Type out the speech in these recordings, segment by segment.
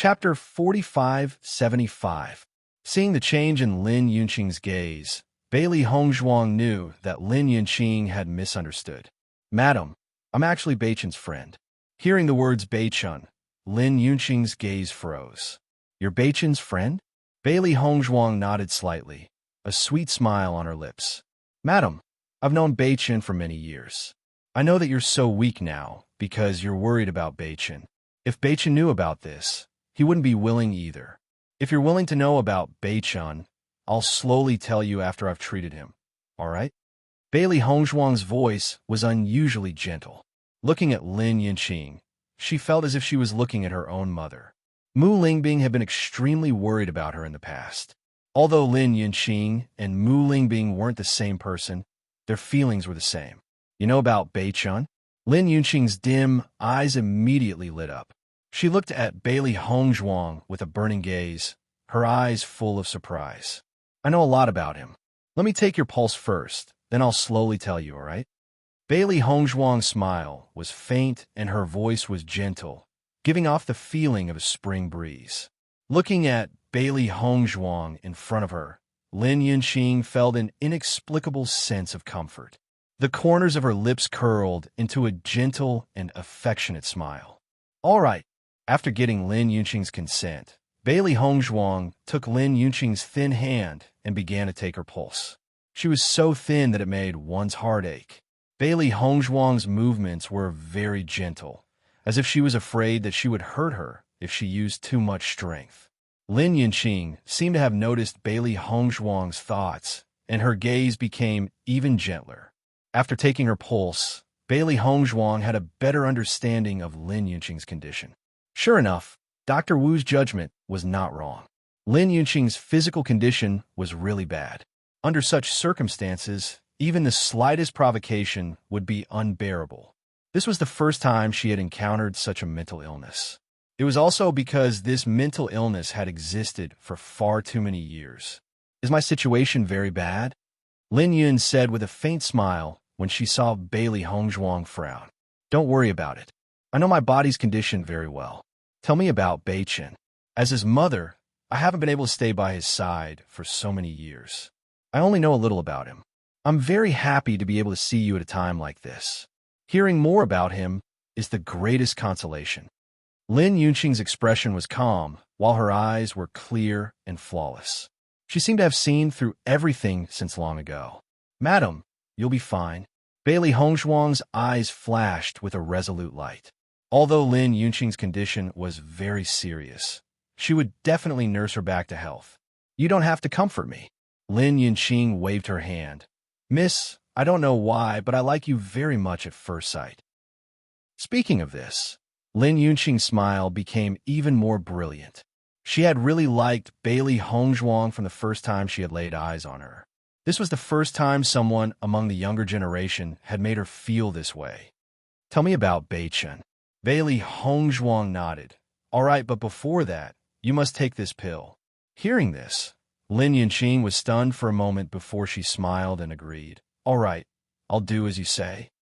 Chapter 4575. Seeing the change in Lin Yunqing's gaze, Bailey Hongzhuang knew that Lin Yunqing had misunderstood. "Madam, I'm actually Beichun's friend." Hearing the words Beichun, Lin Yunqing's gaze froze. "You're Beichun's friend?" Bailey Hongzhuang nodded slightly, a sweet smile on her lips. "Madam, I've known Beichun for many years. I know that you're so weak now because you're worried about Beichun. If Beichun knew about this, he wouldn't be willing either. If you're willing to know about Beichun, I'll slowly tell you after I've treated him. All right?" Bailey Hongzhuang's voice was unusually gentle. Looking at Lin Yunqing, she felt as if she was looking at her own mother. Mu Lingbing had been extremely worried about her in the past. Although Lin Yunqing and Mu Lingbing weren't the same person, their feelings were the same. "You know about Beichun?" Lin Yunqing's dim eyes immediately lit up. She looked at Bailey Hongzhuang with a burning gaze, her eyes full of surprise. "I know a lot about him. Let me take your pulse first, then I'll slowly tell you, all right?" Bailey Hongzhuang's smile was faint and her voice was gentle, giving off the feeling of a spring breeze. Looking at Bailey Hongzhuang in front of her, Lin Yunqing felt an inexplicable sense of comfort. The corners of her lips curled into a gentle and affectionate smile. "All right." After getting Lin Yunqing's consent, Bailey Hongzhuang took Lin Yunqing's thin hand and began to take her pulse. She was so thin that it made one's heart ache. Bailey Hongzhuang's movements were very gentle, as if she was afraid that she would hurt her if she used too much strength. Lin Yunqing seemed to have noticed Bailey Hongzhuang's thoughts, and her gaze became even gentler. After taking her pulse, Bailey Hongzhuang had a better understanding of Lin Yunqing's condition. Sure enough, Dr. Wu's judgment was not wrong. Lin Yunqing's physical condition was really bad. Under such circumstances, even the slightest provocation would be unbearable. This was the first time she had encountered such a mental illness. It was also because this mental illness had existed for far too many years. "Is my situation very bad?" Lin Yun said with a faint smile when she saw Bailey Hongzhuang frown. "Don't worry about it. I know my body's condition very well. Tell me about Beichun. As his mother, I haven't been able to stay by his side for so many years. I only know a little about him. I'm very happy to be able to see you at a time like this. Hearing more about him is the greatest consolation." Lin Yunqing's expression was calm, while her eyes were clear and flawless. She seemed to have seen through everything since long ago. "Madam, you'll be fine." Bailey Hongzhuang's eyes flashed with a resolute light. Although Lin Yunqing's condition was very serious, she would definitely nurse her back to health. "You don't have to comfort me." Lin Yunqing waved her hand. "Miss, I don't know why, but I like you very much at first sight." Speaking of this, Lin Yunqing's smile became even more brilliant. She had really liked Bailey Hongzhuang from the first time she had laid eyes on her. This was the first time someone among the younger generation had made her feel this way. "Tell me about Beichun." Bailey Hongzhuang nodded. "All right, but before that, you must take this pill." Hearing this, Lin Yunqing was stunned for a moment before she smiled and agreed. "All right, I'll do as you say."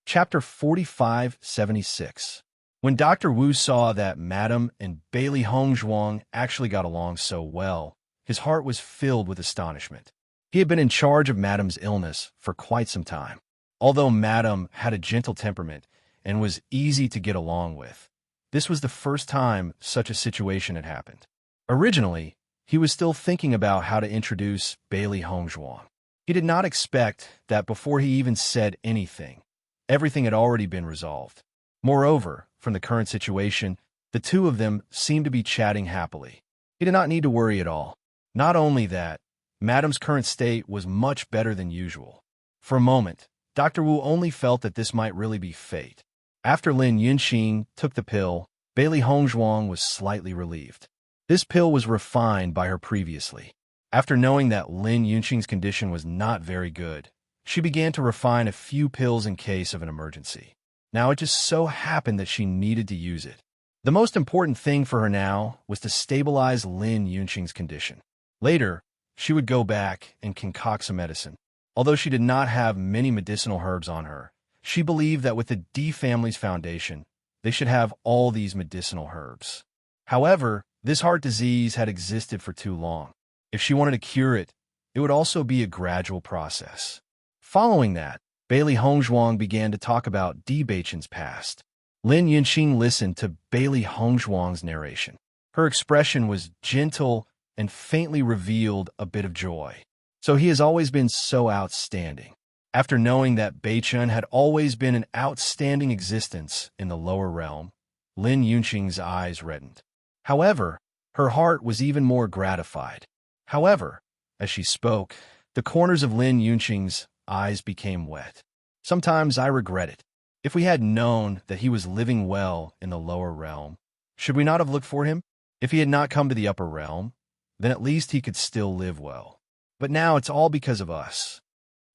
Chapter 4576. When Dr. Wu saw that Madam and Bailey Hongzhuang actually got along so well, his heart was filled with astonishment. He had been in charge of Madam's illness for quite some time. Although Madam had a gentle temperament and was easy to get along with, this was the first time such a situation had happened. Originally, he was still thinking about how to introduce Bailey Hongzhuang. He did not expect that before he even said anything, everything had already been resolved. Moreover, from the current situation, the two of them seemed to be chatting happily. He did not need to worry at all. Not only that, Madam's current state was much better than usual. For a moment, Dr. Wu only felt that this might really be fate. After Lin Yunqing took the pill, Bailey Hongzhuang was slightly relieved. This pill was refined by her previously. After knowing that Lin Yunqing's condition was not very good, she began to refine a few pills in case of an emergency. Now it just so happened that she needed to use it. The most important thing for her now was to stabilize Lin Yunqing's condition. Later, she would go back and concoct some medicine. Although she did not have many medicinal herbs on her, she believed that with the D family's foundation, they should have all these medicinal herbs. However, this heart disease had existed for too long. If she wanted to cure it, it would also be a gradual process. Following that, Bailey Hongzhuang began to talk about Di Beichen's past. Lin Yunqing listened to Bailey Hongzhuang's narration. Her expression was gentle and faintly revealed a bit of joy. So he has always been so outstanding. After knowing that Beichun had always been an outstanding existence in the lower realm, Lin Yunqing's eyes reddened. However, her heart was even more gratified. However, as she spoke, the corners of Lin Yunqing's eyes became wet. Sometimes I regret it. If we had known that he was living well in the lower realm, should we not have looked for him? If he had not come to the upper realm, then at least he could still live well. But now it's all because of us.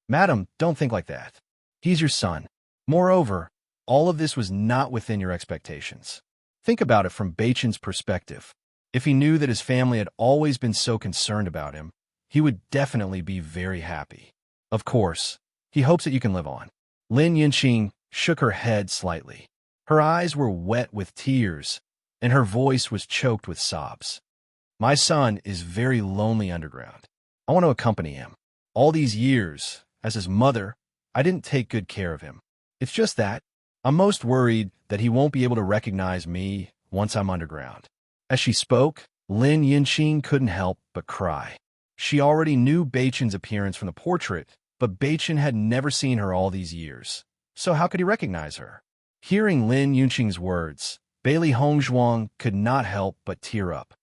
Madam, don't think like that. He's your son. Moreover, all of this was not within your expectations. Think about it from Beichun's perspective. If he knew that his family had always been so concerned about him, he would definitely be very happy. Of course, he hopes that you can live on. Lin Yunqing shook her head slightly. Her eyes were wet with tears, and her voice was choked with sobs. My son is very lonely underground. I want to accompany him. All these years, as his mother, I didn't take good care of him. It's just that I'm most worried that he won't be able to recognize me once I'm underground. As she spoke, Lin Yunqing couldn't help but cry. She already knew Beichun's appearance from the portrait, but Beichun had never seen her all these years. So how could he recognize her? Hearing Lin Yunqing's words, Bailey Hongzhuang could not help but tear up.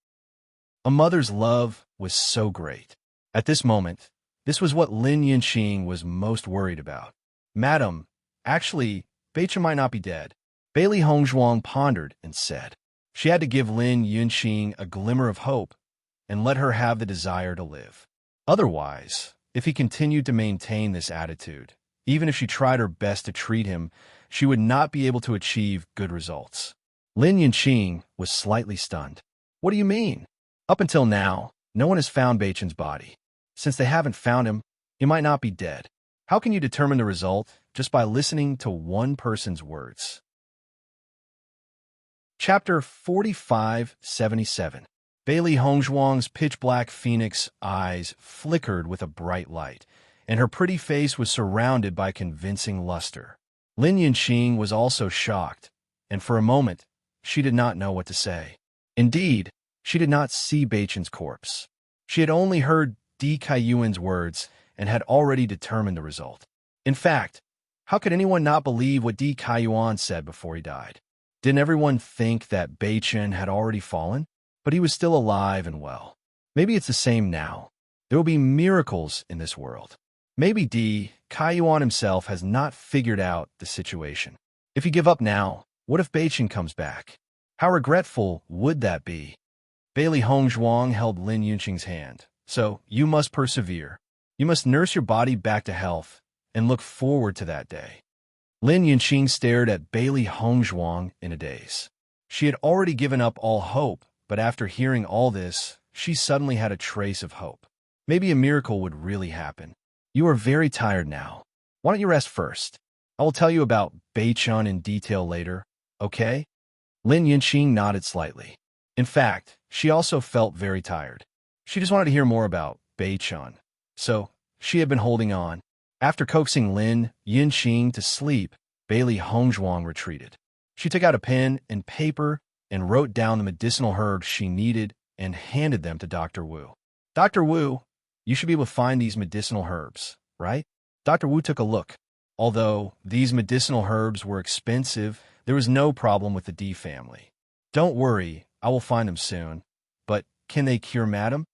A mother's love was so great. At this moment, this was what Lin Yunqing was most worried about. Madam, actually, Beichun might not be dead. Bailey Hongzhuang pondered and said. She had to give Lin Yunqing a glimmer of hope and let her have the desire to live. Otherwise, if he continued to maintain this attitude, even if she tried her best to treat him, she would not be able to achieve good results. Lin Yunqing was slightly stunned. What do you mean? Up until now, no one has found Beichun's body. Since they haven't found him, he might not be dead. How can you determine the result just by listening to one person's words? Chapter 4577. Bailey Hongzhuang's pitch-black phoenix eyes flickered with a bright light, and her pretty face was surrounded by convincing luster. Lin Yunqing was also shocked, and for a moment, she did not know what to say. Indeed, she did not see Beichun's corpse. She had only heard Di Kaiyuan's words and had already determined the result. In fact, how could anyone not believe what Di Kaiyuan said before he died? Didn't everyone think that Beichun had already fallen? But he was still alive and well. Maybe it's the same now. There will be miracles in this world. Maybe Di Kaiyuan himself has not figured out the situation. If you give up now, what if Beichun comes back? How regretful would that be? Bailey Hongzhuang held Lin Yunqing's hand. So, you must persevere. You must nurse your body back to health and look forward to that day. Lin Yunqing stared at Bailey Hongzhuang in a daze. She had already given up all hope, but after hearing all this, she suddenly had a trace of hope. Maybe a miracle would really happen. You are very tired now. Why don't you rest first? I will tell you about Beichun in detail later, okay? Lin Yunqing nodded slightly. In fact, she also felt very tired. She just wanted to hear more about Beichun. So, she had been holding on. After coaxing Lin Yunqing to sleep, Bailey Hongzhuang retreated. She took out a pen and paper and wrote down the medicinal herbs she needed and handed them to Dr. Wu. Dr. Wu, you should be able to find these medicinal herbs, right? Dr. Wu took a look. Although these medicinal herbs were expensive, there was no problem with the D family. Don't worry, I will find them soon. But can they cure Madam?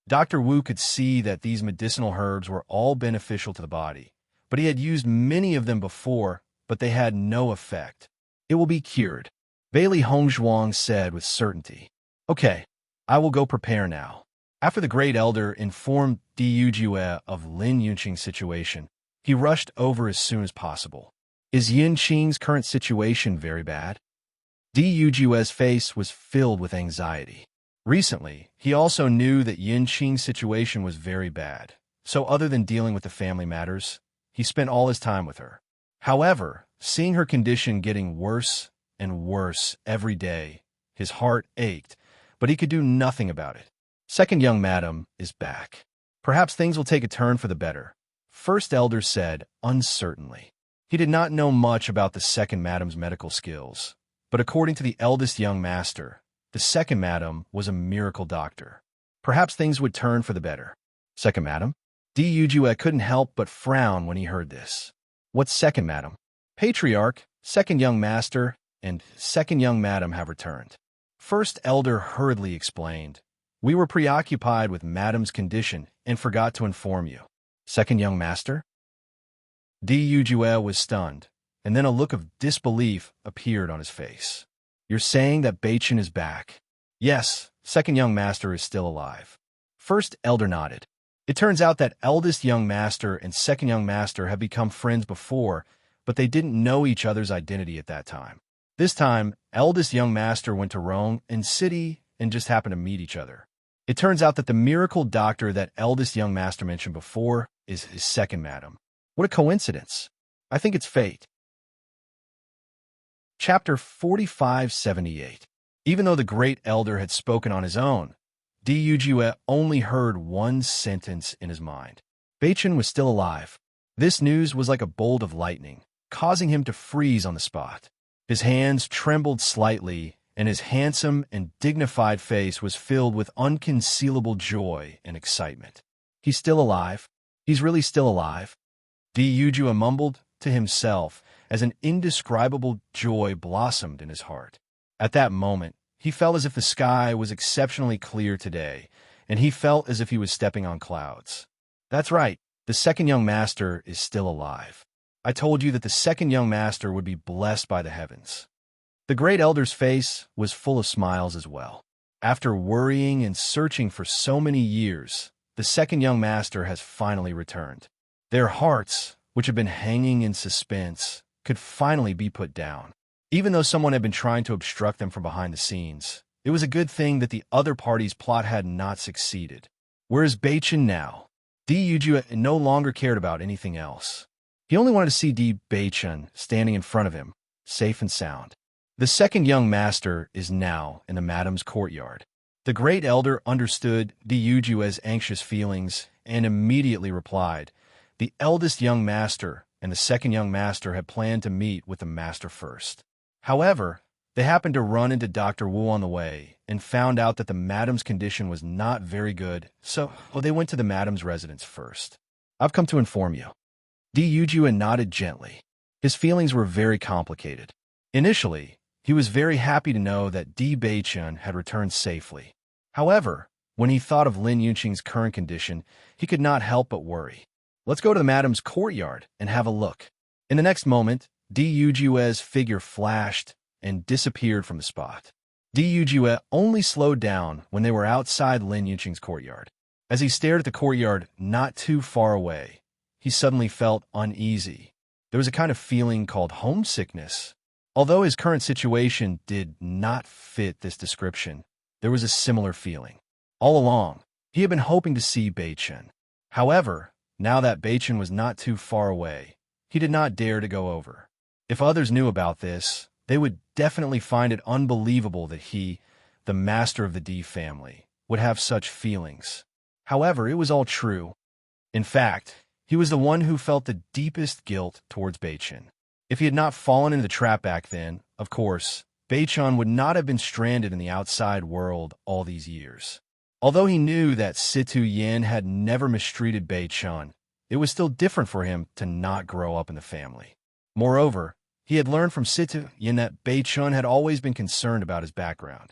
Dr. Wu could see that these medicinal herbs were all beneficial to the body, but he had used many of them before, but they had no effect. It will be cured, Bailey Hongzhuang said with certainty. Okay, I will go prepare now. After the great elder informed Di Yujue of Lin Yunqing's situation, he rushed over as soon as possible. Is Yunqing's current situation very bad? Di Yujue's face was filled with anxiety. Recently, he also knew that Yunqing's situation was very bad, so other than dealing with the family matters, he spent all his time with her. However, seeing her condition getting worse and worse every day. His heart ached, but he could do nothing about it. Second young madam is back. Perhaps things will take a turn for the better, first elder said uncertainly. He did not know much about the second madam's medical skills, but according to the eldest young master, the second madam was a miracle doctor. Perhaps things would turn for the better. Second madam? Yujue couldn't help but frown when he heard this. What's second madam? Patriarch, second young master, and second young madam have returned. First elder hurriedly explained. We were preoccupied with madam's condition and forgot to inform you. Second young master? Yujue was stunned, and then a look of disbelief appeared on his face. You're saying that Beichen is back? Yes, second young master is still alive. First elder nodded. It turns out that eldest young master and second young master have become friends before, but they didn't know each other's identity at that time. This time, eldest young master went to Rome and city and just happened to meet each other. It turns out that the miracle doctor that eldest young master mentioned before is his second madam. What a coincidence. I think it's fate. Chapter 4578. Even though the great elder had spoken on his own, Yujue only heard one sentence in his mind. Beichen was still alive. This news was like a bolt of lightning, causing him to freeze on the spot. His hands trembled slightly, and his handsome and dignified face was filled with unconcealable joy and excitement. He's still alive. He's really still alive. Yujue mumbled to himself as an indescribable joy blossomed in his heart. At that moment, he felt as if the sky was exceptionally clear today, and he felt as if he was stepping on clouds. That's right, the second young master is still alive. I told you that the second young master would be blessed by the heavens. The great elder's face was full of smiles as well. After worrying and searching for so many years, the second young master has finally returned. Their hearts, which had been hanging in suspense, could finally be put down. Even though someone had been trying to obstruct them from behind the scenes, it was a good thing that the other party's plot had not succeeded. Where is Beichen now? Yujue no longer cared about anything else. He only wanted to see Beichen standing in front of him, safe and sound. The second young master is now in the madam's courtyard. The great elder understood Yujue's anxious feelings and immediately replied. The eldest young master and the second young master had planned to meet with the master first. However, they happened to run into Dr. Wu on the way and found out that the madam's condition was not very good, so they went to the madam's residence first. I've come to inform you. Yujue nodded gently. His feelings were very complicated. Initially, he was very happy to know that Beichen had returned safely. However, when he thought of Lin Yunqing's current condition, he could not help but worry. Let's go to the madam's courtyard and have a look. In the next moment, Yujue's figure flashed and disappeared from the spot. Yujue only slowed down when they were outside Lin Yunqing's courtyard. As he stared at the courtyard not too far away, he suddenly felt uneasy. There was a kind of feeling called homesickness. Although his current situation did not fit this description, there was a similar feeling. All along, he had been hoping to see Beichen. However, now that Beichen was not too far away, he did not dare to go over. If others knew about this, they would definitely find it unbelievable that he, the master of the D family, would have such feelings. However, it was all true. In fact, he was the one who felt the deepest guilt towards Beichen. If he had not fallen into the trap back then, of course, Beichen would not have been stranded in the outside world all these years. Although he knew that Situ Yin had never mistreated Beichen, it was still different for him to not grow up in the family. Moreover, he had learned from Situ Yin that Beichen had always been concerned about his background.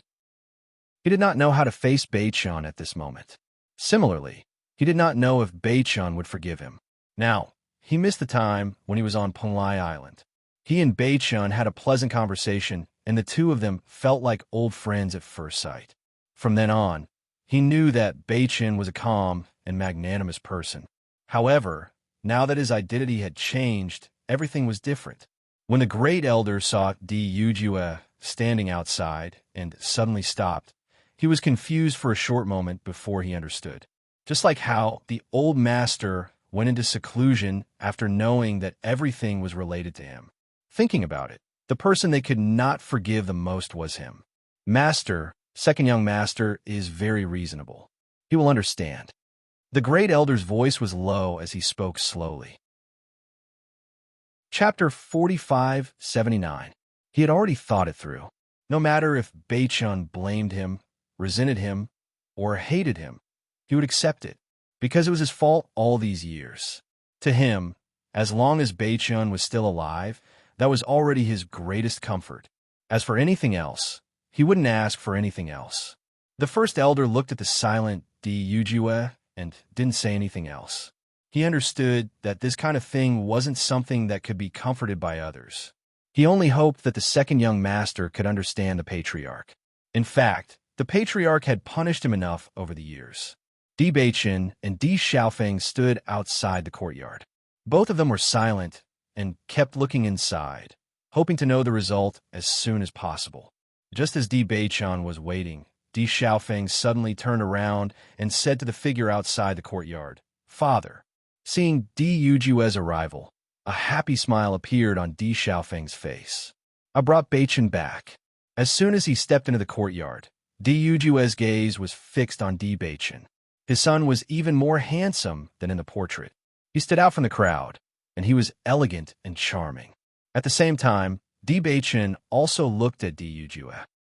He did not know how to face Beichen at this moment. Similarly, he did not know if Beichen would forgive him. Now, he missed the time when he was on Penglai Island. He and Beichen had a pleasant conversation, and the two of them felt like old friends at first sight. From then on, he knew that Beichen was a calm and magnanimous person. However, now that his identity had changed, everything was different. When the great elder saw Yujue standing outside and suddenly stopped, he was confused for a short moment before he understood. Just like how the old master went into seclusion after knowing that everything was related to him. Thinking about it, The person they could not forgive the most was him. Master, second young master, is very reasonable. He will understand. The great elder's voice was low as he spoke slowly. Chapter 45-79. He had already thought it through. No matter if Beichun blamed him, resented him, or hated him, he would accept it, because it was his fault all these years. To him, as long as Beichun was still alive, that was already his greatest comfort. As for anything else, he wouldn't ask for anything else. The first elder looked at the silent Di Yujue and didn't say anything else. He understood that this kind of thing wasn't something that could be comforted by others. He only hoped that the second young master could understand the patriarch. In fact, the patriarch had punished him enough over the years. Di Beichen and Di Xiaofeng stood outside the courtyard. Both of them were silent and kept looking inside, hoping to know the result as soon as possible. Just as Di Beichen was waiting, Di Xiaofeng suddenly turned around and said to the figure outside the courtyard, "Father." Seeing Di Yujue's arrival, a happy smile appeared on Di Xiaofeng's face. "I brought Beichen back." As soon as he stepped into the courtyard, Di Yujue's gaze was fixed on Di Beichen. His son was even more handsome than in the portrait. He stood out from the crowd, and he was elegant and charming. At the same time, Di Beichen also looked at Di Yujue.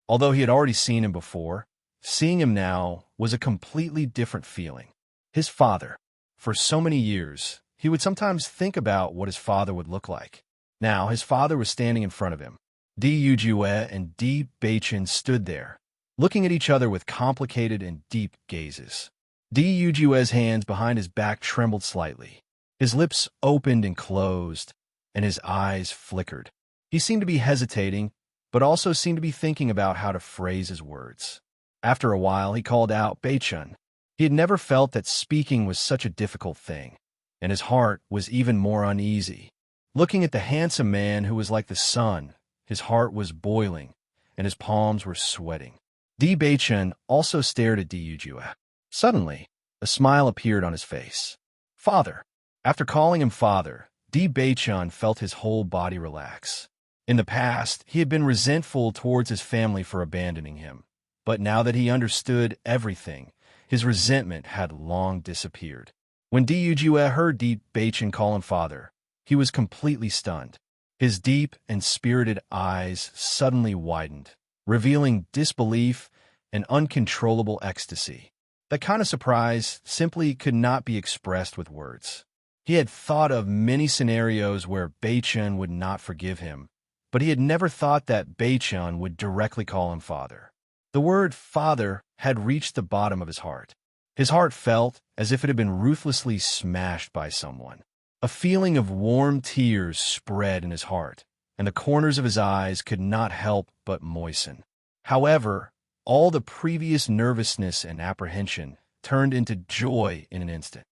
Although he had already seen him before, seeing him now was a completely different feeling. His father. For so many years, he would sometimes think about what his father would look like. Now, his father was standing in front of him. Di Yujue and Di Beichen stood there, looking at each other with complicated and deep gazes. Di Yujue's hands behind his back trembled slightly. His lips opened and closed, and his eyes flickered. He seemed to be hesitating, but also seemed to be thinking about how to phrase his words. After a while, he called out, "Beichen." He had never felt that speaking was such a difficult thing, and his heart was even more uneasy. Looking at the handsome man who was like the sun, his heart was boiling, and his palms were sweating. Di Beichen also stared at Di Yujue. Suddenly, a smile appeared on his face. "Father." After calling him father, Di Beichen felt his whole body relax. In the past, he had been resentful towards his family for abandoning him, but now that he understood everything, his resentment had long disappeared. When Di Yujue heard Di Beichen call him father, he was completely stunned. His deep and spirited eyes suddenly widened, revealing disbelief and uncontrollable ecstasy. That kind of surprise simply could not be expressed with words. He had thought of many scenarios where Beichen would not forgive him, but he had never thought that Beichen would directly call him father. The word father had reached the bottom of his heart. His heart felt as if it had been ruthlessly smashed by someone. A feeling of warm tears spread in his heart, and the corners of his eyes could not help but moisten. However, all the previous nervousness and apprehension turned into joy in an instant.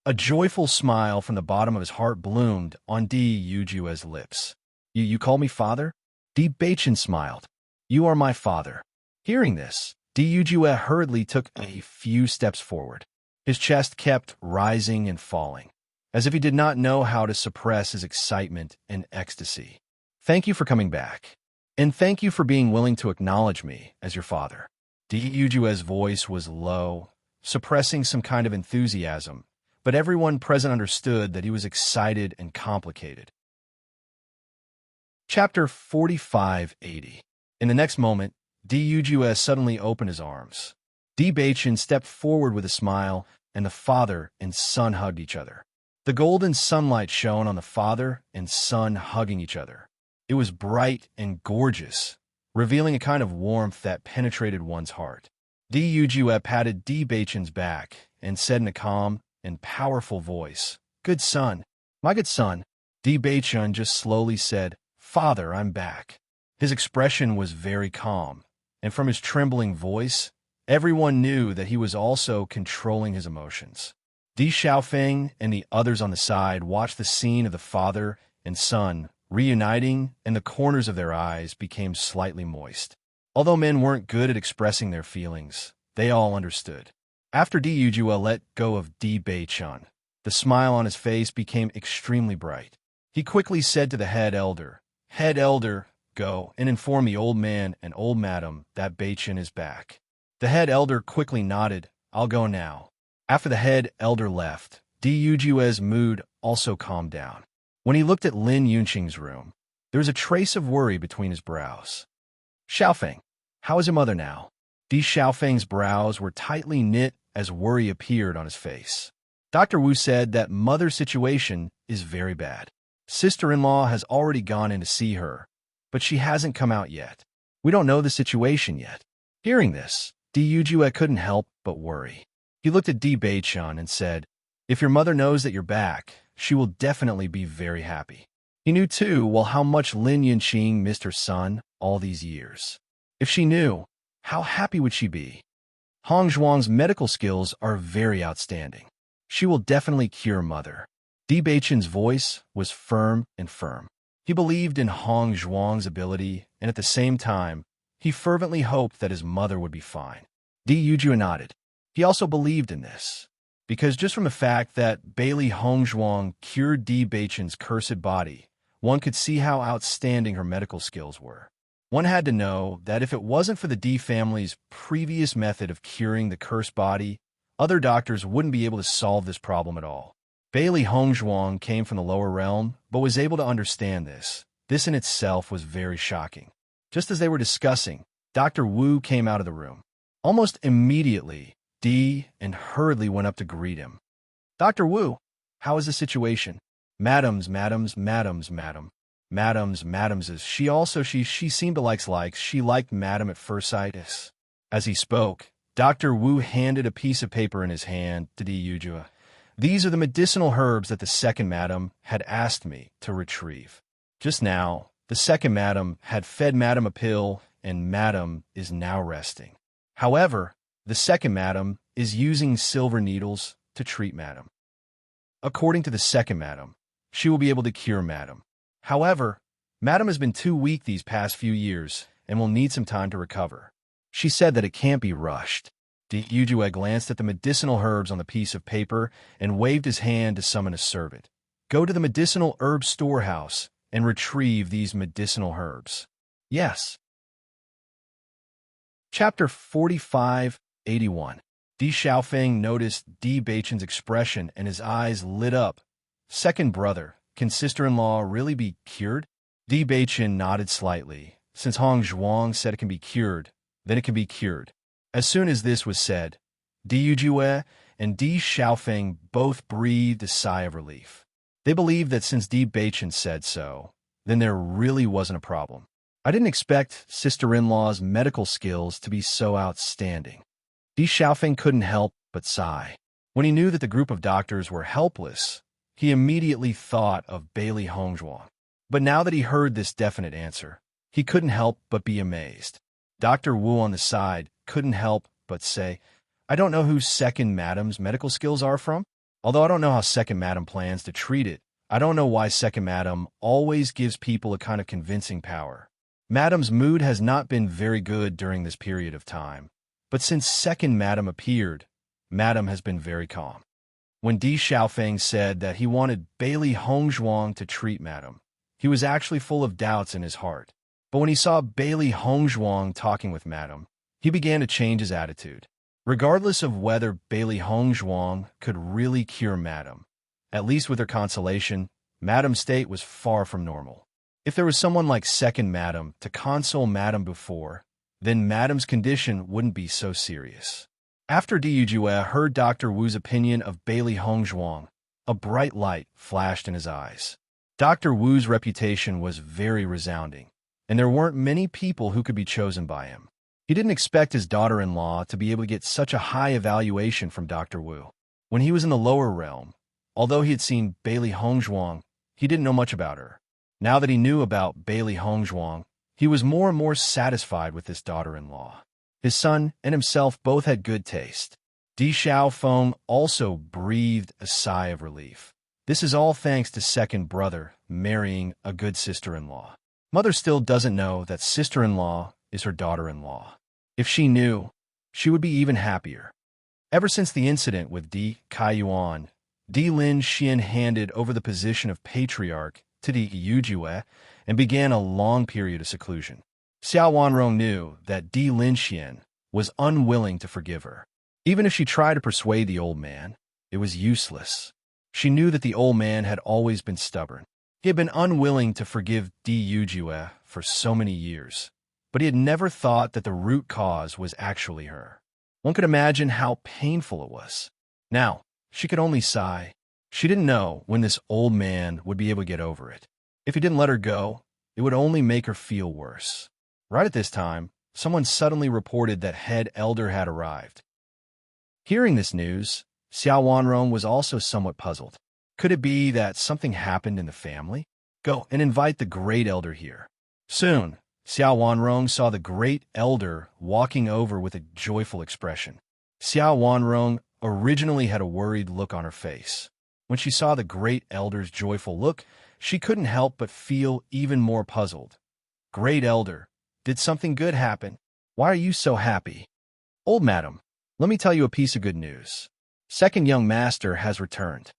A joyful smile from the bottom of his heart bloomed on Di Yujue's lips. You call me father?" Di Beichen smiled. "You are my father." Hearing this, Di Yujue hurriedly took a few steps forward. His chest kept rising and falling, as if he did not know how to suppress his excitement and ecstasy. "Thank you for coming back, and thank you for being willing to acknowledge me as your father." Di Yujue's voice was low, suppressing some kind of enthusiasm, but everyone present understood that he was excited and complicated. Chapter 45-80. In the next moment, Di Yujue suddenly opened his arms. Di Beichen stepped forward with a smile, and the father and son hugged each other. The golden sunlight shone on the father and son hugging each other. It was bright and gorgeous, revealing a kind of warmth that penetrated one's heart. Di Yujue patted Di Beichen's back and said in a calm and powerful voice, "Good son, my good son." Di Beichen just slowly said, "Father, I'm back." His expression was very calm, and from his trembling voice, everyone knew that he was also controlling his emotions. Di Xiaofeng and the others on the side watched the scene of the father and son reuniting, and the corners of their eyes became slightly moist. Although men weren't good at expressing their feelings, they all understood. After Di Yujue let go of Di Beichen, the smile on his face became extremely bright. He quickly said to the head elder, Head elder, go and inform the old man and old madam that Beichin is back. The head elder quickly nodded. I'll go now. After the head elder left, Dujue's mood also calmed down. When he looked at Lin Yunqing's room, there was a trace of worry between his brows. Xiaofeng, how is your mother now? Xiaofeng's brows were tightly knit as worry appeared on his face. Dr. Wu said that mother's situation is very bad. Sister-in-law has already gone in to see her, but she hasn't come out yet. We don't know the situation yet. Hearing this, Dujue couldn't help but worry. He looked at Beichin and said, if your mother knows that you're back, she will definitely be very happy. He knew too, how much Lin Yunqing missed her son all these years. If she knew, how happy would she be? Hong Zhuang's medical skills are very outstanding. She will definitely cure mother. Beichin's voice was firm and firm. He believed in Hong Zhuang's ability, and at the same time, he fervently hoped that his mother would be fine. Dujue nodded. He also believed in this, because just from the fact that Bailey Hong Zhuang cured Beichin's cursed body, one could see how outstanding her medical skills were. One had to know that if it wasn't for the D family's previous method of curing the cursed body, other doctors wouldn't be able to solve this problem at all. Bailey Hong Zhuang came from the lower realm, but was able to understand this. This in itself was very shocking. Just as they were discussing, Dr. Wu came out of the room. Almost immediately, Di and hurriedly went up to greet him. Dr. Wu, how is the situation? Madams, she seemed to she liked Madam at first sight. As he spoke, Dr. Wu handed a piece of paper in his hand to Dujue. These are the medicinal herbs that the second madam had asked me to retrieve. Just now, the second madam had fed madam a pill, and madam is now resting. However, the second madam is using silver needles to treat madam. According to the second madam, she will be able to cure madam. However, madam has been too weak these past few years and will need some time to recover. She said that it can't be rushed. Dujue glanced at the medicinal herbs on the piece of paper and waved his hand to summon a servant. Go to the medicinal herb storehouse and retrieve these medicinal herbs. Yes. Chapter 45-81. Xiaofeng noticed Beichin's expression and his eyes lit up. Second brother, can sister-in-law really be cured? Beichin nodded slightly. Since Hong Zhuang said it can be cured, then it can be cured. As soon as this was said, Dujue and Xiaofeng both breathed a sigh of relief. They believed that since Beichin said so, then there really wasn't a problem. I didn't expect sister-in-law's medical skills to be so outstanding. Xiaofeng couldn't help but sigh. When he knew that the group of doctors were helpless, he immediately thought of Bailey Hong Zhuang. But now that he heard this definite answer, he couldn't help but be amazed. Dr. Wu on the side couldn't help but say, I don't know who second madam's medical skills are from. Although I don't know how second madam plans to treat it, I don't know why second madam always gives people a kind of convincing power. Madam's mood has not been very good during this period of time, but since second madam appeared, madam has been very calm. When Xiaofeng said that he wanted Bailey Hong Zhuang to treat madam, he was actually full of doubts in his heart. But when he saw Bailey Hong Zhuang talking with madam, he began to change his attitude. Regardless of whether Bailey Hong Zhuang could really cure madam, at least with her consolation, madam's state was far from normal. If there was someone like second madam to console madam before, then madam's condition wouldn't be so serious. After Dujue heard Dr. Wu's opinion of Bailey Hong Zhuang, a bright light flashed in his eyes. Dr. Wu's reputation was very resounding, and there weren't many people who could be chosen by him. He didn't expect his daughter-in-law to be able to get such a high evaluation from Dr. Wu. When he was in the lower realm, although he had seen Bailey Hong Zhuang, he didn't know much about her. Now that he knew about Bailey Hong Zhuang, he was more and more satisfied with this daughter-in-law. His son and himself both had good taste. Xiaofeng also breathed a sigh of relief. This is all thanks to second brother marrying a good sister-in-law. Mother still doesn't know that sister-in-law is her daughter-in-law. If she knew, she would be even happier. Ever since the incident with Di Kaiyuan, Di Lin Xian handed over the position of patriarch to the Yujue and began a long period of seclusion. Xiao Wanrong knew that Di Linxian was unwilling to forgive her. Even if she tried to persuade the old man, it was useless. She knew that the old man had always been stubborn. He had been unwilling to forgive Di Yujue for so many years, but he had never thought that the root cause was actually her. One could imagine how painful it was. Now, she could only sigh. She didn't know when this old man would be able to get over it. If he didn't let her go, it would only make her feel worse. Right at this time, someone suddenly reported that head elder had arrived. Hearing this news, Xiao Wanrong was also somewhat puzzled. Could it be that something happened in the family? Go and invite the great elder here. Soon, Xiao Wanrong saw the great elder walking over with a joyful expression. Xiao Wanrong originally had a worried look on her face. When she saw the great elder's joyful look, she couldn't help but feel even more puzzled. Great elder, did something good happen? Why are you so happy? Old madam, let me tell you a piece of good news. Second young master has returned.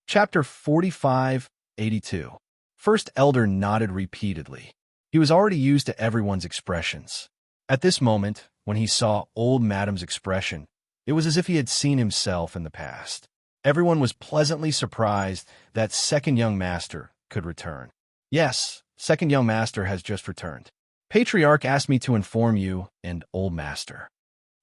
Chapter 45-82. First elder nodded repeatedly. He was already used to everyone's expressions. At this moment, when he saw old madam's expression, it was as if he had seen himself in the past. Everyone was pleasantly surprised that second young master could return. Yes, second young master has just returned. Patriarch asked me to inform you and old master.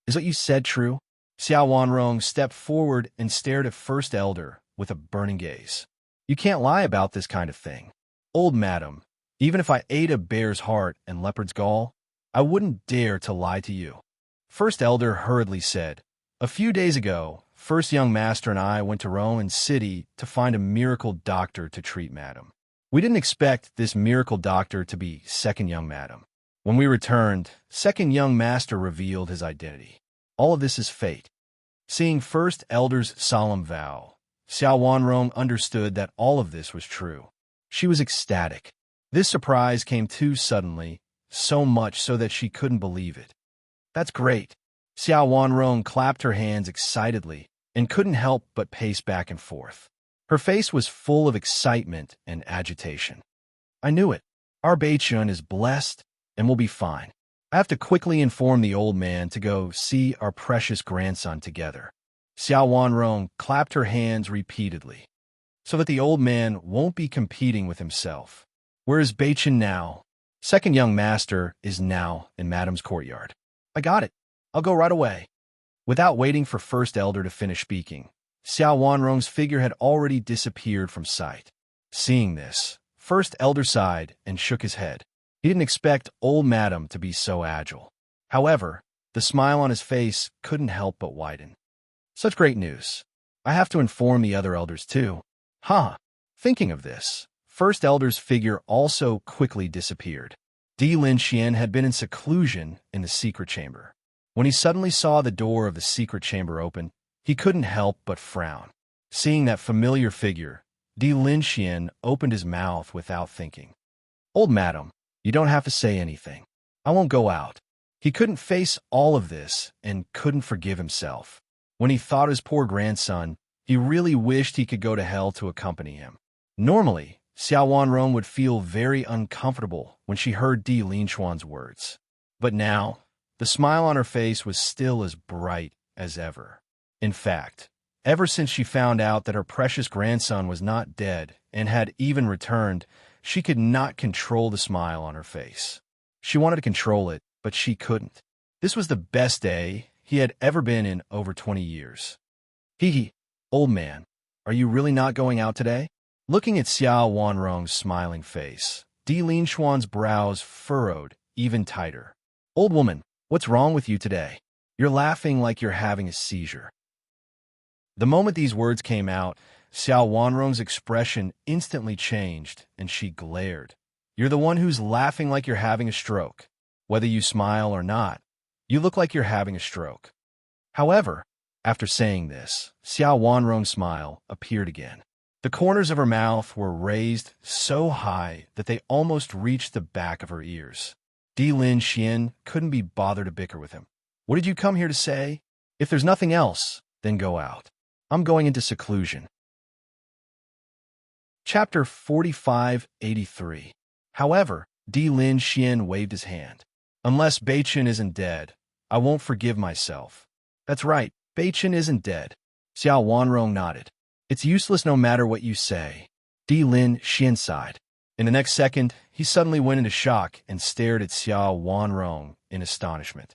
Is what you said true? Xiao Wanrong stepped forward and stared at first elder with a burning gaze. You can't lie about this kind of thing. Old madam, even if I ate a bear's heart and leopard's gall, I wouldn't dare to lie to you. First elder hurriedly said, a few days ago, first young master and I went to Rowan City to find a miracle doctor to treat madam. We didn't expect this miracle doctor to be second young madam. When we returned, second young master revealed his identity. All of this is fate. Seeing first elder's solemn vow, Xiao Wanrong understood that all of this was true. She was ecstatic. This surprise came too suddenly, so much so that she couldn't believe it. That's great. Xiao Wanrong clapped her hands excitedly and couldn't help but pace back and forth. Her face was full of excitement and agitation. I knew it. Our Beichun is blessed and will be fine. I have to quickly inform the old man to go see our precious grandson together. Xiao Wanrong clapped her hands repeatedly, so that the old man won't be competing with himself. Where is Beichun now? Second young master is now in madam's courtyard. I got it. I'll go right away. Without waiting for first elder to finish speaking, Xiao Wanrong's figure had already disappeared from sight. Seeing this, first elder sighed and shook his head. He didn't expect old madam to be so agile. However, the smile on his face couldn't help but widen. Such great news. I have to inform the other elders too. Thinking of this, first elder's figure also quickly disappeared. Di Linxian had been in seclusion in the secret chamber. When he suddenly saw the door of the secret chamber open, he couldn't help but frown. Seeing that familiar figure, Di Linxian opened his mouth without thinking. Old madam, you don't have to say anything. I won't go out. He couldn't face all of this and couldn't forgive himself. When he thought of his poor grandson, he really wished he could go to hell to accompany him. Normally, Xiao Wanrong would feel very uncomfortable when she heard Di Linxuan's words. But now, the smile on her face was still as bright as ever. In fact, ever since she found out that her precious grandson was not dead and had even returned, she could not control the smile on her face. She wanted to control it, but she couldn't. This was the best day he had ever been in over 20 years. Old man, are you really not going out today? Looking at Xiao Wanrong's smiling face, Di Linxuan's brows furrowed even tighter. Old woman, what's wrong with you today? You're laughing like you're having a seizure. The moment these words came out, Xiao Wanrong's expression instantly changed, and she glared. You're the one who's laughing like you're having a stroke. Whether you smile or not, you look like you're having a stroke. However, after saying this, Xiao Wanrong's smile appeared again. The corners of her mouth were raised so high that they almost reached the back of her ears. Di Linxian couldn't be bothered to bicker with him. What did you come here to say? If there's nothing else, then go out. I'm going into seclusion. Chapter 4583. However, Di Lin Xian waved his hand. Unless Beichen isn't dead, I won't forgive myself. That's right, Beichen isn't dead. Xiao Wanrong nodded. It's useless no matter what you say. Di Lin Xian sighed. In the next second, he suddenly went into shock and stared at Xiao Wanrong in astonishment.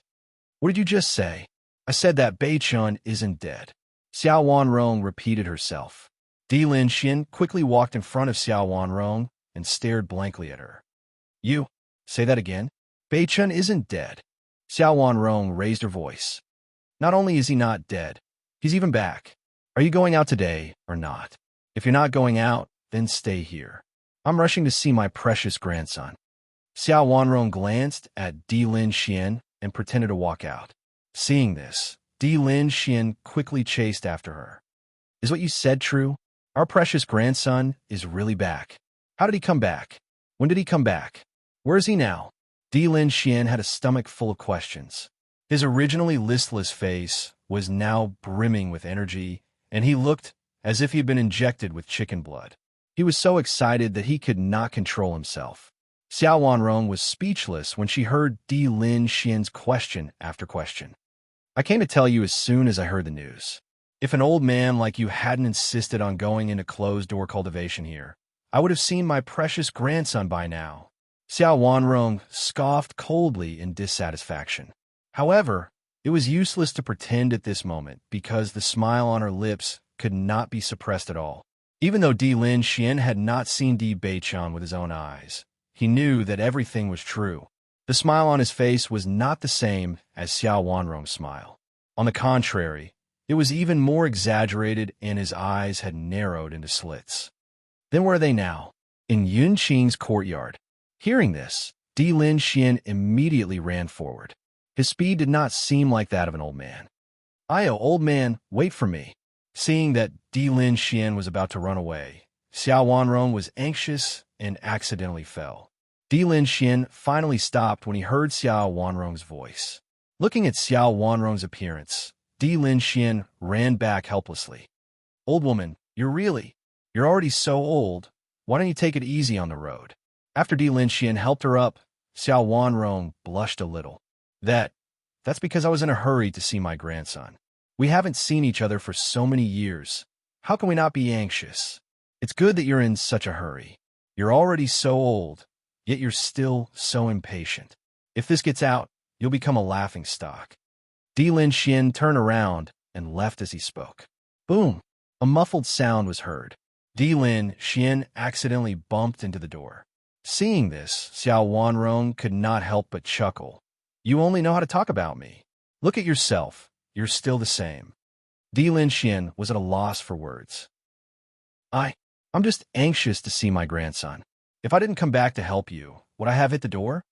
What did you just say? I said that Beichun isn't dead. Xiao Wanrong repeated herself. Di Lin Xian quickly walked in front of Xiao Wanrong and stared blankly at her. You, say that again? Beichun isn't dead. Xiao Wanrong raised her voice. Not only is he not dead, he's even back. Are you going out today or not? If you're not going out, then stay here. I'm rushing to see my precious grandson. Xiao Wanrong glanced at Di Lin Xian and pretended to walk out. Seeing this, Di Lin Xian quickly chased after her. Is what you said true? Our precious grandson is really back. How did he come back? When did he come back? Where is he now? Di Lin Xian had a stomach full of questions. His originally listless face was now brimming with energy, and he looked as if he had been injected with chicken blood. He was so excited that he could not control himself. Xiao Wanrong was speechless when she heard Di Lin Xian's question after question. I came to tell you as soon as I heard the news. If an old man like you hadn't insisted on going into closed-door cultivation here, I would have seen my precious grandson by now. Xiao Wanrong scoffed coldly in dissatisfaction. However, it was useless to pretend at this moment because the smile on her lips could not be suppressed at all. Even though Di Lin Xian had not seen Di Beichun with his own eyes, he knew that everything was true. The smile on his face was not the same as Xiao Wanrong's smile. On the contrary, it was even more exaggerated and his eyes had narrowed into slits. Then where are they now? In Yunqing's courtyard. Hearing this, Di Lin Xian immediately ran forward. His speed did not seem like that of an old man. Old man, wait for me. Seeing that Di Lin Xian was about to run away, Xiao Wanrong was anxious and accidentally fell. Di Lin Xian finally stopped when he heard Xiao Wanrong's voice. Looking at Xiao Wanrong's appearance, Di Lin Xian ran back helplessly. Old woman, you're already so old. Why don't you take it easy on the road? After Di Lin Xian helped her up, Xiao Wanrong blushed a little. That's because I was in a hurry to see my grandson. We haven't seen each other for so many years. How can we not be anxious? It's good that you're in such a hurry. You're already so old, yet you're still so impatient. If this gets out, you'll become a laughingstock. Di Lin Xian turned around and left as he spoke. Boom! A muffled sound was heard. Di Lin Xian accidentally bumped into the door. Seeing this, Xiao Wanrong could not help but chuckle. You only know how to talk about me. Look at yourself. You're still the same. Di Lin Xian was at a loss for words. I'm just anxious to see my grandson. If I didn't come back to help you, would I have hit the door?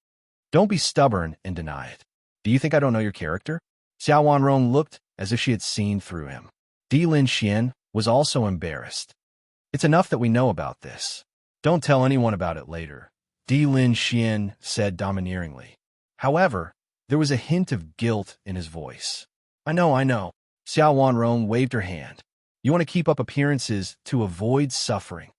Don't be stubborn and deny it. Do you think I don't know your character? Xiao Wanrong looked as if she had seen through him. Di Lin Xian was also embarrassed. It's enough that we know about this. Don't tell anyone about it later, Di Lin Xian said domineeringly. However, there was a hint of guilt in his voice. I know. Xiao Wanrong waved her hand. You want to keep up appearances to avoid suffering.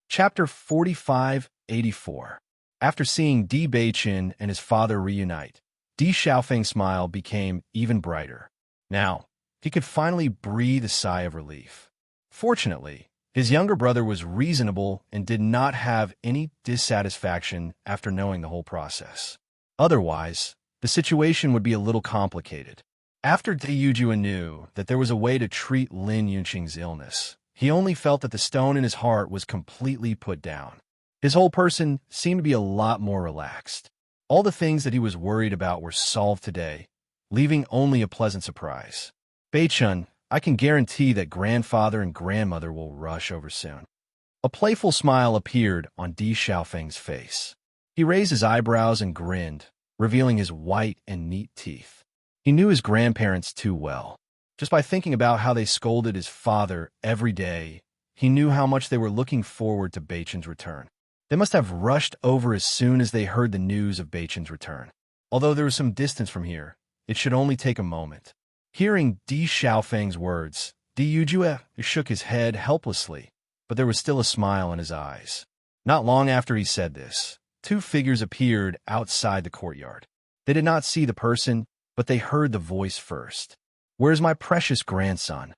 Chapter 4584. After seeing Di Beichen and his father reunite, Di Xiaofeng's smile became even brighter. Now, he could finally breathe a sigh of relief. Fortunately, his younger brother was reasonable and did not have any dissatisfaction after knowing the whole process. Otherwise, the situation would be a little complicated. After Di Yujua knew that there was a way to treat Lin Yunqing's illness, he only felt that the stone in his heart was completely put down. His whole person seemed to be a lot more relaxed. All the things that he was worried about were solved today, leaving only a pleasant surprise. Beichun, I can guarantee that grandfather and grandmother will rush over soon. A playful smile appeared on Di Xiaofeng's face. He raised his eyebrows and grinned, revealing his white and neat teeth. He knew his grandparents too well. Just by thinking about how they scolded his father every day, he knew how much they were looking forward to Beichun's return. They must have rushed over as soon as they heard the news of Beichun's return. Although there was some distance from here, it should only take a moment. Hearing Di Xiaofeng's words, Di Yujue shook his head helplessly. but there was still a smile in his eyes. Not long after he said this, two figures appeared outside the courtyard. They did not see the person, but they heard the voice first. "Where's my precious grandson?"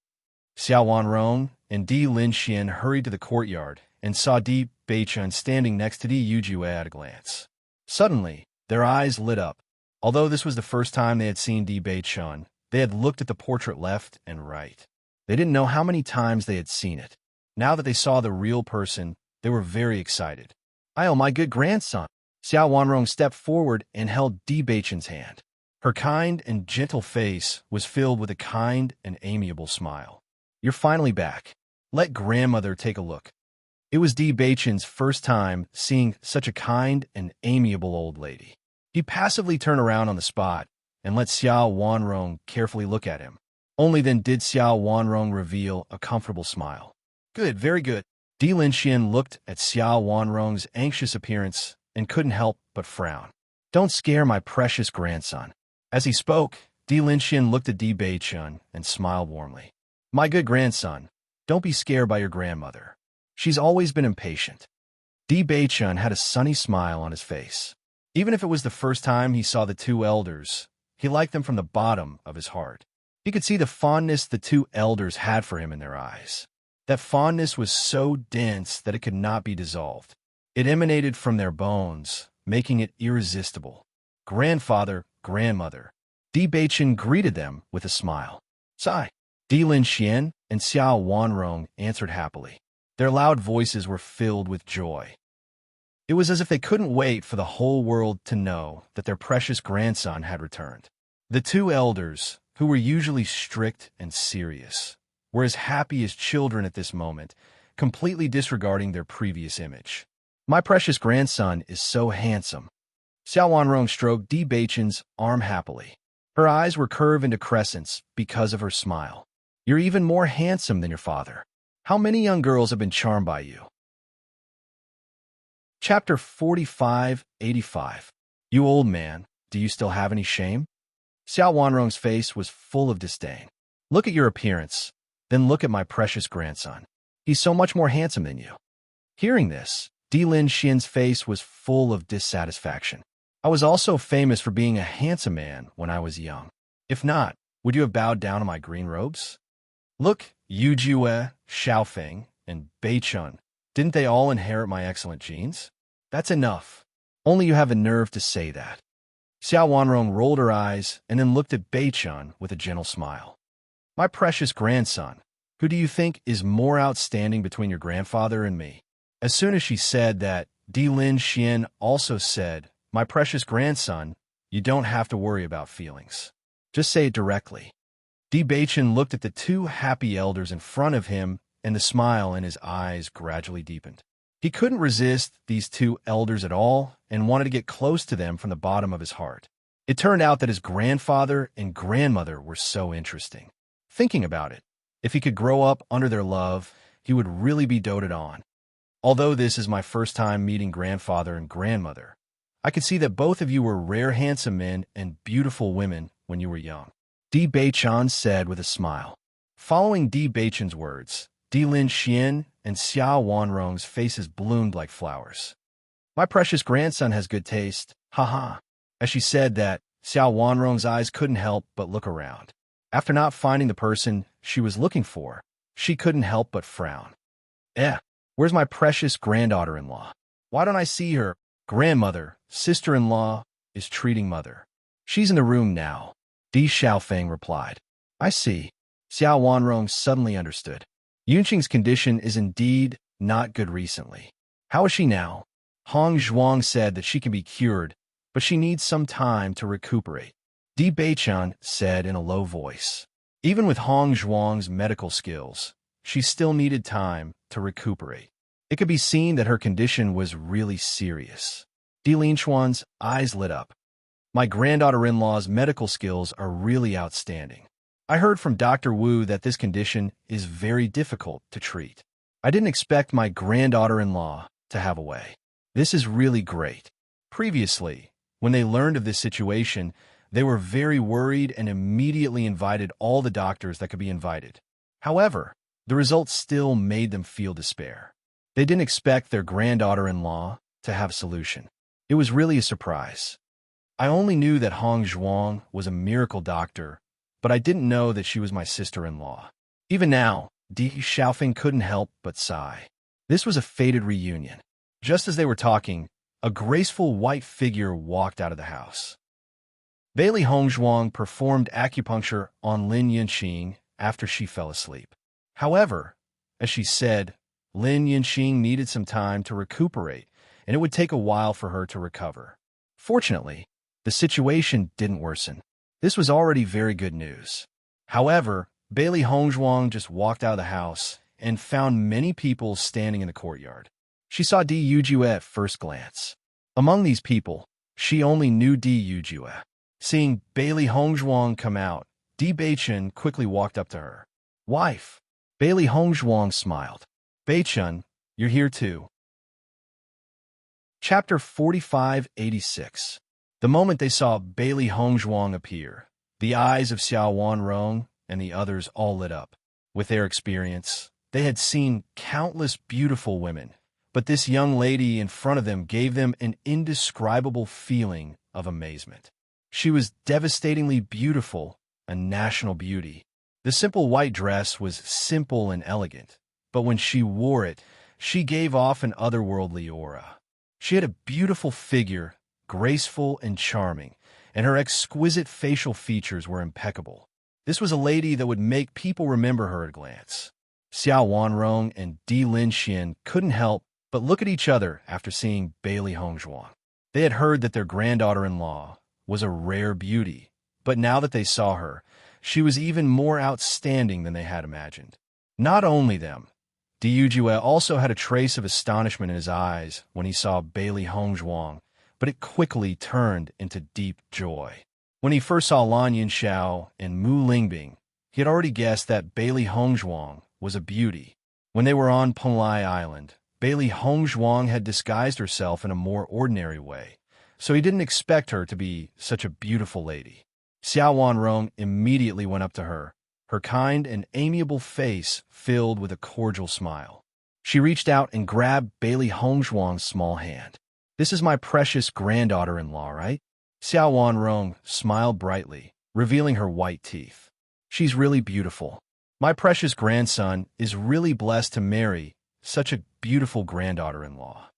Xiao Wanrong and Di Linxian hurried to the courtyard and saw Di Beichun standing next to Di Yujue at a glance. Suddenly, their eyes lit up. Although this was the first time they had seen Di Beichun, they had looked at the portrait left and right. They didn't know how many times they had seen it. Now that they saw the real person, they were very excited. "Oh, my good grandson!" Xiao Wanrong stepped forward and held Di Beichun's hand. Her kind and gentle face was filled with a kind and amiable smile. "You're finally back. Let grandmother take a look." It was Di Beichun's first time seeing such a kind and amiable old lady. He passively turned around on the spot and let Xiao Wanrong carefully look at him. Only then did Xiao Wanrong reveal a comfortable smile. "Good, very good." Di Linxian looked at Xiao Wanrong's anxious appearance and couldn't help but frown. "Don't scare my precious grandson." As he spoke, Di Linxian looked at Di Beichun and smiled warmly. "My good grandson, don't be scared by your grandmother. She's always been impatient." Di Beichun had a sunny smile on his face. Even if it was the first time he saw the two elders, he liked them from the bottom of his heart. He could see the fondness the two elders had for him in their eyes. That fondness was so dense that it could not be dissolved. It emanated from their bones, making it irresistible. "Grandfather, grandmother." Di Beichun greeted them with a smile. "Sai." Di Linxian and Xiao Wanrong answered happily. Their loud voices were filled with joy. It was as if they couldn't wait for the whole world to know that their precious grandson had returned. The two elders, who were usually strict and serious, were as happy as children at this moment, completely disregarding their previous image. "My precious grandson is so handsome." Xiao Wanrong stroked Di Beichun's arm happily. Her eyes were curved into crescents because of her smile. "You're even more handsome than your father. How many young girls have been charmed by you?" Chapter 45-85. "You old man, do you still have any shame?" Xiao Wanrong's face was full of disdain. "Look at your appearance, then look at my precious grandson. He's so much more handsome than you." Hearing this, Di Linxian's face was full of dissatisfaction. "I was also famous for being a handsome man when I was young. If not, would you have bowed down to my green robes? Look, Yu Jue, Xiaofeng, and Beichun. Didn't they all inherit my excellent genes? That's enough. Only you have the nerve to say that." Xiao Wanrong rolled her eyes and then looked at Beichun with a gentle smile. "My precious grandson, who do you think is more outstanding between your grandfather and me?" As soon as she said that, Di Linxian also said, "My precious grandson, you don't have to worry about feelings. Just say it directly." Di Beichun looked at the two happy elders in front of him, and the smile in his eyes gradually deepened. He couldn't resist these two elders at all and wanted to get close to them from the bottom of his heart. It turned out that his grandfather and grandmother were so interesting. Thinking about it, if he could grow up under their love, he would really be doted on. Although this is my first time meeting grandfather and grandmother, I could see that both of you were rare handsome men and beautiful women when you were young," Di Beichun said with a smile. Following Di Beichun's words, Di Linxian and Xiao Wanrong's faces bloomed like flowers. "My precious grandson has good taste, haha." As she said that, Xiao Wanrong's eyes couldn't help but look around. After not finding the person she was looking for, she couldn't help but frown. Where's my precious granddaughter-in-law? Why don't I see her? Grandmother, sister-in-law, is treating mother. She's in the room now," Di Xiaofeng replied. "I see." Xiao Wanrong suddenly understood. Yunqing's condition is indeed not good recently. "How is she now?" Hong Zhuang said that she can be cured, but she needs some time to recuperate. Di Beichun said in a low voice. Even with Hong Zhuang's medical skills, she still needed time to recuperate. It could be seen that her condition was really serious. Di Linchuan's eyes lit up. "My granddaughter-in-law's medical skills are really outstanding. I heard from Dr. Wu that this condition is very difficult to treat. I didn't expect my granddaughter-in-law to have a way. This is really great." Previously, when they learned of this situation, they were very worried and immediately invited all the doctors that could be invited. However, The results still made them feel despair. They didn't expect their granddaughter-in-law to have a solution. It was really a surprise. I only knew that Hong Zhuang was a miracle doctor, but I didn't know that she was my sister-in-law. Even now, Di Xiaofeng couldn't help but sigh. This was a fated reunion. Just as they were talking, a graceful white figure walked out of the house. Bailey Hongzhuang performed acupuncture on Lin Yunqing after she fell asleep. However, as she said, Lin Yunqing needed some time to recuperate, and it would take a while for her to recover. Fortunately, the situation didn't worsen. This was already very good news. However, Bailey Hongzhuang just walked out of the house and found many people standing in the courtyard. She saw Di Yujue at first glance. Among these people, she only knew Di Yujue. Seeing Bailey Hongzhuang come out, Di Beichun quickly walked up to her. "Wife." Bailey Hongzhuang smiled. "Beichun, you're here too." Chapter 4586. The moment they saw Bailey Hongzhuang appear, the eyes of Xiao Wanrong and the others all lit up. With their experience, they had seen countless beautiful women, but this young lady in front of them gave them an indescribable feeling of amazement. She was devastatingly beautiful, a national beauty. The simple white dress was simple and elegant, but when she wore it, she gave off an otherworldly aura. She had a beautiful figure, graceful and charming, and her exquisite facial features were impeccable. This was a lady that would make people remember her at a glance. Xiao Wanrong and Di Linxian couldn't help but look at each other after seeing Bailey Hongzhuang. They had heard that their granddaughter-in-law was a rare beauty, but now that they saw her, she was even more outstanding than they had imagined. Not only them, Di Yujue also had a trace of astonishment in his eyes when he saw Bailey Hongzhuang, but it quickly turned into deep joy. When he first saw Lan Yinxiao and Mu Lingbing, he had already guessed that Bailey Hongzhuang was a beauty. When they were on Penglai Island, Bailey Hongzhuang had disguised herself in a more ordinary way, so he didn't expect her to be such a beautiful lady. Xiao Wanrong immediately went up to her, her kind and amiable face filled with a cordial smile. She reached out and grabbed Bailey Hongzhuang's small hand. "This is my precious granddaughter-in-law, right?" Xiao Wanrong smiled brightly, revealing her white teeth. "She's really beautiful. My precious grandson is really blessed to marry such a beautiful granddaughter-in-law.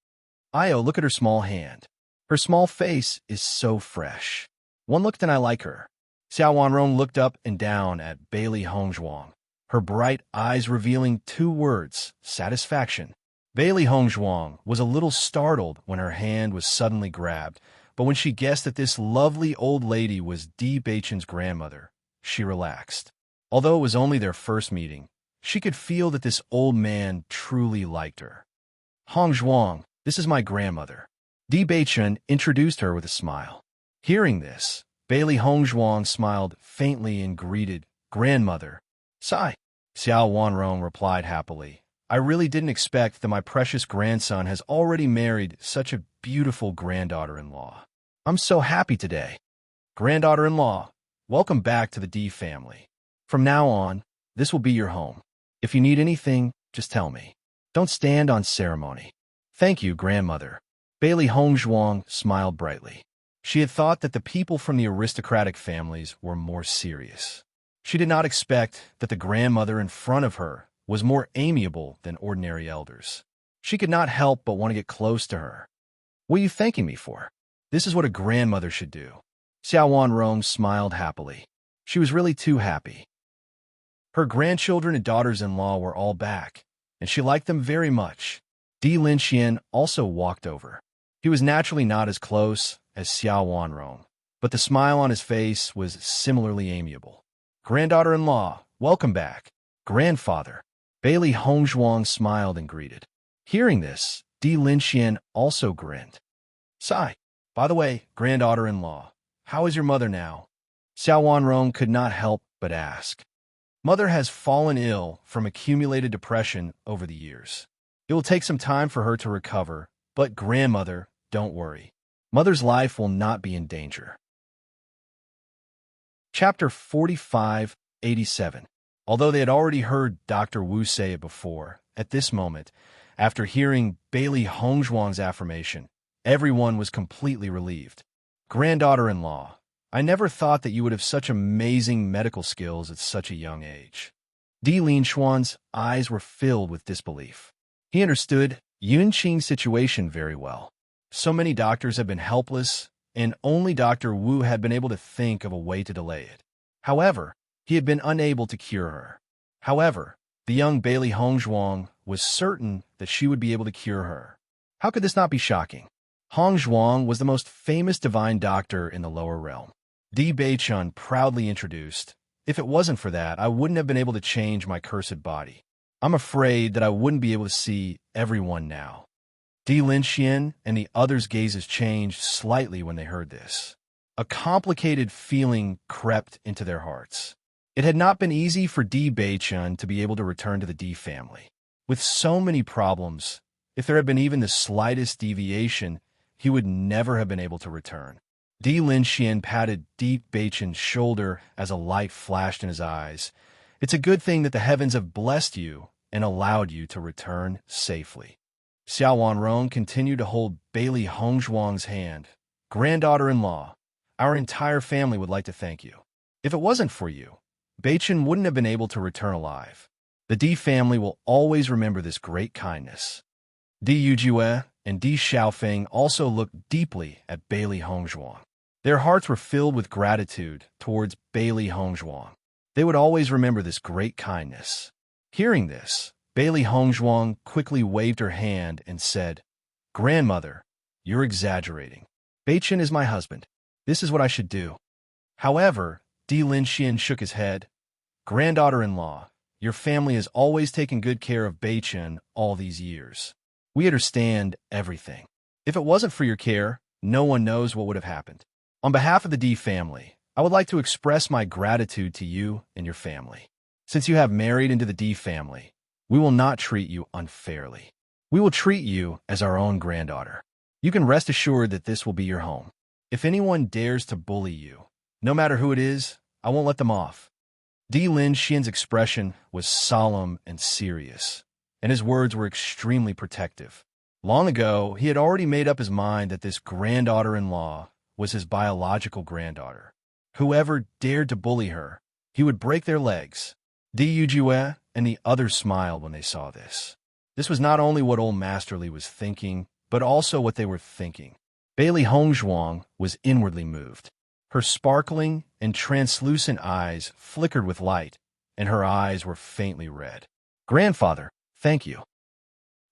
Io, look at her small hand. Her small face is so fresh. One look and I like her." Xiao Wanrong looked up and down at Bailey Hongzhuang, her bright eyes revealing two words: satisfaction. Bailey Hongzhuang was a little startled when her hand was suddenly grabbed, but when she guessed that this lovely old lady was Di Beichun's grandmother, she relaxed. Although it was only their first meeting, she could feel that this old man truly liked her. "Hongzhuang, this is my grandmother." Di Beichun introduced her with a smile. Hearing this, Bailey Hongzhuang smiled faintly and greeted, "Grandmother." "Sigh." Xiao Wanrong replied happily. "I really didn't expect that my precious grandson has already married such a beautiful granddaughter-in-law. I'm so happy today. Granddaughter-in-law, welcome back to the Di family. From now on, this will be your home. If you need anything, just tell me. Don't stand on ceremony." "Thank you, grandmother." Bailey Hongzhuang smiled brightly. She had thought that the people from the aristocratic families were more serious. She did not expect that the grandmother in front of her was more amiable than ordinary elders. She could not help but want to get close to her. "What are you thanking me for? This is what a grandmother should do." Xiao Wanrong smiled happily. She was really too happy. Her grandchildren and daughters-in-law were all back, and she liked them very much. Di Linxian also walked over. He was naturally not as close as Xiao Wanrong, but the smile on his face was similarly amiable. "Granddaughter-in-law, welcome back." "Grandfather." Bailey Hongzhuang smiled and greeted. Hearing this, Di Linxian also grinned. "Sigh. By the way, granddaughter-in-law, how is your mother now?" Xiao Wanrong could not help but ask. "Mother has fallen ill from accumulated depression over the years. It will take some time for her to recover, but grandmother, don't worry. Mother's life will not be in danger." Chapter 4587. Although they had already heard Dr. Wu say it before, at this moment, after hearing Bailey Hongzhuang's affirmation, everyone was completely relieved. Granddaughter-in-law, I never thought that you would have such amazing medical skills at such a young age. Di Linshuan's eyes were filled with disbelief. He understood Yunqing's situation very well. So many doctors had been helpless, and only Dr. Wu had been able to think of a way to delay it. However, he had been unable to cure her. However, the young Bailey Hongzhuang was certain that she would be able to cure her. How could this not be shocking? Hongzhuang was the most famous divine doctor in the lower realm. Di Beichun proudly introduced, if it wasn't for that, I wouldn't have been able to change my cursed body. I'm afraid that I wouldn't be able to see everyone now. Di Linxian and the others' gazes changed slightly when they heard this. A complicated feeling crept into their hearts. It had not been easy for Di Beichun to be able to return to the Di family. With so many problems, if there had been even the slightest deviation, he would never have been able to return. Di Linxian patted Di Beichun's shoulder as a light flashed in his eyes. It's a good thing that the heavens have blessed you and allowed you to return safely. Xiao Wanrong continued to hold Bailey Hongzhuang's hand. Granddaughter-in-law, our entire family would like to thank you. If it wasn't for you, Beichun wouldn't have been able to return alive. The Di family will always remember this great kindness. Di Yujue and Di Xiaofeng also looked deeply at Bailey Hongzhuang. Their hearts were filled with gratitude towards Bailey Hongzhuang. They would always remember this great kindness. Hearing this, Bailey Hongzhuang quickly waved her hand and said, Grandmother, you're exaggerating. Beichun is my husband. This is what I should do. However, Di Linxian shook his head. Granddaughter-in-law, your family has always taken good care of Beichun all these years. We understand everything. If it wasn't for your care, no one knows what would have happened. On behalf of the Di family, I would like to express my gratitude to you and your family. Since you have married into the Di family, we will not treat you unfairly. We will treat you as our own granddaughter. You can rest assured that this will be your home. If anyone dares to bully you, no matter who it is, I won't let them off. Di Linxian's expression was solemn and serious, and his words were extremely protective. Long ago, he had already made up his mind that this granddaughter-in-law was his biological granddaughter. Whoever dared to bully her, he would break their legs. Di Yujue and the others smiled when they saw this. This was not only what old Master Li was thinking, but also what they were thinking. Bailey Hongzhuang was inwardly moved. Her sparkling and translucent eyes flickered with light, and her eyes were faintly red. Grandfather, thank you.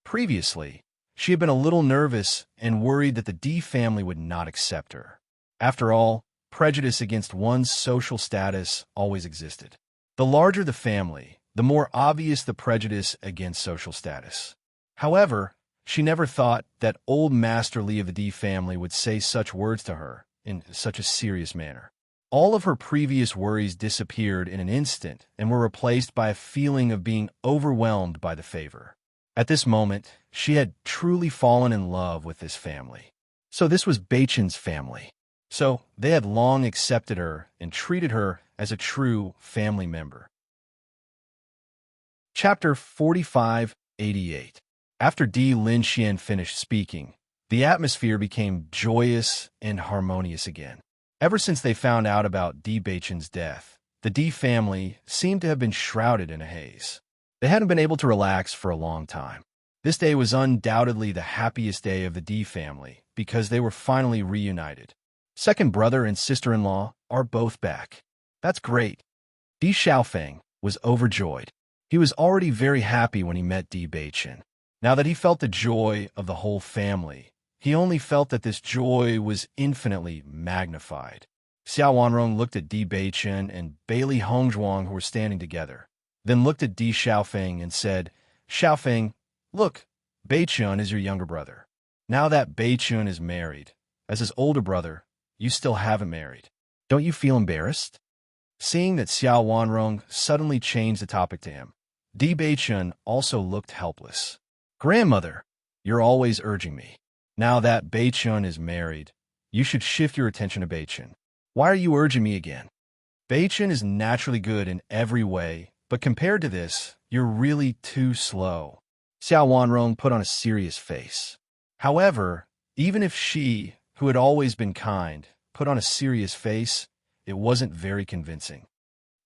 Previously, she had been a little nervous and worried that the Di family would not accept her. After all, prejudice against one's social status always existed. The larger the family, the more obvious the prejudice against social status. However, she never thought that old Master Li of the Di family would say such words to her in such a serious manner. All of her previous worries disappeared in an instant and were replaced by a feeling of being overwhelmed by the favor. At this moment, she had truly fallen in love with this family. So this was Beichun's family. So they had long accepted her and treated her as a true family member. Chapter 4588. After Di Linxian finished speaking, the atmosphere became joyous and harmonious again. Ever since they found out about Di Beichun's death, the Di family seemed to have been shrouded in a haze. They hadn't been able to relax for a long time. This day was undoubtedly the happiest day of the Di family because they were finally reunited. Second brother and sister-in-law are both back. That's great. Di Xiaofeng was overjoyed. He was already very happy when he met Di Beichun. Now that he felt the joy of the whole family, he only felt that this joy was infinitely magnified. Xiao Wanrong looked at Di Beichun and Bailey Hongzhuang who were standing together, then looked at Di Xiaofeng and said, Xiaofeng, look, Beichun is your younger brother. Now that Beichun is married, as his older brother, you still haven't married. Don't you feel embarrassed? Seeing that Xiao Wanrong suddenly changed the topic to him, Di Beichun also looked helpless. Grandmother, you're always urging me. Now that Beichun is married, you should shift your attention to Beichun. Why are you urging me again? Beichun is naturally good in every way, but compared to this, you're really too slow. Xiao Wanrong put on a serious face. However, even if she, who had always been kind, put on a serious face, it wasn't very convincing.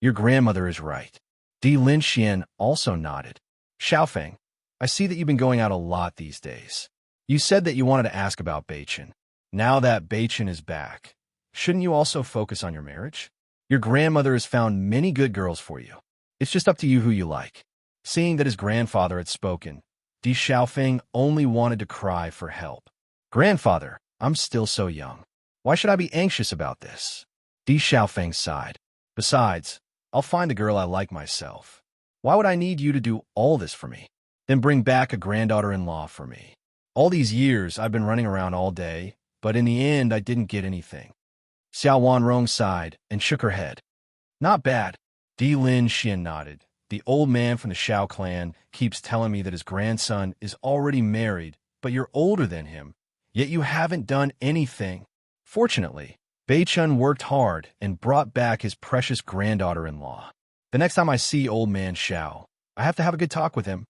Your grandmother is right. Di Linxian also nodded. Xiaofeng, I see that you've been going out a lot these days. You said that you wanted to ask about Beichen. Now that Beichen is back, shouldn't you also focus on your marriage? Your grandmother has found many good girls for you. It's just up to you who you like. Seeing that his grandfather had spoken, Di Xiaofeng only wanted to cry for help. Grandfather, I'm still so young. Why should I be anxious about this? Di Xiaofeng sighed. Besides, I'll find the girl I like myself. Why would I need you to do all this for me? Then bring back a granddaughter-in-law for me. All these years I've been running around all day, but in the end I didn't get anything. Xiao Wanrong sighed and shook her head. Not bad. Di Linxian nodded. The old man from the Xiao clan keeps telling me that his grandson is already married, but you're older than him, yet you haven't done anything. Fortunately, Beichun worked hard and brought back his precious granddaughter-in-law. The next time I see old man Xiao, I have to have a good talk with him.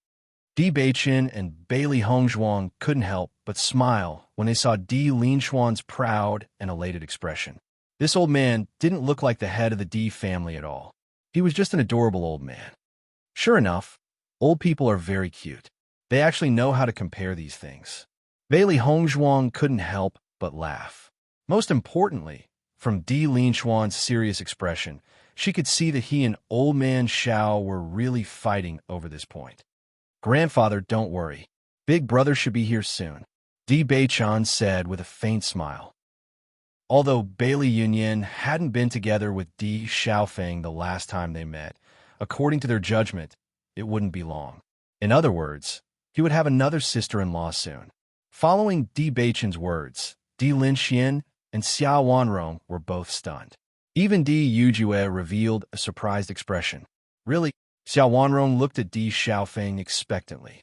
Di Beichen and Bailey Hongzhuang couldn't help but smile when they saw Di Linxuan's proud and elated expression. This old man didn't look like the head of the Di family at all. He was just an adorable old man. Sure enough, old people are very cute. They actually know how to compare these things. Bailey Hongzhuang couldn't help but laugh. Most importantly, from Di Linxuan's serious expression, she could see that he and old man Xiao were really fighting over this point. Grandfather, don't worry. Big brother should be here soon, Di Beichun said with a faint smile. Although Bailey Yunyan hadn't been together with Di Xiaofeng the last time they met, according to their judgment, it wouldn't be long. In other words, he would have another sister-in-law soon. Following Di Beichun's words, Di Linxian and Xiao Wanrong were both stunned. Even Di Yujue revealed a surprised expression. Really? Xiao Wanrong looked at Di Xiaofeng expectantly.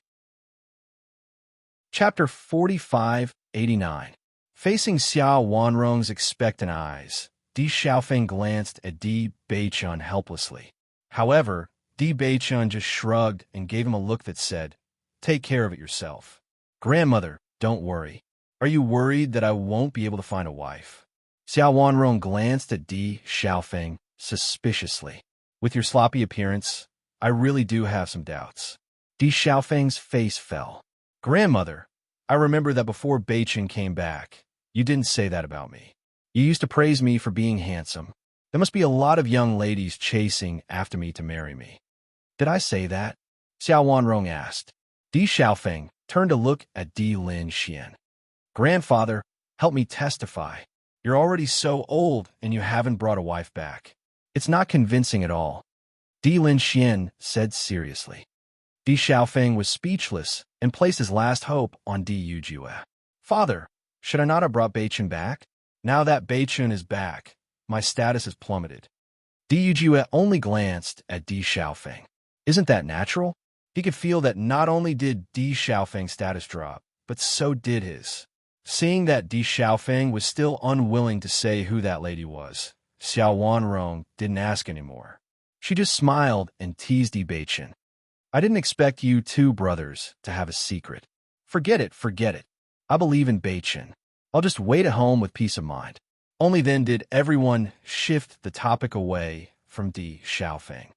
Chapter 4589. Facing Xiao Wanrong's expectant eyes, Di Xiaofeng glanced at Di Beichun helplessly. However, Di Beichun just shrugged and gave him a look that said, "Take care of it yourself. Grandmother, don't worry. Are you worried that I won't be able to find a wife?" Xiao Wanrong glanced at Di Xiaofeng suspiciously. With your sloppy appearance, I really do have some doubts. Di Xiaofeng's face fell. Grandmother, I remember that before Beichen came back, you didn't say that about me. You used to praise me for being handsome. There must be a lot of young ladies chasing after me to marry me. Did I say that? Xiao Wanrong asked. Di Xiaofeng turned to look at Di Linxian. Grandfather, help me testify. You're already so old and you haven't brought a wife back. It's not convincing at all. Di Linxian said seriously. Di Xiaofeng was speechless and placed his last hope on Di Yujue. Father, should I not have brought Beichen back? Now that Beichen is back, my status has plummeted. Di Yujue only glanced at Di Xiaofeng. Isn't that natural? He could feel that not only did Di Xiaofeng's status drop, but so did his. Seeing that Di Xiaofeng was still unwilling to say who that lady was, Xiao Wanrong didn't ask anymore. She just smiled and teased Di Beichen. I didn't expect you two brothers to have a secret. Forget it, forget it. I believe in Beichen. I'll just wait at home with peace of mind. Only then did everyone shift the topic away from Di Xiaofeng.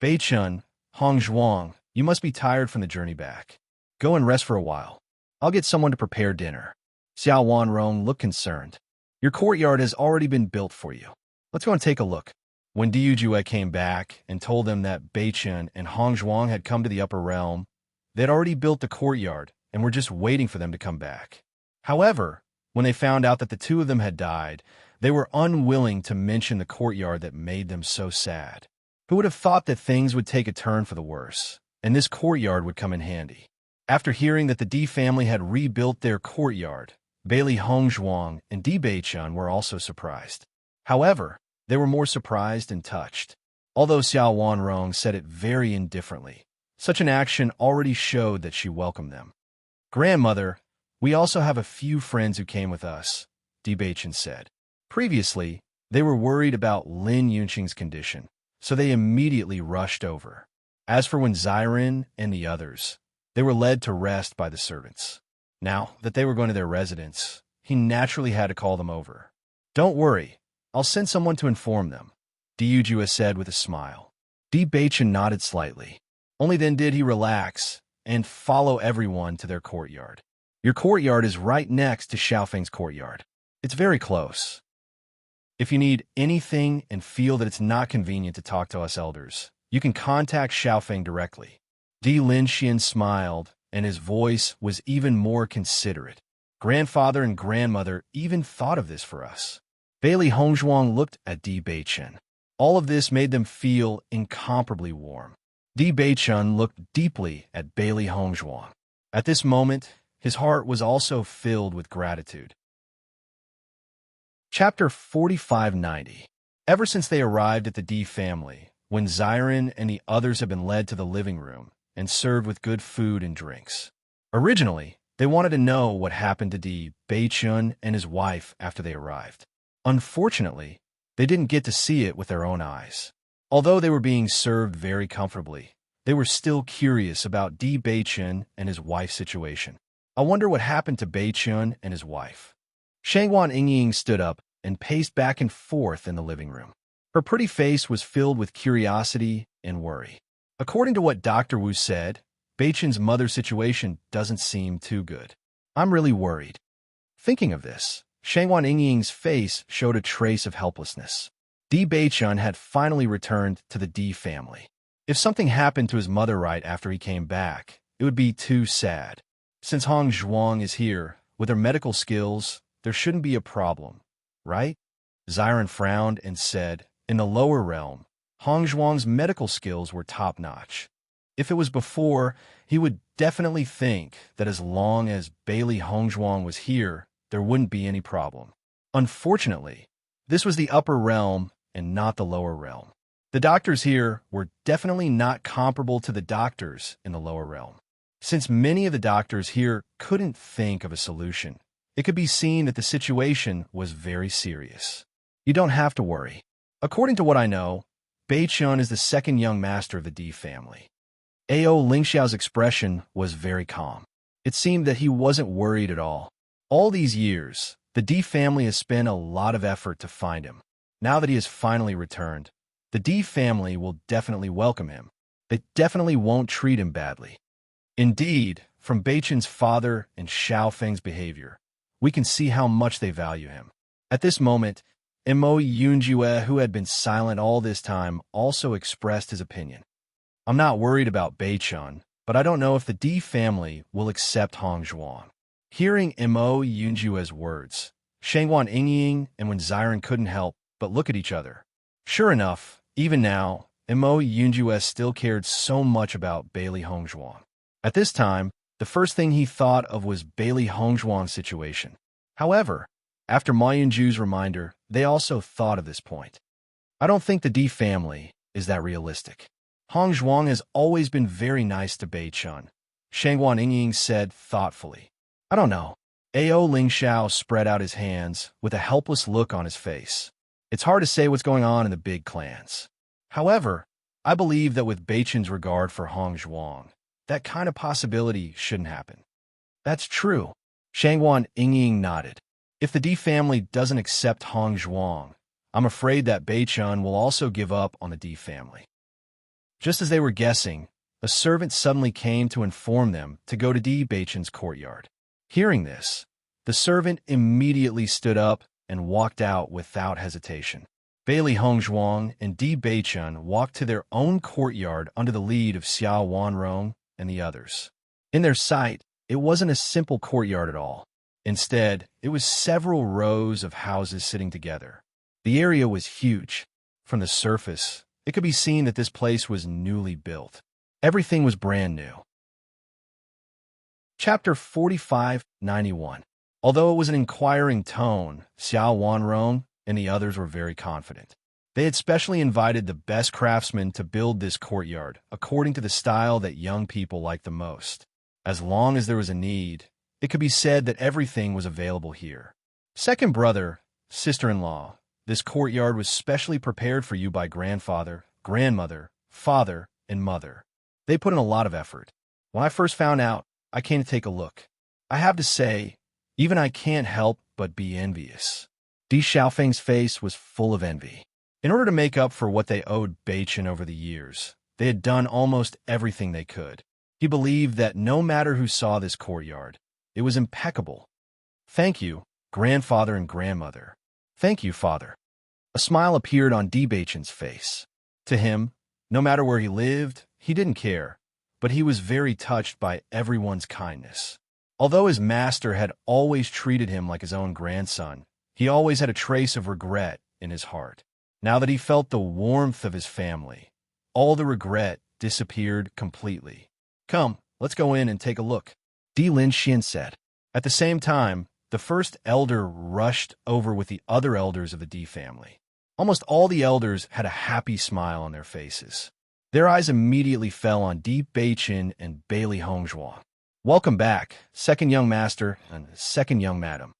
Beichen, Hongzhuang, you must be tired from the journey back. Go and rest for a while. I'll get someone to prepare dinner. Xiao Wanrong looked concerned. Your courtyard has already been built for you. Let's go and take a look. When Di Yujue came back and told them that Beichen and Hongzhuang had come to the upper realm, they had already built the courtyard and were just waiting for them to come back. However, when they found out that the two of them had died, they were unwilling to mention the courtyard that made them so sad. Who would have thought that things would take a turn for the worse, and this courtyard would come in handy? After hearing that the Di family had rebuilt their courtyard, Bailey Hongzhuang and Di Beichun were also surprised. However, they were more surprised and touched. Although Xiao Wanrong said it very indifferently, such an action already showed that she welcomed them. Grandmother, we also have a few friends who came with us, Di Beichen said. Previously, they were worried about Lin Yunqing's condition, so they immediately rushed over. As for when Xiren and the others, they were led to rest by the servants. Now that they were going to their residence, he naturally had to call them over. "Don't worry, I'll send someone to inform them," Dyujua said with a smile. Bachan nodded slightly. Only then did he relax and follow everyone to their courtyard. "Your courtyard is right next to Xiaofeng's courtyard. It's very close. If you need anything and feel that it's not convenient to talk to us elders, you can contact Xiaofeng directly." Di Linxian smiled, and his voice was even more considerate. "Grandfather and grandmother even thought of this for us." Bailey Hongzhuang looked at Di Beichen. All of this made them feel incomparably warm. Di Beichen looked deeply at Bailey Hongzhuang. At this moment, his heart was also filled with gratitude. Chapter 4590. Ever since they arrived at the Di family, when Xiren and the others had been led to the living room and served with good food and drinks. Originally, they wanted to know what happened to Di Beichun and his wife after they arrived. Unfortunately, they didn't get to see it with their own eyes. Although they were being served very comfortably, they were still curious about Di Beichun and his wife's situation. "I wonder what happened to Beichun and his wife." Shangwan Yingying stood up and paced back and forth in the living room. Her pretty face was filled with curiosity and worry. According to what Dr. Wu said, Beichun's mother's situation doesn't seem too good. "I'm really worried." Thinking of this, Shangwan Yingying's face showed a trace of helplessness. Di Beichun had finally returned to the Di family. If something happened to his mother right after he came back, it would be too sad. Since Hong Zhuang is here, with her medical skills, there shouldn't be a problem, right? Xiren frowned and said, in the lower realm, Hong Zhuang's medical skills were top-notch. If it was before, he would definitely think that as long as Bailey Hongzhuang was here, there wouldn't be any problem. Unfortunately, this was the upper realm and not the lower realm. The doctors here were definitely not comparable to the doctors in the lower realm. Since many of the doctors here couldn't think of a solution, it could be seen that the situation was very serious. "You don't have to worry. According to what I know, Beichun is the second young master of the Di family." Ao Lingxiao's expression was very calm. It seemed that he wasn't worried at all. All these years, the Di family has spent a lot of effort to find him. Now that he has finally returned, the Di family will definitely welcome him. They definitely won't treat him badly. Indeed, from Beichun's father and Xiaofeng's behavior, we can see how much they value him. At this moment, Mo Yunjue, who had been silent all this time, also expressed his opinion. "I'm not worried about Beichun, but I don't know if the Di family will accept Hong Zhuang." Hearing Mo Yunjue's words, Shangwan Yingying and Wen Xiren couldn't help but look at each other. Sure enough, even now, Mo Yunjue still cared so much about Bailey Hongzhuang. At this time, the first thing he thought of was Bailey Hongzhuang's situation. However, after Ma Yunju's reminder, they also thought of this point. "I don't think the Di family is that realistic. Hong Zhuang has always been very nice to Beichun," Shangwan Yingying said thoughtfully. "I don't know." Ao Lingxiao spread out his hands with a helpless look on his face. "It's hard to say what's going on in the big clans. However, I believe that with Beichun's regard for Hong Zhuang, that kind of possibility shouldn't happen." "That's true." Shangwan Yingying nodded. "If the Di family doesn't accept Hong Zhuang, I'm afraid that Beichun will also give up on the Di family." Just as they were guessing, a servant suddenly came to inform them to go to Di Beichun's courtyard. Hearing this, the servant immediately stood up and walked out without hesitation. Bailey Hongzhuang and Di Beichun walked to their own courtyard under the lead of Xiao Wanrong and the others. In their sight, it wasn't a simple courtyard at all. Instead, it was several rows of houses sitting together. The area was huge. From the surface, it could be seen that this place was newly built. Everything was brand new. Chapter 4591. Although it was an inquiring tone, Xiao Wanrong and the others were very confident. They had specially invited the best craftsmen to build this courtyard according to the style that young people liked the most. As long as there was a need, it could be said that everything was available here. "Second brother, sister-in-law, this courtyard was specially prepared for you by grandfather, grandmother, father, and mother. They put in a lot of effort. When I first found out, I came to take a look. I have to say, even I can't help but be envious. Di Xiaofeng's face was full of envy. In order to make up for what they owed Beichen over the years, they had done almost everything they could. He believed that no matter who saw this courtyard, it was impeccable. Thank you, grandfather and grandmother. Thank you, father. A smile appeared on Di Beichen's face. To him, no matter where he lived, he didn't care, but he was very touched by everyone's kindness. Although his master had always treated him like his own grandson, he always had a trace of regret in his heart. Now that he felt the warmth of his family, all the regret disappeared completely. Come, let's go in and take a look, Di Linxian said. At the same time, the first elder rushed over with the other elders of the Di family. Almost all the elders had a happy smile on their faces. Their eyes immediately fell on Di Beichen and Bailey Hongzhuang. Welcome back, second young master and second young madam,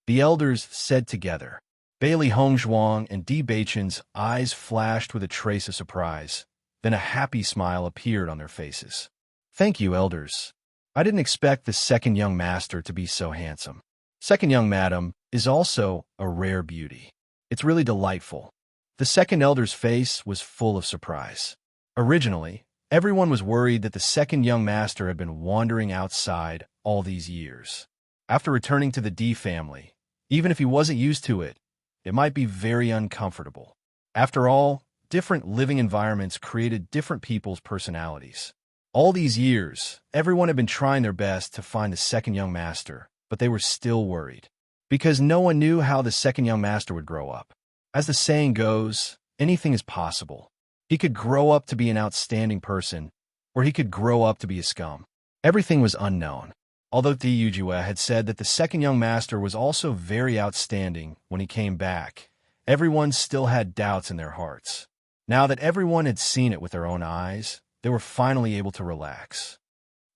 the elders said together. Bailey Hongzhuang and Di Beichen's eyes flashed with a trace of surprise. Then a happy smile appeared on their faces. Thank you, elders. I didn't expect the second young master to be so handsome. Second young madam is also a rare beauty. It's really delightful. The second elder's face was full of surprise. Originally, everyone was worried that the second young master had been wandering outside all these years. After returning to the Di family, even if he wasn't used to it, it might be very uncomfortable. After all, different living environments created different people's personalities. All these years, everyone had been trying their best to find the second young master, but they were still worried. Because no one knew how the second young master would grow up. As the saying goes, anything is possible. He could grow up to be an outstanding person, or he could grow up to be a scum. Everything was unknown. Although Di Yujue had said that the second young master was also very outstanding when he came back, everyone still had doubts in their hearts. Now that everyone had seen it with their own eyes, they were finally able to relax.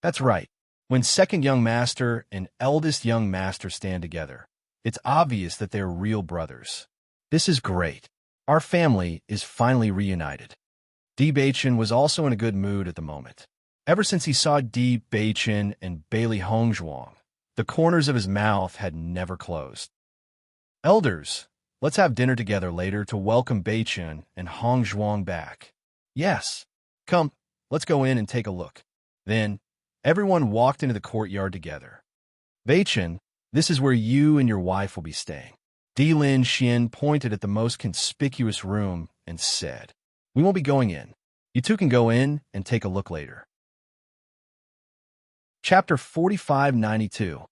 That's right. When second young master and eldest young master stand together, it's obvious that they're real brothers. This is great. Our family is finally reunited. Di Beichen was also in a good mood at the moment. Ever since he saw Di Beichen and Bailey Hongzhuang, the corners of his mouth had never closed. Elders, let's have dinner together later to welcome Beichen and Hongzhuang back. Yes. Come, let's go in and take a look. Then, everyone walked into the courtyard together. Beichen, this is where you and your wife will be staying. Di Linxian pointed at the most conspicuous room and said, We won't be going in. You two can go in and take a look later. Chapter 4592.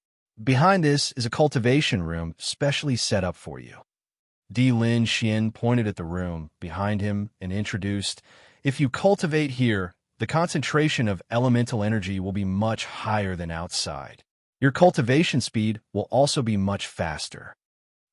Behind this is a cultivation room specially set up for you. Di Linxian pointed at the room behind him and introduced, If you cultivate here, the concentration of elemental energy will be much higher than outside. Your cultivation speed will also be much faster.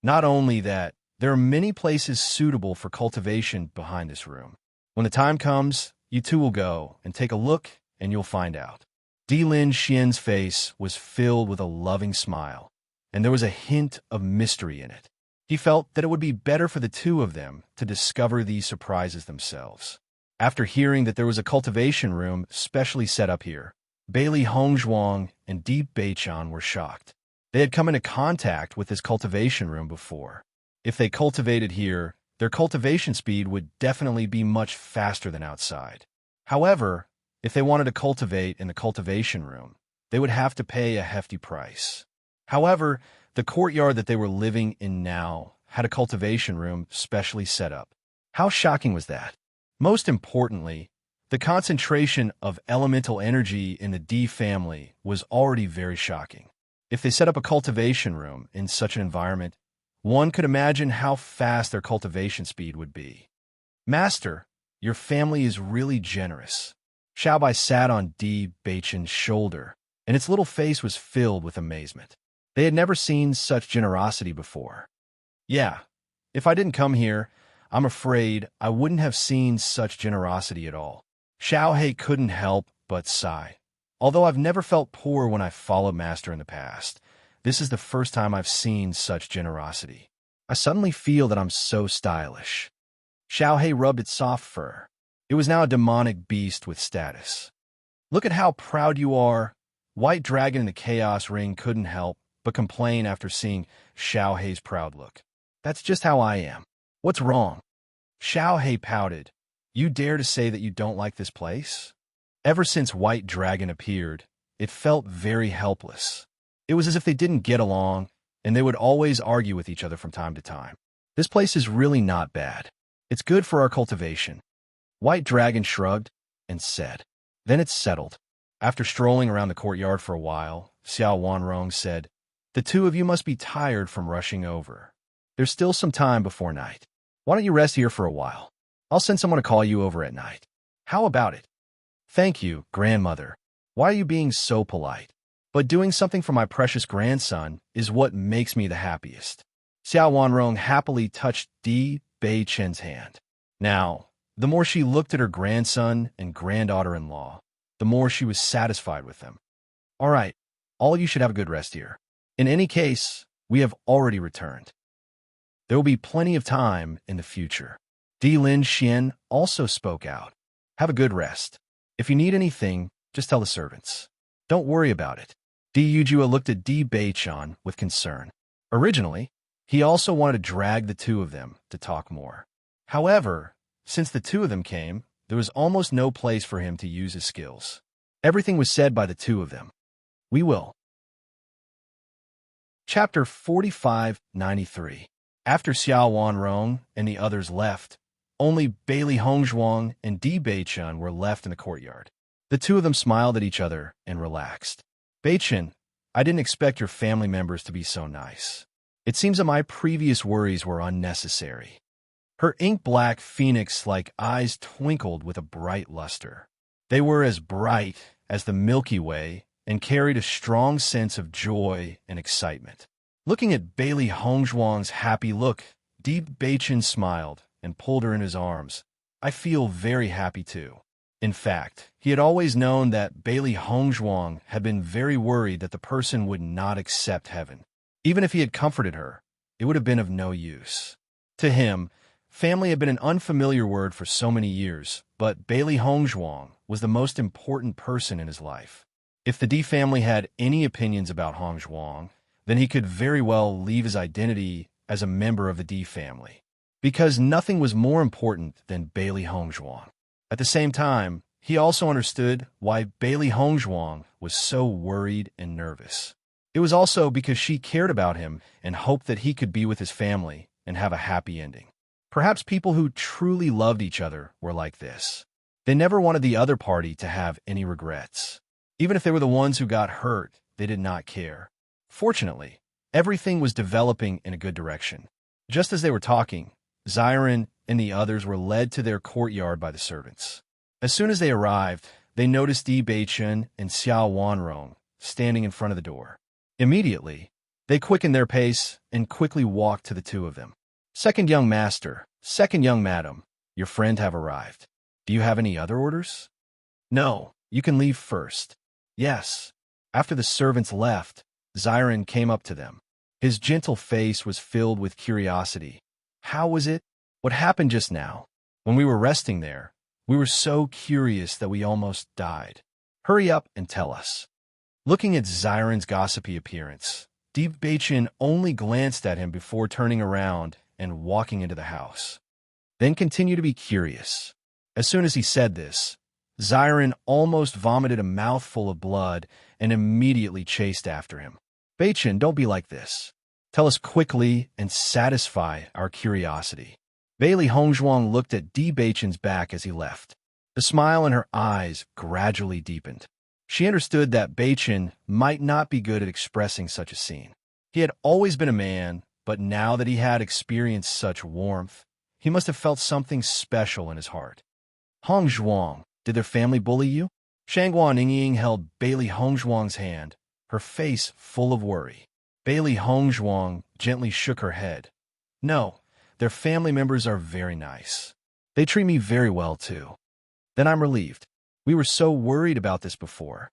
Not only that, there are many places suitable for cultivation behind this room. When the time comes, you two will go and take a look and you'll find out. Di Linxian's face was filled with a loving smile, and there was a hint of mystery in it. He felt that it would be better for the two of them to discover these surprises themselves. After hearing that there was a cultivation room specially set up here, Bailey Hongzhuang and Di Beichen were shocked. They had come into contact with this cultivation room before. If they cultivated here, their cultivation speed would definitely be much faster than outside. However, if they wanted to cultivate in the cultivation room, they would have to pay a hefty price. However, the courtyard that they were living in now had a cultivation room specially set up. How shocking was that? Most importantly, the concentration of elemental energy in the Di family was already very shocking. If they set up a cultivation room in such an environment, one could imagine how fast their cultivation speed would be. Master, your family is really generous. Xiaobai sat on Di Beichen's shoulder, and its little face was filled with amazement. They had never seen such generosity before. Yeah, if I didn't come here, I'm afraid I wouldn't have seen such generosity at all. Xiaohei couldn't help but sigh. Although I've never felt poor when I followed Master in the past, this is the first time I've seen such generosity. I suddenly feel that I'm so stylish. Xiaohei rubbed its soft fur. It was now a demonic beast with status. "Look at how proud you are." White Dragon in the Chaos Ring couldn't help but complain after seeing Xiao Hei's proud look. "That's just how I am. What's wrong?" Xiao Hei pouted. "You dare to say that you don't like this place?" Ever since White Dragon appeared, it felt very helpless. It was as if they didn't get along, and they would always argue with each other from time to time. "This place is really not bad. It's good for our cultivation." White Dragon shrugged and said. "Then it's settled." After strolling around the courtyard for a while, Xiao Wanrong said, "The two of you must be tired from rushing over. There's still some time before night. Why don't you rest here for a while? I'll send someone to call you over at night. How about it?" "Thank you, grandmother. Why are you being so polite? But doing something for my precious grandson is what makes me the happiest." Xiao Wanrong happily touched Di Beichen's hand. Now, the more she looked at her grandson and granddaughter-in-law, the more she was satisfied with them. "All right, all of you should have a good rest here. In any case, we have already returned. There will be plenty of time in the future." Di Lin Xian also spoke out. "Have a good rest. If you need anything, just tell the servants. Don't worry about it." Di Yujua looked at Di Beichen with concern. Originally, he also wanted to drag the two of them to talk more. However, since the two of them came, there was almost no place for him to use his skills. Everything was said by the two of them. "We will." Chapter 4593. After Xiao Wanrong and the others left, only Bailey Hongzhuang and Di Beichen were left in the courtyard. The two of them smiled at each other and relaxed. "Beichen, I didn't expect your family members to be so nice. It seems that my previous worries were unnecessary." Her ink-black phoenix-like eyes twinkled with a bright luster. They were as bright as the Milky Way and carried a strong sense of joy and excitement. Looking at Bailey Hongzhuang's happy look, Di Beichen smiled and pulled her in his arms. "I feel very happy too." In fact, he had always known that Bailey Hongzhuang had been very worried that the person would not accept heaven. Even if he had comforted her, it would have been of no use. To him, family had been an unfamiliar word for so many years, but Bailey Hongzhuang was the most important person in his life. If the Di family had any opinions about Hongzhuang, then he could very well leave his identity as a member of the Di family, because nothing was more important than Bailey Hongzhuang. At the same time, he also understood why Bailey Hongzhuang was so worried and nervous. It was also because she cared about him and hoped that he could be with his family and have a happy ending. Perhaps people who truly loved each other were like this. They never wanted the other party to have any regrets. Even if they were the ones who got hurt, they did not care. Fortunately, everything was developing in a good direction. Just as they were talking, Xiren and the others were led to their courtyard by the servants. As soon as they arrived, they noticed Di Beichen and Xiao Wanrong standing in front of the door. Immediately, they quickened their pace and quickly walked to the two of them. "Second young master, second young madam, your friend have arrived. Do you have any other orders?" "No, you can leave first." "Yes." After the servants left, Xiren came up to them. His gentle face was filled with curiosity. "How was it? What happened just now? When we were resting there, we were so curious that we almost died. Hurry up and tell us." Looking at Xiren's gossipy appearance, Di Beichen only glanced at him before turning around and walking into the house. Then continue to be curious. As soon as he said this, Xiren almost vomited a mouthful of blood and immediately chased after him. "Beichen, don't be like this. Tell us quickly and satisfy our curiosity." Bailey Hongzhuang looked at Di Beichen's back as he left. The smile in her eyes gradually deepened. She understood that Beichen might not be good at expressing such a scene. He had always been a man, but now that he had experienced such warmth, he must have felt something special in his heart. "Hongzhuang, did their family bully you?" Shangguan Yingying held Bailey Hongzhuang's hand, her face full of worry. Bailey Hongzhuang gently shook her head. "No, their family members are very nice. They treat me very well, too." "Then I'm relieved. We were so worried about this before."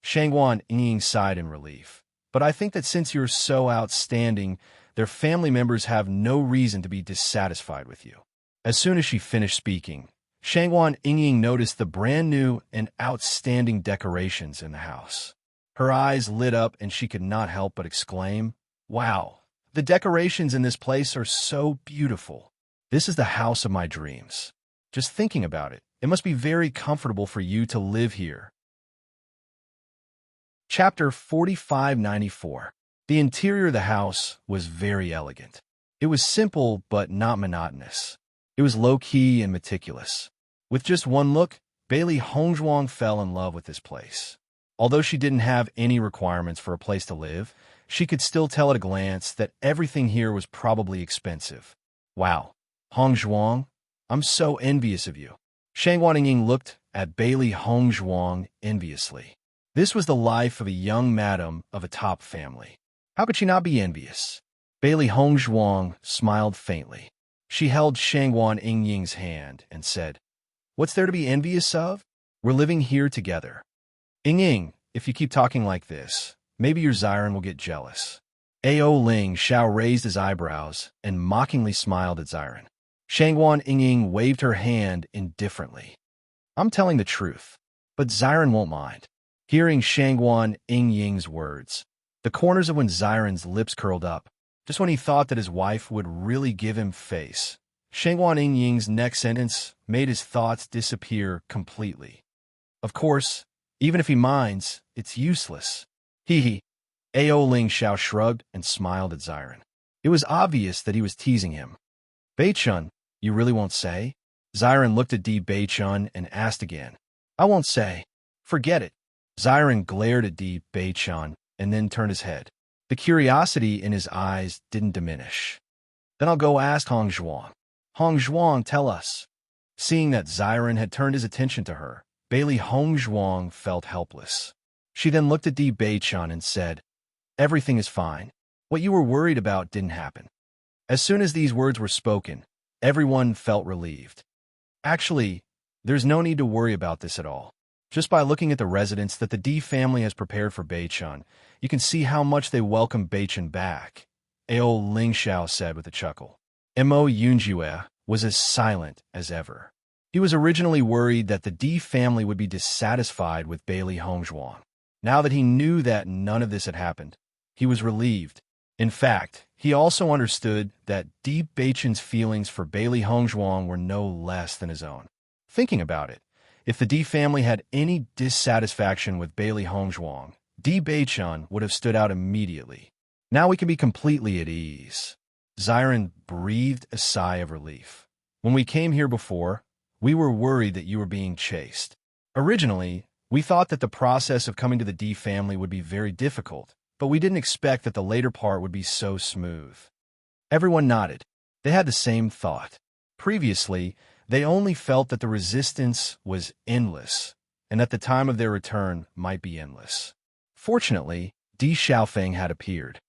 Shangguan Yingying sighed in relief. "But I think that since you're so outstanding, their family members have no reason to be dissatisfied with you." As soon as she finished speaking, Shangwan Yingying noticed the brand new and outstanding decorations in the house. Her eyes lit up and she could not help but exclaim, "Wow, the decorations in this place are so beautiful. This is the house of my dreams. Just thinking about it, it must be very comfortable for you to live here." Chapter 4594. The interior of the house was very elegant. It was simple but not monotonous. It was low-key and meticulous. With just one look, Bailey Hongzhuang fell in love with this place. Although she didn't have any requirements for a place to live, she could still tell at a glance that everything here was probably expensive. "Wow, Hongzhuang, I'm so envious of you." Shangwan Yingying looked at Bailey Hongzhuang enviously. This was the life of a young madam of a top family. How could she not be envious? Bailey Hongzhuang smiled faintly. She held Shangwan Yingying's hand and said, "What's there to be envious of? We're living here together. Yingying, if you keep talking like this, maybe your Xiren will get jealous." Ao Ling Xiao raised his eyebrows and mockingly smiled at Xiren. Shangwan Yingying waved her hand indifferently. "I'm telling the truth, but Xiren won't mind." Hearing Shangwan Yingying's words, the corners of Xiren's lips curled up, just when he thought that his wife would really give him face. Shangwan Yingying's next sentence made his thoughts disappear completely. "Of course, even if he minds, it's useless." Hee. Ao Ling Xiao shrugged and smiled at Xiren. It was obvious that he was teasing him. "Beichun, you really won't say?" Xiren looked at Di Beichun and asked again. "I won't say. Forget it." Xiren glared at Di Beichun and then turned his head. The curiosity in his eyes didn't diminish. "Then I'll go ask Hongzhuang." "Hongzhuang, tell us." Seeing that Xiren had turned his attention to her, Bailey Hongzhuang felt helpless. She then looked at Di Beichun and said, "Everything is fine. What you were worried about didn't happen." As soon as these words were spoken, everyone felt relieved. Actually, there's no need to worry about this at all. Just by looking at the residence that the Di family has prepared for Beichun, you can see how much they welcome Beichun back, Ao Ling Xiao said with a chuckle. Mo Yunjue was as silent as ever. He was originally worried that the Di family would be dissatisfied with Bailey Hongzhuang. Now that he knew that none of this had happened, he was relieved. In fact, he also understood that Di Beichun's feelings for Bailey Hongzhuang were no less than his own. Thinking about it, if the Di family had any dissatisfaction with Bailey Hongzhuang, Di Beichun would have stood out immediately. Now we can be completely at ease. Xiren breathed a sigh of relief. "When we came here before, we were worried that you were being chased. Originally, we thought that the process of coming to the Di family would be very difficult, but we didn't expect that the later part would be so smooth." Everyone nodded. They had the same thought. Previously, they only felt that the resistance was endless, and that the time of their return might be endless. Fortunately, Di Xiaofeng had appeared.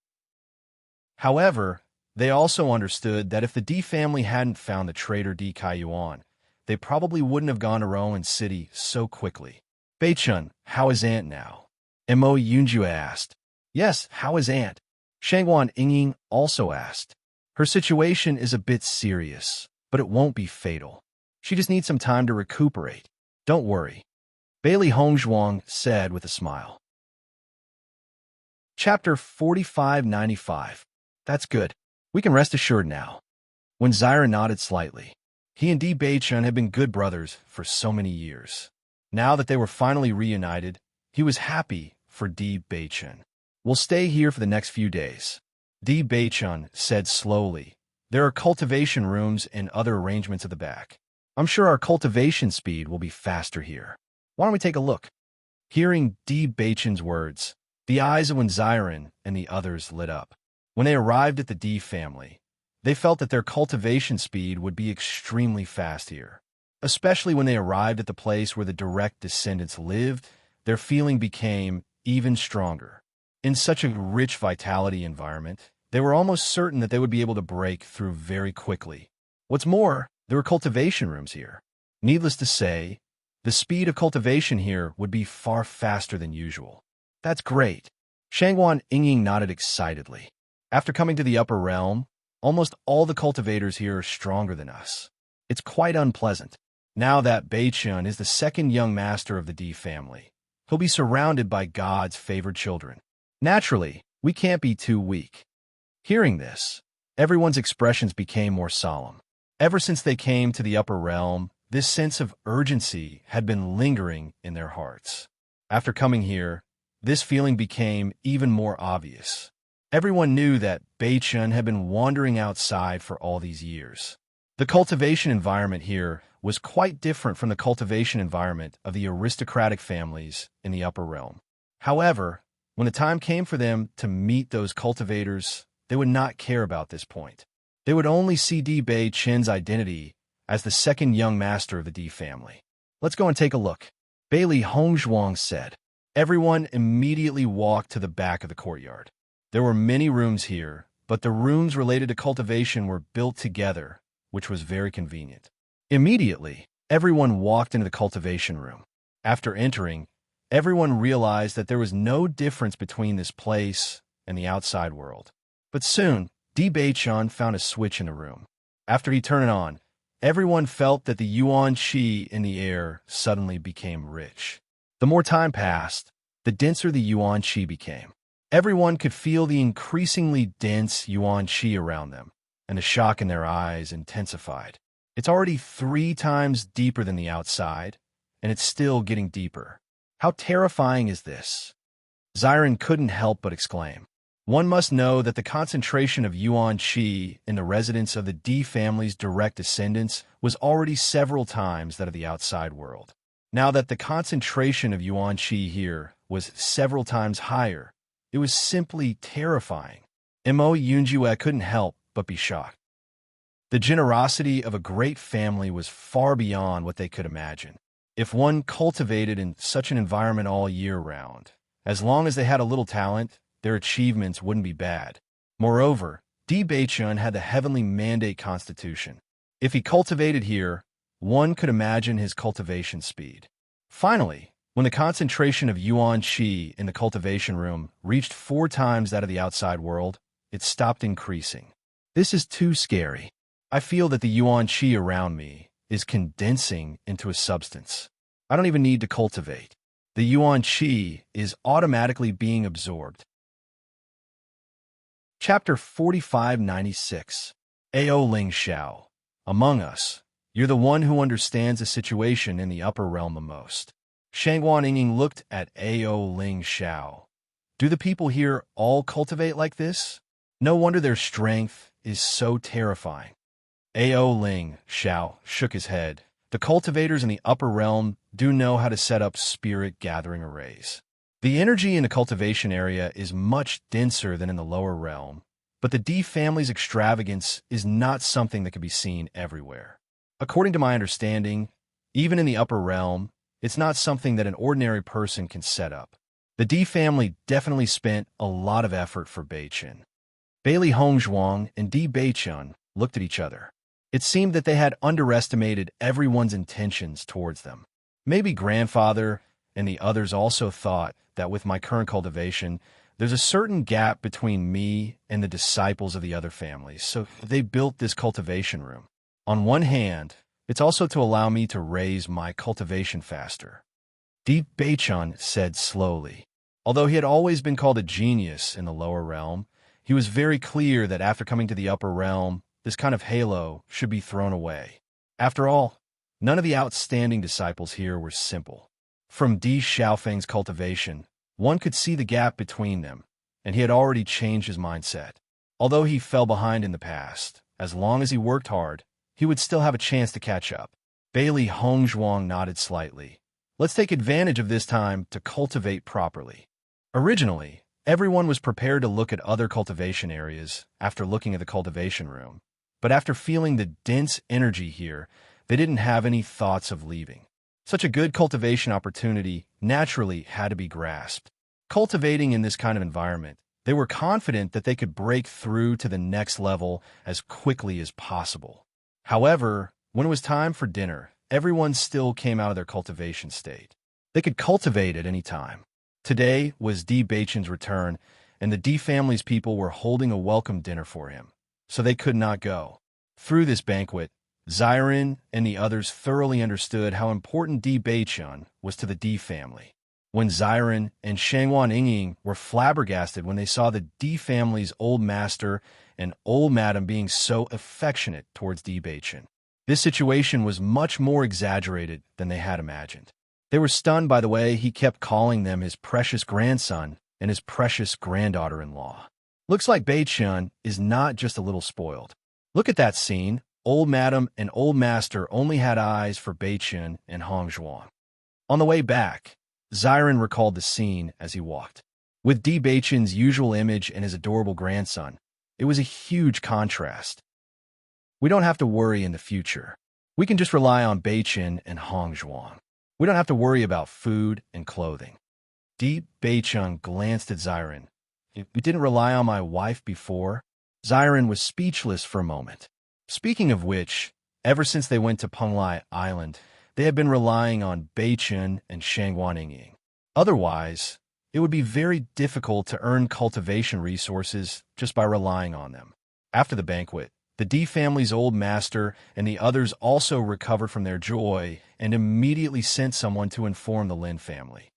However, they also understood that if the Di family hadn't found the traitor Di Kaiyuan, they probably wouldn't have gone to Rowan City so quickly. "Beichun, how is Aunt now?" Mo Yunjue asked. "Yes, how is Aunt?" Shangwan Yingying also asked. "Her situation is a bit serious, but it won't be fatal. She just needs some time to recuperate. Don't worry," Bailey Hongzhuang said with a smile. Chapter 4595. That's good. We can rest assured now. When Xiren nodded slightly, he and Di Beichun had been good brothers for so many years. Now that they were finally reunited, he was happy for Di Beichun. "We'll stay here for the next few days," Di Beichun said slowly. "There are cultivation rooms and other arrangements at the back. I'm sure our cultivation speed will be faster here. Why don't we take a look?" Hearing Di Beichun's words, the eyes of Xiren and the others lit up. When they arrived at the Di family, they felt that their cultivation speed would be extremely fast here. Especially when they arrived at the place where the direct descendants lived, their feeling became even stronger. In such a rich vitality environment, they were almost certain that they would be able to break through very quickly. What's more, there were cultivation rooms here. Needless to say, the speed of cultivation here would be far faster than usual. "That's great." Shangwan Yingying nodded excitedly. "After coming to the upper realm, almost all the cultivators here are stronger than us. It's quite unpleasant. Now that Beichun is the second young master of the D family, he'll be surrounded by God's favored children. Naturally, we can't be too weak. Hearing this, everyone's expressions became more solemn. Ever since they came to the upper realm, this sense of urgency had been lingering in their hearts. After coming here, this feeling became even more obvious. Everyone knew that Beichun had been wandering outside for all these years. The cultivation environment here was quite different from the cultivation environment of the aristocratic families in the upper realm. However, when the time came for them to meet those cultivators, they would not care about this point. They would only see D. Beichun's identity as the second young master of the D family. Let's go and take a look. Bailey Hongzhuang said. Everyone immediately walked to the back of the courtyard. There were many rooms here, but the rooms related to cultivation were built together, which was very convenient. Immediately, everyone walked into the cultivation room. After entering, everyone realized that there was no difference between this place and the outside world. But soon, D. Beichun found a switch in the room. After he turned it on, everyone felt that the yuan qi in the air suddenly became rich. The more time passed, the denser the yuan qi became. Everyone could feel the increasingly dense yuan qi around them, and the shock in their eyes intensified. It's already 3 times deeper than the outside, and it's still getting deeper. How terrifying is this? Xiren couldn't help but exclaim. One must know that the concentration of yuan qi in the residence of the D family's direct descendants was already several times that of the outside world. Now that the concentration of yuan qi here was several times higher, it was simply terrifying. Mo Yunjue couldn't help but be shocked. The generosity of a great family was far beyond what they could imagine. If one cultivated in such an environment all year round, as long as they had a little talent, their achievements wouldn't be bad. Moreover, D. Beichun had the heavenly mandate constitution. If he cultivated here, one could imagine his cultivation speed. Finally, when the concentration of yuan qi in the cultivation room reached 4 times that of the outside world, it stopped increasing. This is too scary. I feel that the yuan qi around me is condensing into a substance. I don't even need to cultivate. The yuan qi is automatically being absorbed. Chapter 4596. Ao Ling Xiao. Among us, you're the one who understands the situation in the upper realm the most. Shangguan Yinging looked at Ao Ling Xiao. Do the people here all cultivate like this? No wonder their strength is so terrifying. Ao Ling Xiao shook his head. The cultivators in the upper realm do know how to set up spirit gathering arrays. The energy in the cultivation area is much denser than in the lower realm, but the D family's extravagance is not something that can be seen everywhere. According to my understanding, even in the upper realm, it's not something that an ordinary person can set up. The D family definitely spent a lot of effort for Beichun. Bailey Hongzhuang and D. Beichun looked at each other. It seemed that they had underestimated everyone's intentions towards them. Maybe grandfather and the others also thought that with my current cultivation, there's a certain gap between me and the disciples of the other families, so they built this cultivation room. On one hand, it's also to allow me to raise my cultivation faster. D. Beichun said slowly. Although he had always been called a genius in the lower realm, he was very clear that after coming to the upper realm, this kind of halo should be thrown away. After all, none of the outstanding disciples here were simple. From D. Xiaofeng's cultivation, one could see the gap between them, and he had already changed his mindset. Although he fell behind in the past, as long as he worked hard, he would still have a chance to catch up. Bailey Hongzhuang nodded slightly. Let's take advantage of this time to cultivate properly. Originally, everyone was prepared to look at other cultivation areas after looking at the cultivation room, but after feeling the dense energy here, they didn't have any thoughts of leaving. Such a good cultivation opportunity naturally had to be grasped. Cultivating in this kind of environment, they were confident that they could break through to the next level as quickly as possible. However, when it was time for dinner, everyone still came out of their cultivation state. They could cultivate at any time. Today was D. Beichun's return, and the D family's people were holding a welcome dinner for him, so they could not go. Through this banquet, Xiren and the others thoroughly understood how important Di Beichun was to the Di family. When Xiren and Shangwan Yingying were flabbergasted when they saw the Di family's old master and old madam being so affectionate towards Di Beichun. This situation was much more exaggerated than they had imagined. They were stunned by the way he kept calling them his precious grandson and his precious granddaughter-in-law. Looks like Beichun is not just a little spoiled. Look at that scene. Old madam and old master only had eyes for Beichun and Hongzhuang. On the way back, Xiren recalled the scene as he walked. With Di Beichun's usual image and his adorable grandson, it was a huge contrast. We don't have to worry in the future. We can just rely on Beichun and Hongzhuang. We don't have to worry about food and clothing. Di Beichun glanced at Xiren. We didn't rely on my wife before. Xiren was speechless for a moment. Speaking of which, ever since they went to Penglai Island, they had been relying on Beichun and Shangwan Yingying. Otherwise, it would be very difficult to earn cultivation resources just by relying on them. After the banquet, the Di family's old master and the others also recovered from their joy and immediately sent someone to inform the Lin family.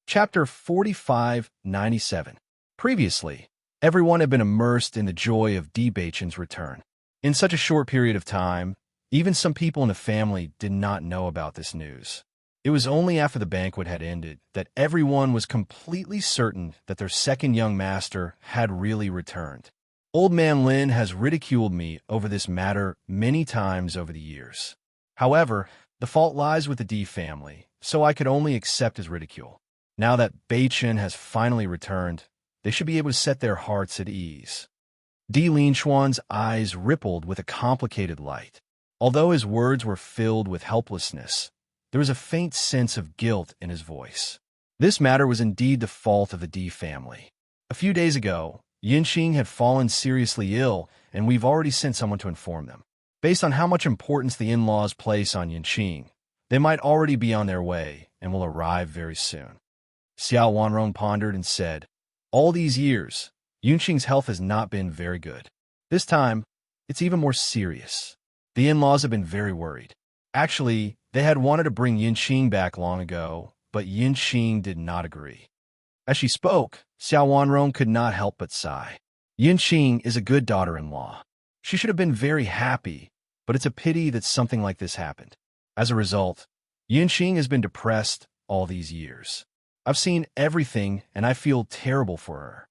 Chapter 4597. Previously, everyone had been immersed in the joy of Di Beichun's return. In such a short period of time, even some people in the family did not know about this news. It was only after the banquet had ended that everyone was completely certain that their second young master had really returned. Old Man Lin has ridiculed me over this matter many times over the years. However, the fault lies with the Di family, so I could only accept his ridicule. Now that Beichun has finally returned, they should be able to set their hearts at ease. Di Linxuan's eyes rippled with a complicated light. Although his words were filled with helplessness, there was a faint sense of guilt in his voice. This matter was indeed the fault of the Di family. A few days ago, Yinxing had fallen seriously ill, and we've already sent someone to inform them. Based on how much importance the in-laws place on Yinxing, they might already be on their way and will arrive very soon. Xiao Wanrong pondered and said, all these years, Yunqing's health has not been very good. This time, it's even more serious. The in-laws have been very worried. Actually, they had wanted to bring Yinxing back long ago, but Yinxing did not agree. As she spoke, Xiao Wanrong could not help but sigh. Yinxing is a good daughter-in-law. She should have been very happy, but it's a pity that something like this happened. As a result, Yinxing has been depressed all these years. I've seen everything, and I feel terrible for her.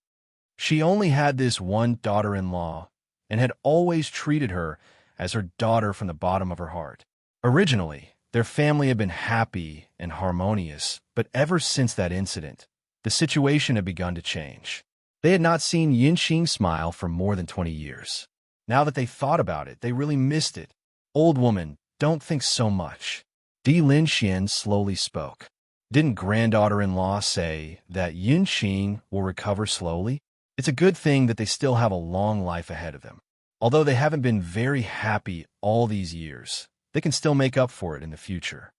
She only had this one daughter-in-law and had always treated her as her daughter from the bottom of her heart. Originally, their family had been happy and harmonious, but ever since that incident, the situation had begun to change. They had not seen Yinxing smile for more than 20 years. Now that they thought about it, they really missed it. Old woman, don't think so much. Di Linxian slowly spoke. Didn't granddaughter-in-law say that Yinxing will recover slowly? It's a good thing that they still have a long life ahead of them. Although they haven't been very happy all these years, they can still make up for it in the future.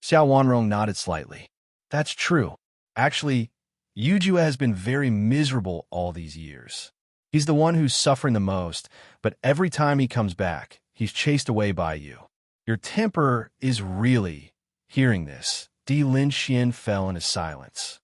Xiao Wanrong nodded slightly. That's true. Actually, Yujue has been very miserable all these years. He's the one who's suffering the most, but every time he comes back, he's chased away by you. Your temper is really... Hearing this, Di Linxian fell into silence.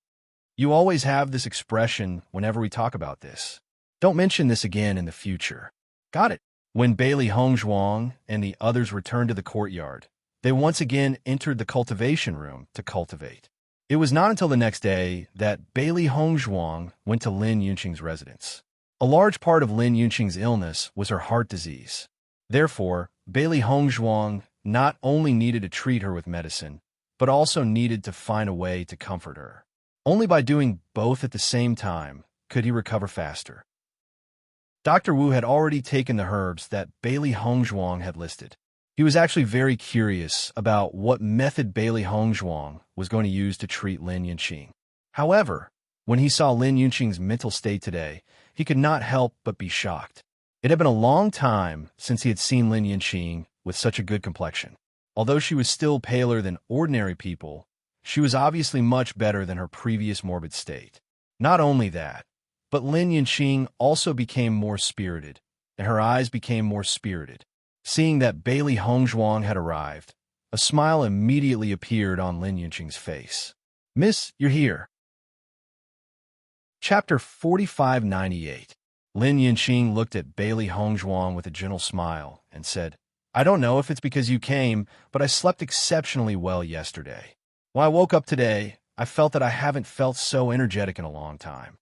You always have this expression whenever we talk about this. Don't mention this again in the future. Got it. When Bailey Hongzhuang and the others returned to the courtyard, they once again entered the cultivation room to cultivate. It was not until the next day that Bailey Hongzhuang went to Lin Yunqing's residence. A large part of Lin Yunqing's illness was her heart disease. Therefore, Bailey Hongzhuang not only needed to treat her with medicine, but also needed to find a way to comfort her. Only by doing both at the same time could he recover faster. Dr. Wu had already taken the herbs that Bailey Hongzhuang had listed. He was actually very curious about what method Bailey Hongzhuang was going to use to treat Lin Yunqing. However, when he saw Lin Yunqing's mental state today, he could not help but be shocked. It had been a long time since he had seen Lin Yunqing with such a good complexion. Although she was still paler than ordinary people, she was obviously much better than her previous morbid state. Not only that, but Lin Yunqing also became more spirited, and her eyes became more spirited. Seeing that Bailey Hongzhuang had arrived, a smile immediately appeared on Lin Yunqing's face. "Miss, you're here." Chapter 4598. Lin Yunqing looked at Bailey Hongzhuang with a gentle smile and said, "I don't know if it's because you came, but I slept exceptionally well yesterday. When I woke up today, I felt that I haven't felt so energetic in a long time."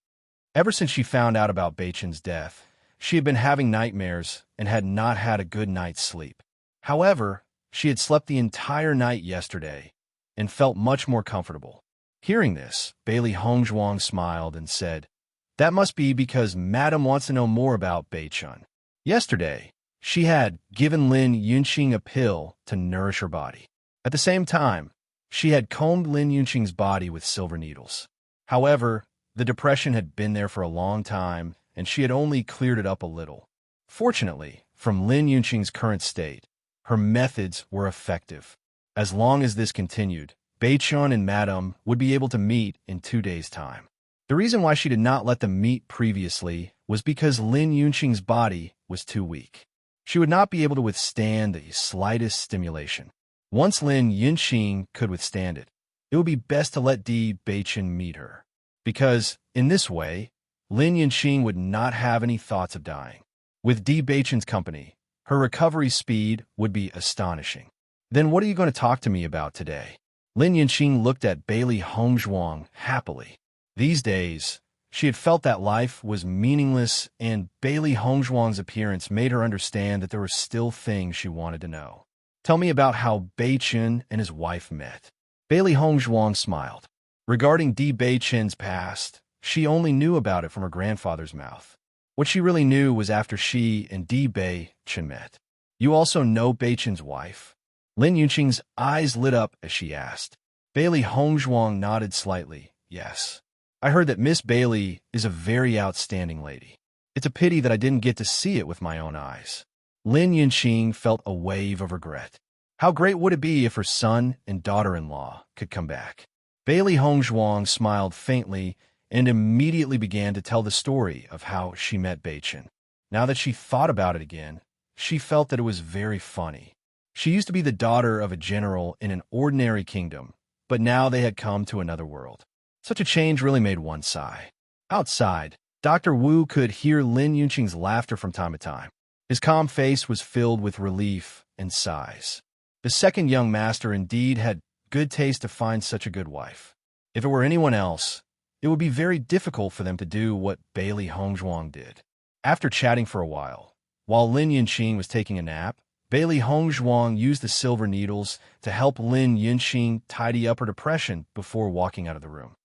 Ever since she found out about Beichen's death, she had been having nightmares and had not had a good night's sleep. However, she had slept the entire night yesterday and felt much more comfortable. Hearing this, Bailey Hongzhuang smiled and said, "That must be because Madam wants to know more about Beichun. Yesterday, she had given Lin Yunqing a pill to nourish her body. At the same time, she had combed Lin Yunqing's body with silver needles. However, the depression had been there for a long time, and she had only cleared it up a little. Fortunately, from Lin Yunqing's current state, her methods were effective. As long as this continued, Beichun and Madame would be able to meet in 2 days' time. The reason why she did not let them meet previously was because Lin Yunqing's body was too weak. She would not be able to withstand the slightest stimulation. Once Lin Yunqing could withstand it, it would be best to let Beichun meet her, because, in this way, Lin Yunqing would not have any thoughts of dying. With Beichun's company, her recovery speed would be astonishing. "Then what are you going to talk to me about today?" Lin Yunqing looked at Bailey Hongzhuang happily. These days, she had felt that life was meaningless, and Bailey Hongzhuang's appearance made her understand that there were still things she wanted to know. "Tell me about how Beichun and his wife met." Bailey Hongzhuang smiled. Regarding Beichun's past, she only knew about it from her grandfather's mouth. What she really knew was after she and Beichun met. "You also know Beichun's wife?" Lin Yunqing's eyes lit up as she asked. Bailey Hongzhuang nodded slightly. "Yes. I heard that Miss Bailey is a very outstanding lady. It's a pity that I didn't get to see it with my own eyes." Lin Yunqing felt a wave of regret. How great would it be if her son and daughter-in-law could come back? Bailey Hongzhuang smiled faintly and immediately began to tell the story of how she met Beichun. Now that she thought about it again, she felt that it was very funny. She used to be the daughter of a general in an ordinary kingdom, but now they had come to another world. Such a change really made one sigh. Outside, Dr. Wu could hear Lin Yunqing's laughter from time to time. His calm face was filled with relief and sighs. The second young master indeed had good taste to find such a good wife. If it were anyone else, it would be very difficult for them to do what Bailey Hongzhuang did. After chatting for a while Lin Yunqing was taking a nap, Bailey Hongzhuang used the silver needles to help Lin Yunqing tidy up her depression before walking out of the room.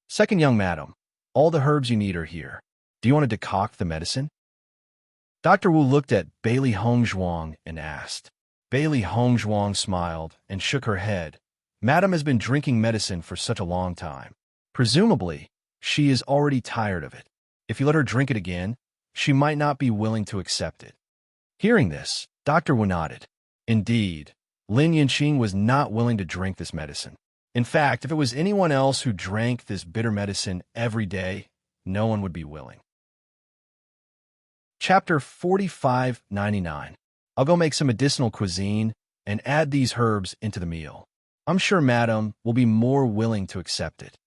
"Second young madam, all the herbs you need are here. Do you want to decoct the medicine?" Dr. Wu looked at Bailey Hongzhuang and asked. Bailey Hongzhuang smiled and shook her head. "Madam has been drinking medicine for such a long time. Presumably, she is already tired of it. If you let her drink it again, she might not be willing to accept it." Hearing this, Dr. Wu nodded. Indeed, Lin Yunqing was not willing to drink this medicine. In fact, if it was anyone else who drank this bitter medicine every day, no one would be willing. Chapter 4599. I'll go make some medicinal cuisine and add these herbs into the meal. I'm sure Madam will be more willing to accept it.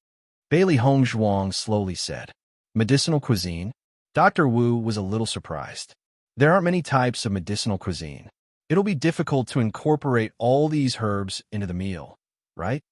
Bailey Hongzhuang slowly said. Medicinal cuisine? Dr. Wu was a little surprised. There aren't many types of medicinal cuisine. It'll be difficult to incorporate all these herbs into the meal, right?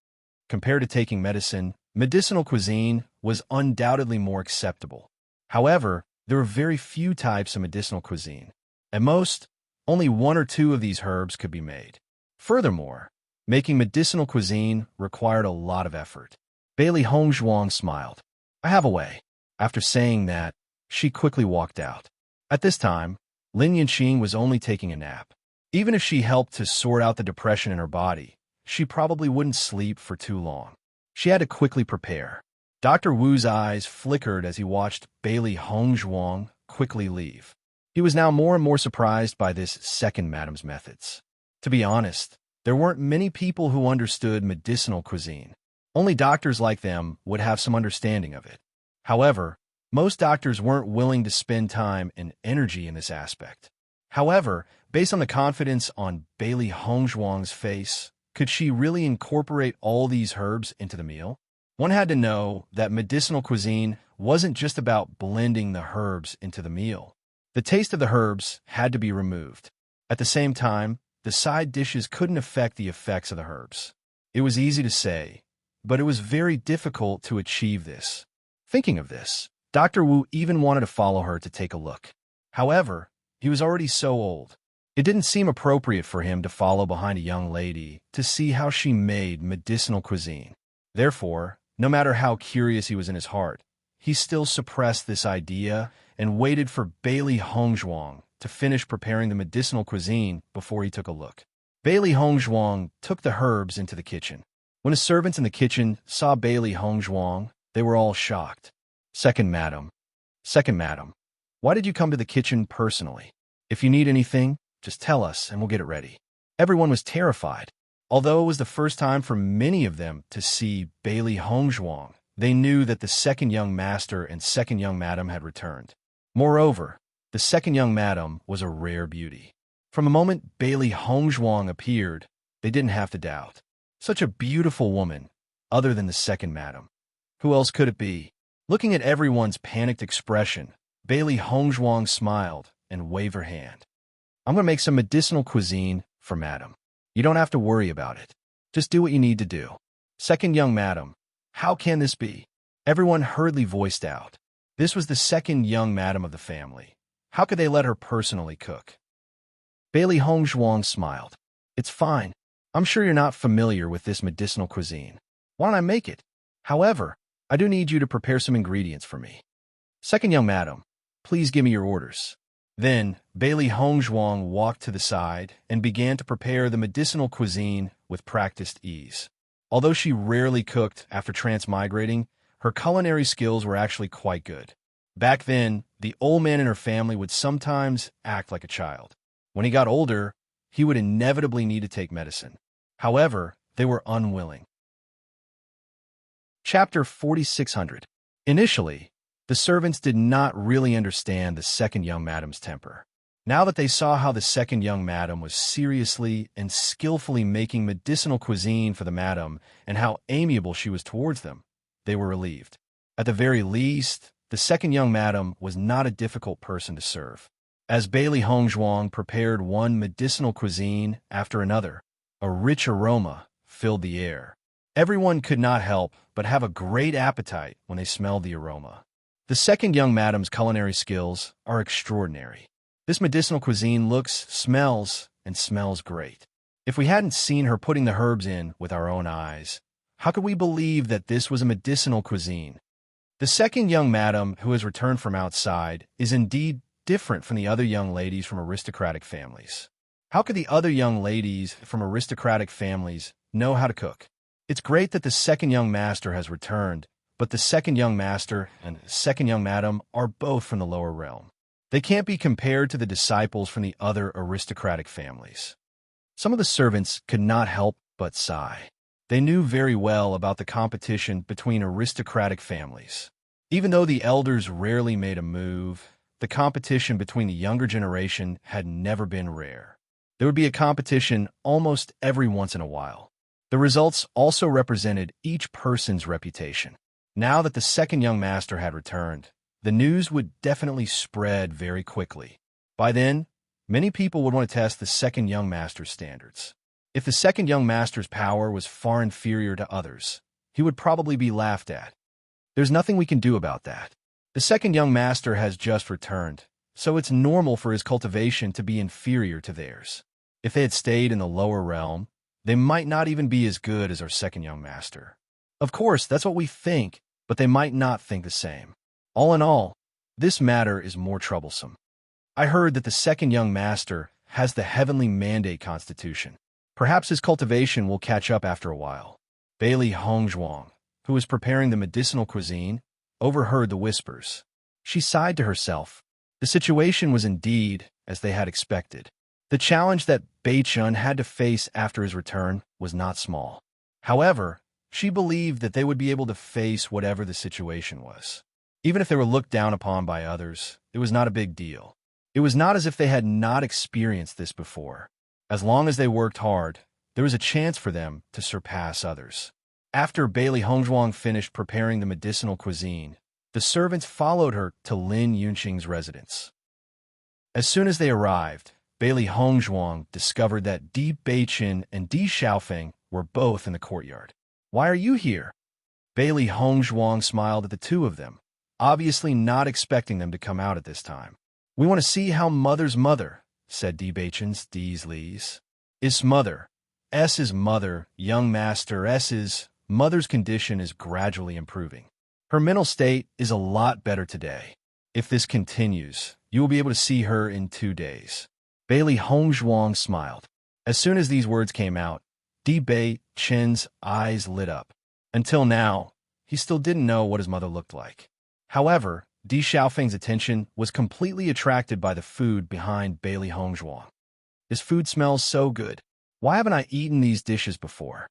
Compared to taking medicine, medicinal cuisine was undoubtedly more acceptable. However, there are very few types of medicinal cuisine. At most, only 1 or 2 of these herbs could be made. Furthermore, making medicinal cuisine required a lot of effort. Bailey Hongzhuang smiled. I have a way. After saying that, she quickly walked out. At this time, Lin Yunqing was only taking a nap. Even if she helped to sort out the depression in her body, she probably wouldn't sleep for too long. She had to quickly prepare. Dr. Wu's eyes flickered as he watched Bailey Hongzhuang quickly leave. He was now more and more surprised by this second madam's methods. To be honest, there weren't many people who understood medicinal cuisine. Only doctors like them would have some understanding of it. However, most doctors weren't willing to spend time and energy in this aspect. However, based on the confidence on Bailey Hongzhuang's face, could she really incorporate all these herbs into the meal? One had to know that medicinal cuisine wasn't just about blending the herbs into the meal. The taste of the herbs had to be removed. At the same time, the side dishes couldn't affect the effects of the herbs. It was easy to say, but it was very difficult to achieve this. Thinking of this, Dr. Wu even wanted to follow her to take a look. However, he was already so old. It didn't seem appropriate for him to follow behind a young lady to see how she made medicinal cuisine. Therefore, no matter how curious he was in his heart, he still suppressed this idea and waited for Bailey Hongzhuang to finish preparing the medicinal cuisine before he took a look. Bailey Hongzhuang took the herbs into the kitchen. When his servants in the kitchen saw Bailey Hongzhuang, they were all shocked. Second madam, why did you come to the kitchen personally? If you need anything, just tell us and we'll get it ready. Everyone was terrified. Although it was the first time for many of them to see Bailey Hongzhuang, they knew that the second young master and second young madam had returned. Moreover, the second young madam was a rare beauty. From the moment Bailey Hongzhuang appeared, they didn't have to doubt. Such a beautiful woman, other than the second madam. Who else could it be? Looking at everyone's panicked expression, Bailey Hongzhuang smiled and waved her hand. I'm going to make some medicinal cuisine for madam. You don't have to worry about it. Just do what you need to do. Second young madam, how can this be? Everyone hurriedly voiced out. This was the second young madam of the family. How could they let her personally cook? Bailey Hongzhuang smiled. It's fine. I'm sure you're not familiar with this medicinal cuisine. Why don't I make it? However, I do need you to prepare some ingredients for me. Second young madam, please give me your orders. Then, Bailey Hongzhuang walked to the side and began to prepare the medicinal cuisine with practiced ease. Although she rarely cooked after transmigrating, her culinary skills were actually quite good. Back then, the old man in her family would sometimes act like a child. When he got older, he would inevitably need to take medicine. However, they were unwilling. Chapter 4600. Initially, the servants did not really understand the second young madam's temper. Now that they saw how the second young madam was seriously and skillfully making medicinal cuisine for the madam and how amiable she was towards them, they were relieved. At the very least, the second young madam was not a difficult person to serve. As Bailey Hongzhuang prepared one medicinal cuisine after another, a rich aroma filled the air. Everyone could not help but have a great appetite when they smelled the aroma. The second young madam's culinary skills are extraordinary. This medicinal cuisine looks, smells great. If we hadn't seen her putting the herbs in with our own eyes, how could we believe that this was a medicinal cuisine? The second young madam who has returned from outside is indeed different from the other young ladies from aristocratic families. How could the other young ladies from aristocratic families know how to cook? It's great that the second young master has returned, but the second young master and second young madam are both from the lower realm. They can't be compared to the disciples from the other aristocratic families. Some of the servants could not help but sigh. They knew very well about the competition between aristocratic families. Even though the elders rarely made a move, the competition between the younger generation had never been rare. There would be a competition almost every once in a while. The results also represented each person's reputation. Now that the second young master had returned, the news would definitely spread very quickly. By then, many people would want to test the second young master's standards. If the second young master's power was far inferior to others, he would probably be laughed at. There's nothing we can do about that. The second young master has just returned, so it's normal for his cultivation to be inferior to theirs. If they had stayed in the lower realm, they might not even be as good as our second young master. Of course, that's what we think, but they might not think the same. All in all, this matter is more troublesome. I heard that the second young master has the heavenly mandate constitution. Perhaps his cultivation will catch up after a while. Bailey Hongzhuang, who was preparing the medicinal cuisine, overheard the whispers. She sighed to herself. The situation was indeed as they had expected. The challenge that Beichun had to face after his return was not small. However, she believed that they would be able to face whatever the situation was. Even if they were looked down upon by others, it was not a big deal. It was not as if they had not experienced this before. As long as they worked hard, there was a chance for them to surpass others. After Bailey Hongzhuang finished preparing the medicinal cuisine, the servants followed her to Lin Yunqing's residence. As soon as they arrived, Bailey Hongzhuang discovered that Di Beiqin and Di Xiaofeng were both in the courtyard. "Why are you here?" Bailey Hongzhuang smiled at the two of them, obviously not expecting them to come out at this time. "We want to see how Mother's mother," said Di Beiqin's Di's Li's. "Is mother. S's mother, young master S's mother's condition is gradually improving. Her mental state is a lot better today. If this continues, you will be able to see her in 2 days." Bailey Hongzhuang smiled. As soon as these words came out, Di Beiqin's eyes lit up. Until now, he still didn't know what his mother looked like. However, Di Xiaofeng's attention was completely attracted by the food behind Bailey Hongzhuang. "This food smells so good. Why haven't I eaten these dishes before?"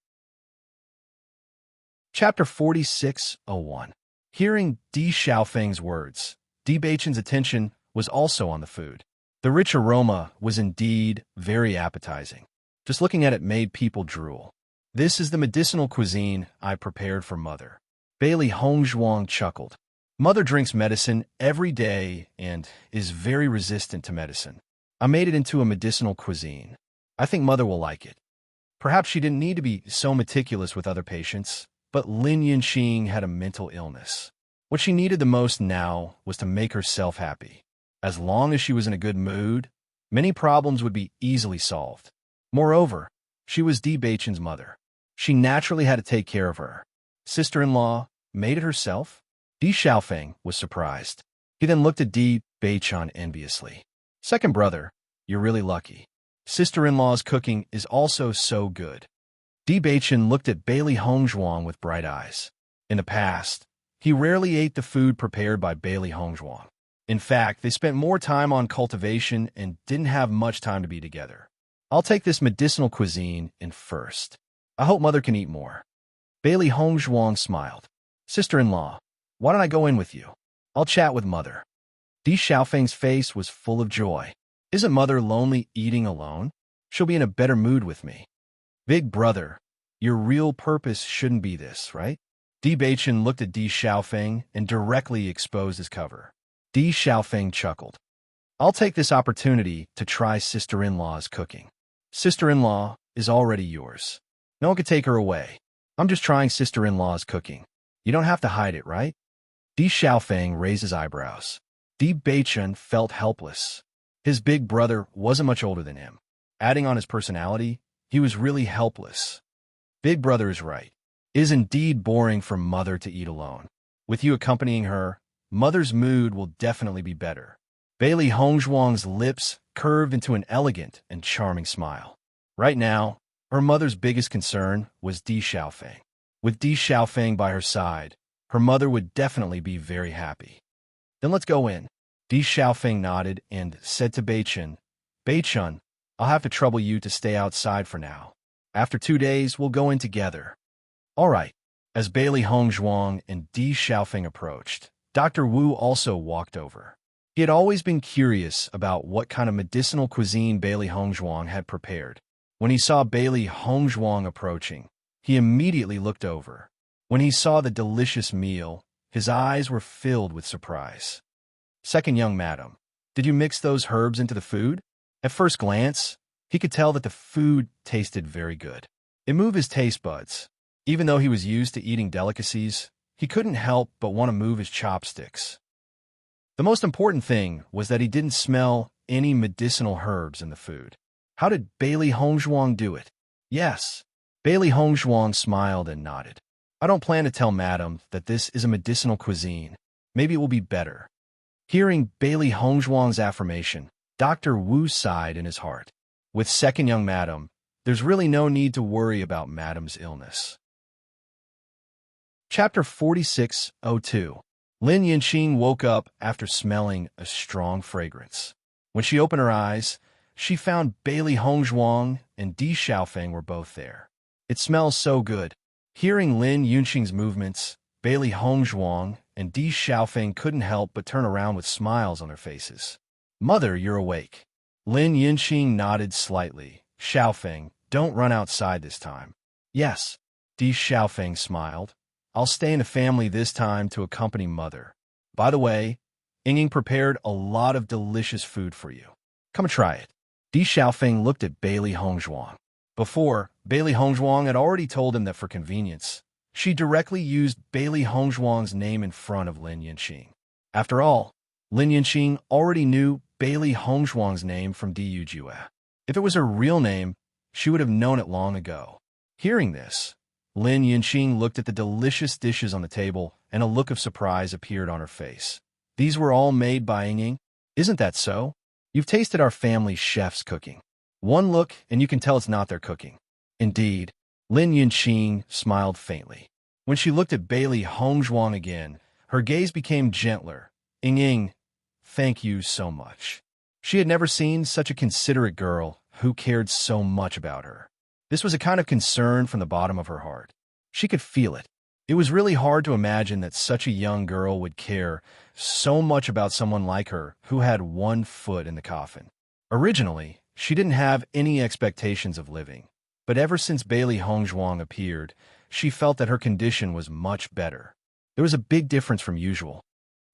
Chapter 46:01. Hearing Di Xiaofeng's words, Di Beiqin's attention was also on the food. The rich aroma was indeed very appetizing. Just looking at it made people drool. "This is the medicinal cuisine I prepared for Mother." Bailey Hongzhuang chuckled. "Mother drinks medicine every day and is very resistant to medicine. I made it into a medicinal cuisine. I think Mother will like it." Perhaps she didn't need to be so meticulous with other patients, but Lin Yunqing had a mental illness. What she needed the most now was to make herself happy. As long as she was in a good mood, many problems would be easily solved. Moreover, she was Di Beiqin's mother. She naturally had to take care of her. Sister-in-law made it herself? Di Xiaofeng was surprised. He then looked at Di Beiqin enviously. "Second brother, you're really lucky. Sister-in-law's cooking is also so good." Di Beiqin looked at Bailey Hongzhuang with bright eyes. In the past, he rarely ate the food prepared by Bailey Hongzhuang. In fact, they spent more time on cultivation and didn't have much time to be together. "I'll take this medicinal cuisine in first. I hope Mother can eat more." Bailey Hongzhuang smiled. "Sister-in-law, why don't I go in with you? I'll chat with Mother." Di Xiaofeng's face was full of joy. "Isn't Mother lonely eating alone? She'll be in a better mood with me." "Big brother, your real purpose shouldn't be this, right?" Di Beiqin looked at Di Xiaofeng and directly exposed his cover. Di Xiaofeng chuckled. "I'll take this opportunity to try sister-in-law's cooking. Sister-in-law is already yours. No one could take her away. I'm just trying sister-in-law's cooking. You don't have to hide it, right?" Di Xiaofeng raised his eyebrows. Di Beiqin felt helpless. His big brother wasn't much older than him. Adding on his personality, he was really helpless. Big brother is right. It is indeed boring for Mother to eat alone. With you accompanying her, Mother's mood will definitely be better. Bailey Hongzhuang's lips curved into an elegant and charming smile. Right now, her mother's biggest concern was Di Xiaofeng. With Di Xiaofeng by her side, her mother would definitely be very happy. "Then let's go in." Di Xiaofeng nodded and said to Beiqin, "Beiqin, I'll have to trouble you to stay outside for now. After 2 days, we'll go in together." "All right." As Bailey Hongzhuang and Di Xiaofeng approached, Dr. Wu also walked over. He had always been curious about what kind of medicinal cuisine Bailey Hongzhuang had prepared. When he saw Bailey Hongzhuang approaching, he immediately looked over. When he saw the delicious meal, his eyes were filled with surprise. "Second young madam, did you mix those herbs into the food?" At first glance, he could tell that the food tasted very good. It moved his taste buds. Even though he was used to eating delicacies, he couldn't help but want to move his chopsticks. The most important thing was that he didn't smell any medicinal herbs in the food. How did Bailey Hongzhuang do it? Yes. Bailey Hongzhuang smiled and nodded. "I don't plan to tell Madam that this is a medicinal cuisine. Maybe it will be better." Hearing Bailey Hongzhuang's affirmation, Dr. Wu sighed in his heart. With second young Madam, there's really no need to worry about Madam's illness. Chapter 46:02. Lin Yunqing woke up after smelling a strong fragrance. When she opened her eyes, she found Bailey Hongzhuang and Di Xiaofeng were both there. "It smells so good." Hearing Lin Yunqing's movements, Bailey Hongzhuang and Di Xiaofeng couldn't help but turn around with smiles on their faces. Mother, you're awake. Lin Yinqing nodded slightly. Xiaofeng, don't run outside this time. Yes. Di Xiaofeng smiled. I'll stay in the family this time to accompany Mother. By the way, Yingying prepared a lot of delicious food for you. Come and try it. Di Xiaofeng looked at Bailey Hongzhuang. Before, Bailey Hongzhuang had already told him that for convenience, she directly used Bailey Hongzhuang's name in front of Lin Yinqing. After all, Lin Yinqing already knew Bailey Hongzhuang's name from Di Yujue. If it was her real name, she would have known it long ago. Hearing this, Lin Yinqing looked at the delicious dishes on the table, and a look of surprise appeared on her face. These were all made by Yingying? Isn't that so? You've tasted our family chef's cooking. One look, and you can tell it's not their cooking. Indeed, Lin Yinqing smiled faintly. When she looked at Bailey Hongzhuang again, her gaze became gentler. Yingying, thank you so much. She had never seen such a considerate girl who cared so much about her. This was a kind of concern from the bottom of her heart. She could feel it. It was really hard to imagine that such a young girl would care so much about someone like her who had one foot in the coffin. Originally, she didn't have any expectations of living, but ever since Bailey Hongzhuang appeared, she felt that her condition was much better. There was a big difference from usual.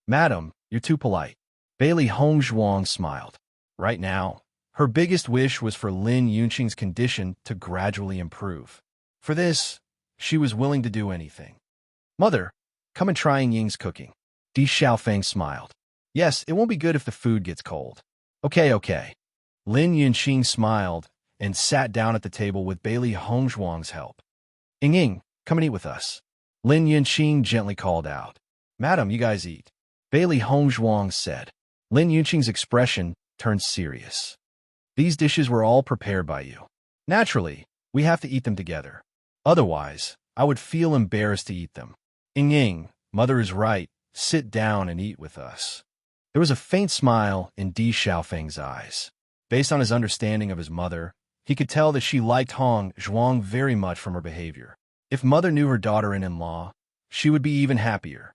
Madam, you're too polite. Bailey Hongzhuang smiled. Right now, her biggest wish was for Lin Yunqing's condition to gradually improve. For this, she was willing to do anything. Mother, come and try Ying's cooking. Di Xiaofeng smiled. Yes, it won't be good if the food gets cold. Okay. Lin Yunqing smiled and sat down at the table with Bailey Hongzhuang's help. Ying, come and eat with us. Lin Yunqing gently called out. Madam, you guys eat. Bailey Hongzhuang said. Lin Yunqing's expression turned serious. These dishes were all prepared by you. Naturally, we have to eat them together. Otherwise, I would feel embarrassed to eat them. Ying, Mother is right. Sit down and eat with us. There was a faint smile in Di Xiaofeng's eyes. Based on his understanding of his mother, he could tell that she liked Hong Zhuang very much from her behavior. If Mother knew her daughter-in-law, she would be even happier.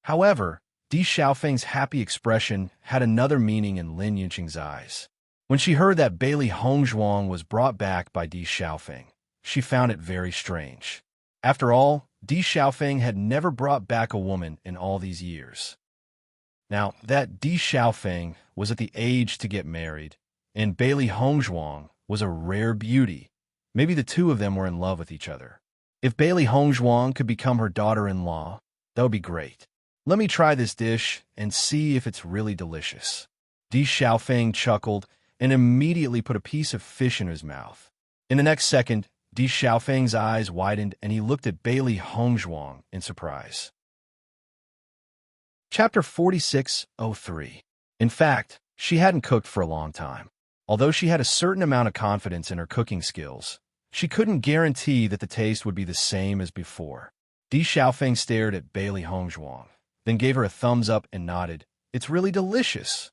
However, Di Xiaofeng's happy expression had another meaning in Lin Yunqing's eyes. When she heard that Bailey Hongzhuang was brought back by Di Xiaofeng, she found it very strange. After all, Di Xiaofeng had never brought back a woman in all these years. Now, that Di Xiaofeng was at the age to get married, and Bailey Hongzhuang was a rare beauty. Maybe the two of them were in love with each other. If Bailey Hongzhuang could become her daughter-in-law, that would be great. Let me try this dish and see if it's really delicious. Di Xiaofeng chuckled and immediately put a piece of fish in his mouth. In the next second, Di Xiaofeng's eyes widened and he looked at Bailey Hongzhuang in surprise. Chapter 46:03. In fact, she hadn't cooked for a long time. Although she had a certain amount of confidence in her cooking skills, she couldn't guarantee that the taste would be the same as before. Di Xiaofeng stared at Bailey Hongzhuang, then gave her a thumbs up and nodded. It's really delicious.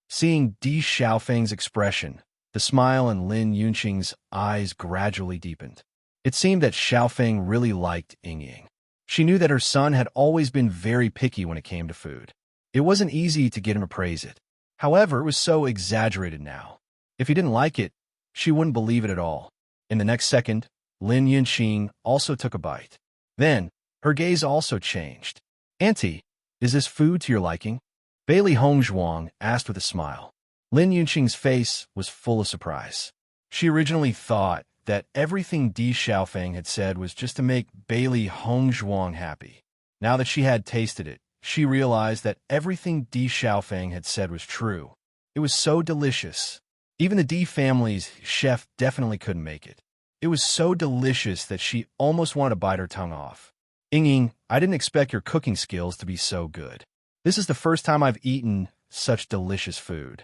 Seeing Di Xiaofeng's expression, the smile in Lin Yunqing's eyes gradually deepened. It seemed that Xiaofeng really liked Yingying. She knew that her son had always been very picky when it came to food. It wasn't easy to get him to praise it. However, it was so exaggerated now. If he didn't like it, she wouldn't believe it at all. In the next second, Lin Yunqing also took a bite. Then, her gaze also changed. Auntie, is this food to your liking? Bailey Hongzhuang asked with a smile. Lin Yunqing's face was full of surprise. She originally thought that everything Di Xiaofeng had said was just to make Bailey Hongzhuang happy. Now that she had tasted it, she realized that everything Di Xiaofeng had said was true. It was so delicious. Even the Di family's chef definitely couldn't make it. It was so delicious that she almost wanted to bite her tongue off. Yingying, I didn't expect your cooking skills to be so good. This is the first time I've eaten such delicious food.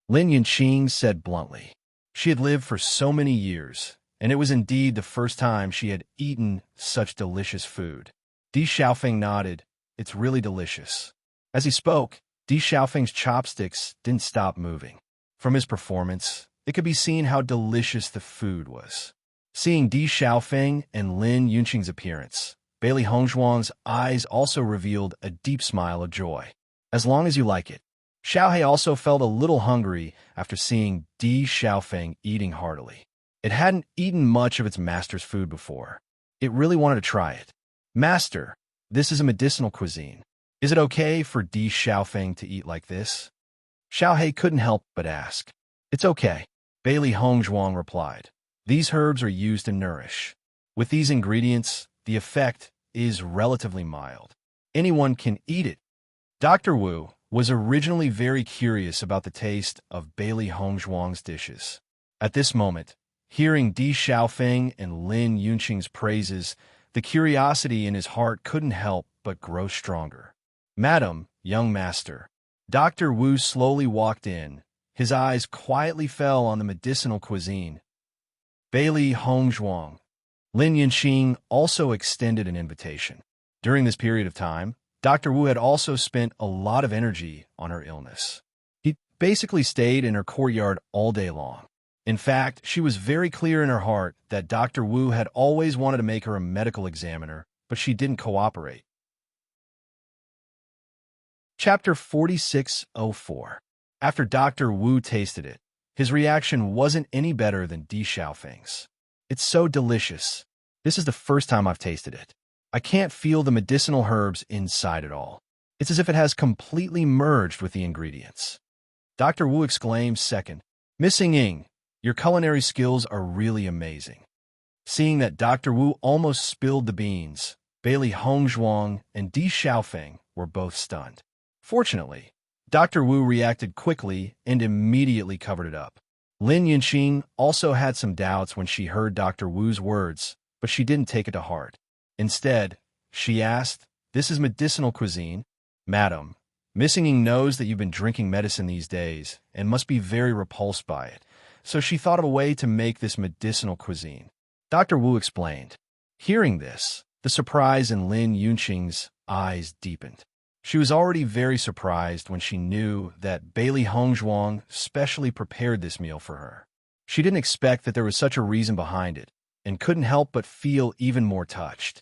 Lin Yunqing said bluntly. She had lived for so many years, and it was indeed the first time she had eaten such delicious food. Di Xiaofeng nodded. It's really delicious. As he spoke, Di Xiaofeng's chopsticks didn't stop moving. From his performance, it could be seen how delicious the food was. Seeing Di Xiaofeng and Lin Yunqing's appearance, Bailey Hongzhuang's eyes also revealed a deep smile of joy. As long as you like it. Xiaohei also felt a little hungry after seeing Di Xiaofeng eating heartily. It hadn't eaten much of its master's food before. It really wanted to try it. Master, this is a medicinal cuisine. Is it okay for Di Xiaofeng to eat like this? Xiaohei couldn't help but ask. It's okay, Bailey Hongzhuang replied. These herbs are used to nourish. With these ingredients, the effect is relatively mild. Anyone can eat it. Dr. Wu was originally very curious about the taste of Bailey Hongzhuang's dishes. At this moment, hearing Di Xiaofeng and Lin Yunqing's praises, the curiosity in his heart couldn't help but grow stronger. Madam, young master. Dr. Wu slowly walked in. His eyes quietly fell on the medicinal cuisine. Bailey Hongzhuang. Lin Yunqing also extended an invitation. During this period of time, Dr. Wu had also spent a lot of energy on her illness. He basically stayed in her courtyard all day long. In fact, she was very clear in her heart that Dr. Wu had always wanted to make her a medical examiner, but she didn't cooperate. Chapter 4604. After Dr. Wu tasted it, his reaction wasn't any better than Di Xiaofeng's. It's so delicious. This is the first time I've tasted it. I can't feel the medicinal herbs inside at all. It's as if it has completely merged with the ingredients. Dr. Wu exclaimed second. Miss Ying, your culinary skills are really amazing. Seeing that Dr. Wu almost spilled the beans, Bailey Hongzhuang and Di Xiaofeng were both stunned. Fortunately, Dr. Wu reacted quickly and immediately covered it up. Lin Yunqing also had some doubts when she heard Dr. Wu's words, but she didn't take it to heart. Instead, she asked, This is medicinal cuisine? Madam, Miss Ying knows that you've been drinking medicine these days and must be very repulsed by it, so she thought of a way to make this medicinal cuisine. Dr. Wu explained. Hearing this, the surprise in Lin Yunqing's eyes deepened. She was already very surprised when she knew that Bailey Hongzhuang specially prepared this meal for her. She didn't expect that there was such a reason behind it, and couldn't help but feel even more touched.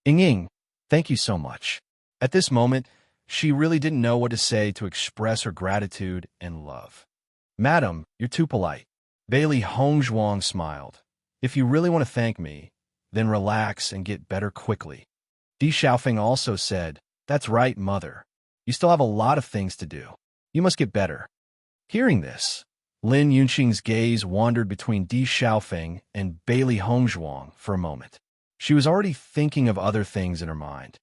Ying, thank you so much. At this moment, she really didn't know what to say to express her gratitude and love. Madam, you're too polite. Bailey Hongzhuang smiled. If you really want to thank me, then relax and get better quickly. Di Xiaofeng also said, That's right, mother. You still have a lot of things to do. You must get better. Hearing this, Lin Yunqing's gaze wandered between Di Xiaofeng and Bailey Hongzhuang for a moment. She was already thinking of other things in her mind.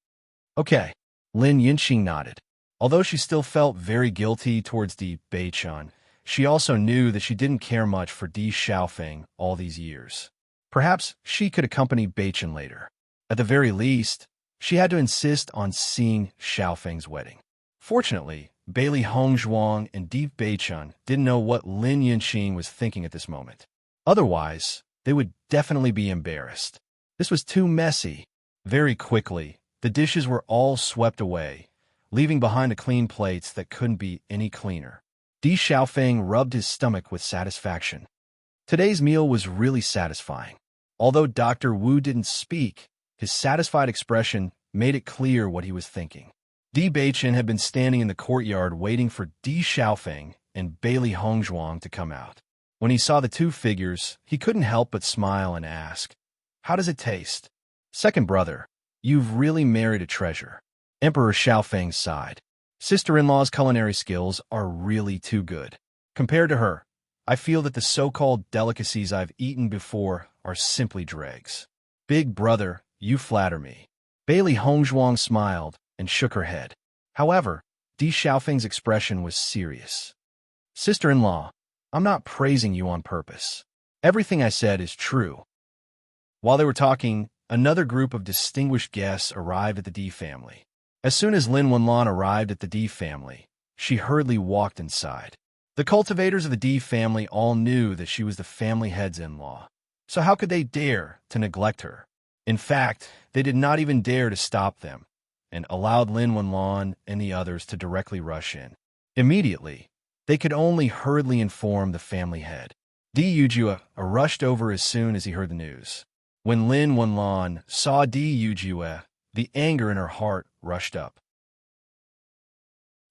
Okay, Lin Yunqing nodded. Although she still felt very guilty towards Di Beichun, she also knew that she didn't care much for Di Xiaofeng all these years. Perhaps she could accompany Beichun later. At the very least, she had to insist on seeing Xiaofeng's wedding. Fortunately, Bailey Hongzhuang and Di Beichun didn't know what Lin Yunqing was thinking at this moment. Otherwise, they would definitely be embarrassed. This was too messy. Very quickly, the dishes were all swept away, leaving behind the clean plates that couldn't be any cleaner. Di Xiaofeng rubbed his stomach with satisfaction. Today's meal was really satisfying. Although Dr. Wu didn't speak, his satisfied expression made it clear what he was thinking. Di Beichun had been standing in the courtyard waiting for Di Xiaofeng and Bailey Hongzhuang to come out. When he saw the two figures, he couldn't help but smile and ask, How does it taste? Second brother, you've really married a treasure. Emperor Xiaofeng sighed. Sister-in-law's culinary skills are really too good. Compared to her, I feel that the so-called delicacies I've eaten before are simply dregs. Big brother, you flatter me. Bailey Hongzhuang smiled and shook her head. However, Di Xiaofeng's expression was serious. Sister-in-law, I'm not praising you on purpose. Everything I said is true. While they were talking, another group of distinguished guests arrived at the Di family. As soon as Lin Wenlan arrived at the Di family, she hurriedly walked inside. The cultivators of the Di family all knew that she was the family head's in-law. So how could they dare to neglect her? In fact, they did not even dare to stop them, and allowed Lin Wenlan and the others to directly rush in. Immediately, they could only hurriedly inform the family head. Di Yujue rushed over as soon as he heard the news. When Lin Wenlan saw Di Yujue, the anger in her heart rushed up.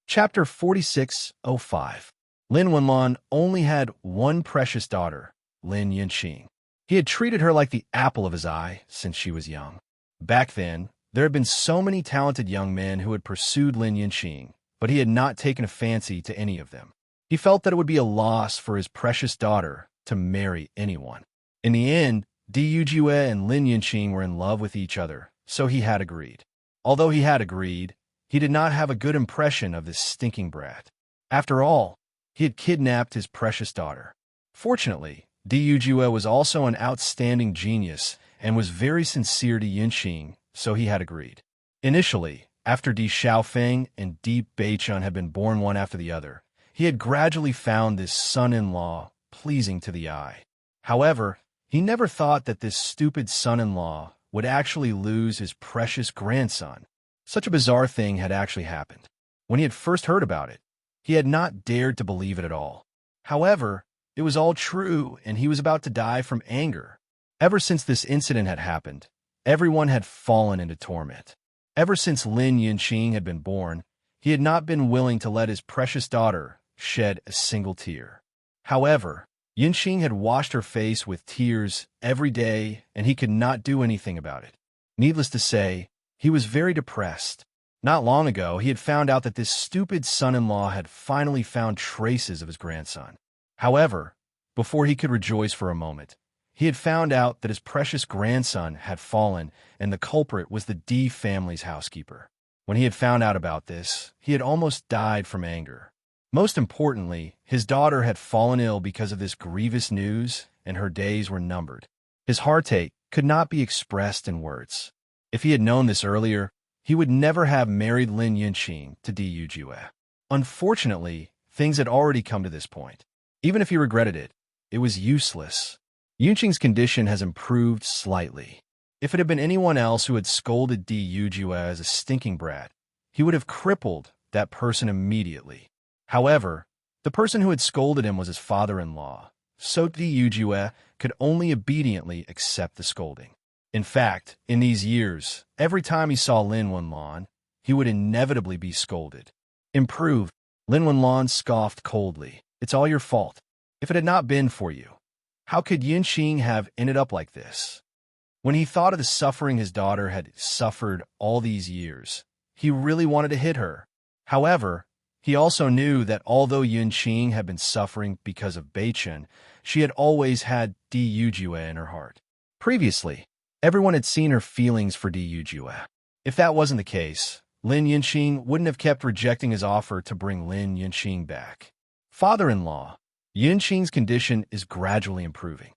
Chapter 4605. Lin Wenlan only had one precious daughter, Lin Yunqing. He had treated her like the apple of his eye since she was young. Back then, there had been so many talented young men who had pursued Lin Yunqing, but he had not taken a fancy to any of them. He felt that it would be a loss for his precious daughter to marry anyone. In the end, Di Yujue and Lin Yunqing were in love with each other, so he had agreed. Although he had agreed, he did not have a good impression of this stinking brat. After all, he had kidnapped his precious daughter. Fortunately, Di Yujue was also an outstanding genius and was very sincere to Yunqing, so he had agreed. Initially, after Di Xiaofeng and Di Beichun had been born one after the other, he had gradually found this son-in-law pleasing to the eye. However, he never thought that this stupid son-in-law would actually lose his precious grandson. Such a bizarre thing had actually happened. When he had first heard about it, he had not dared to believe it at all. However, it was all true, and he was about to die from anger. Ever since this incident had happened, everyone had fallen into torment. Ever since Lin Yunqing had been born, he had not been willing to let his precious daughter shed a single tear. However, Yunqing had washed her face with tears every day, and he could not do anything about it. Needless to say, he was very depressed. Not long ago, he had found out that this stupid son-in-law had finally found traces of his grandson. However, before he could rejoice for a moment, he had found out that his precious grandson had fallen, and the culprit was the Di family's housekeeper. When he had found out about this, he had almost died from anger. Most importantly, his daughter had fallen ill because of this grievous news, and her days were numbered. His heartache could not be expressed in words. If he had known this earlier, he would never have married Lin Yunqing to Di Yujue. Unfortunately, things had already come to this point. Even if he regretted it, it was useless. Yunqing's condition has improved slightly. If it had been anyone else who had scolded Di Yujue as a stinking brat, he would have crippled that person immediately. However, the person who had scolded him was his father-in-law, so Di Yujue could only obediently accept the scolding. In fact, in these years, every time he saw Lin Wenlan, he would inevitably be scolded. Improved, Lin Wenlan scoffed coldly. It's all your fault. If it had not been for you, how could Yunqing have ended up like this? When he thought of the suffering his daughter had suffered all these years, he really wanted to hit her. However, he also knew that although Yunqing had been suffering because of Beichun, she had always had Di Yujue in her heart. Previously, everyone had seen her feelings for Di Yujue. If that wasn't the case, Lin Yunqing wouldn't have kept rejecting his offer to bring Lin Yunqing back. Father-in-law, Yunqing's condition is gradually improving.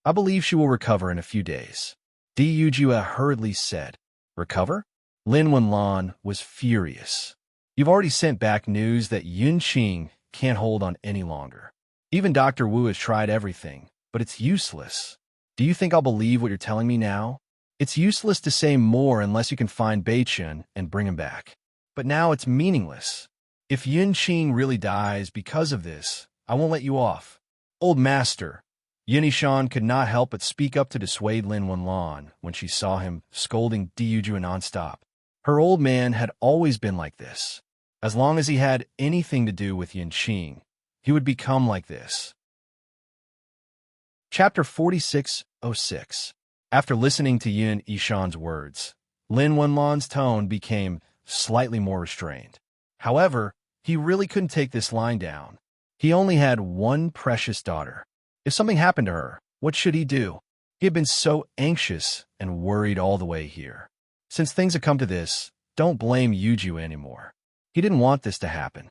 I believe she will recover in a few days. Di Yujue hurriedly said. Recover? Lin Wenlan was furious. You've already sent back news that Yunqing can't hold on any longer. Even Dr. Wu has tried everything, but it's useless. Do you think I'll believe what you're telling me now? It's useless to say more unless you can find Beichun and bring him back. But now it's meaningless. If Yunqing really dies because of this, I won't let you off. Old master, Yunishan could not help but speak up to dissuade Lin Wenlan when she saw him scolding Di Yujue nonstop. Her old man had always been like this. As long as he had anything to do with Yunqing, he would become like this. Chapter 4606. After listening to Yun Yishan's words, Lin Wenlan's tone became slightly more restrained. However, he really couldn't take this line down. He only had one precious daughter. If something happened to her, what should he do? He had been so anxious and worried all the way here. Since things have come to this, don't blame Yujue anymore. He didn't want this to happen.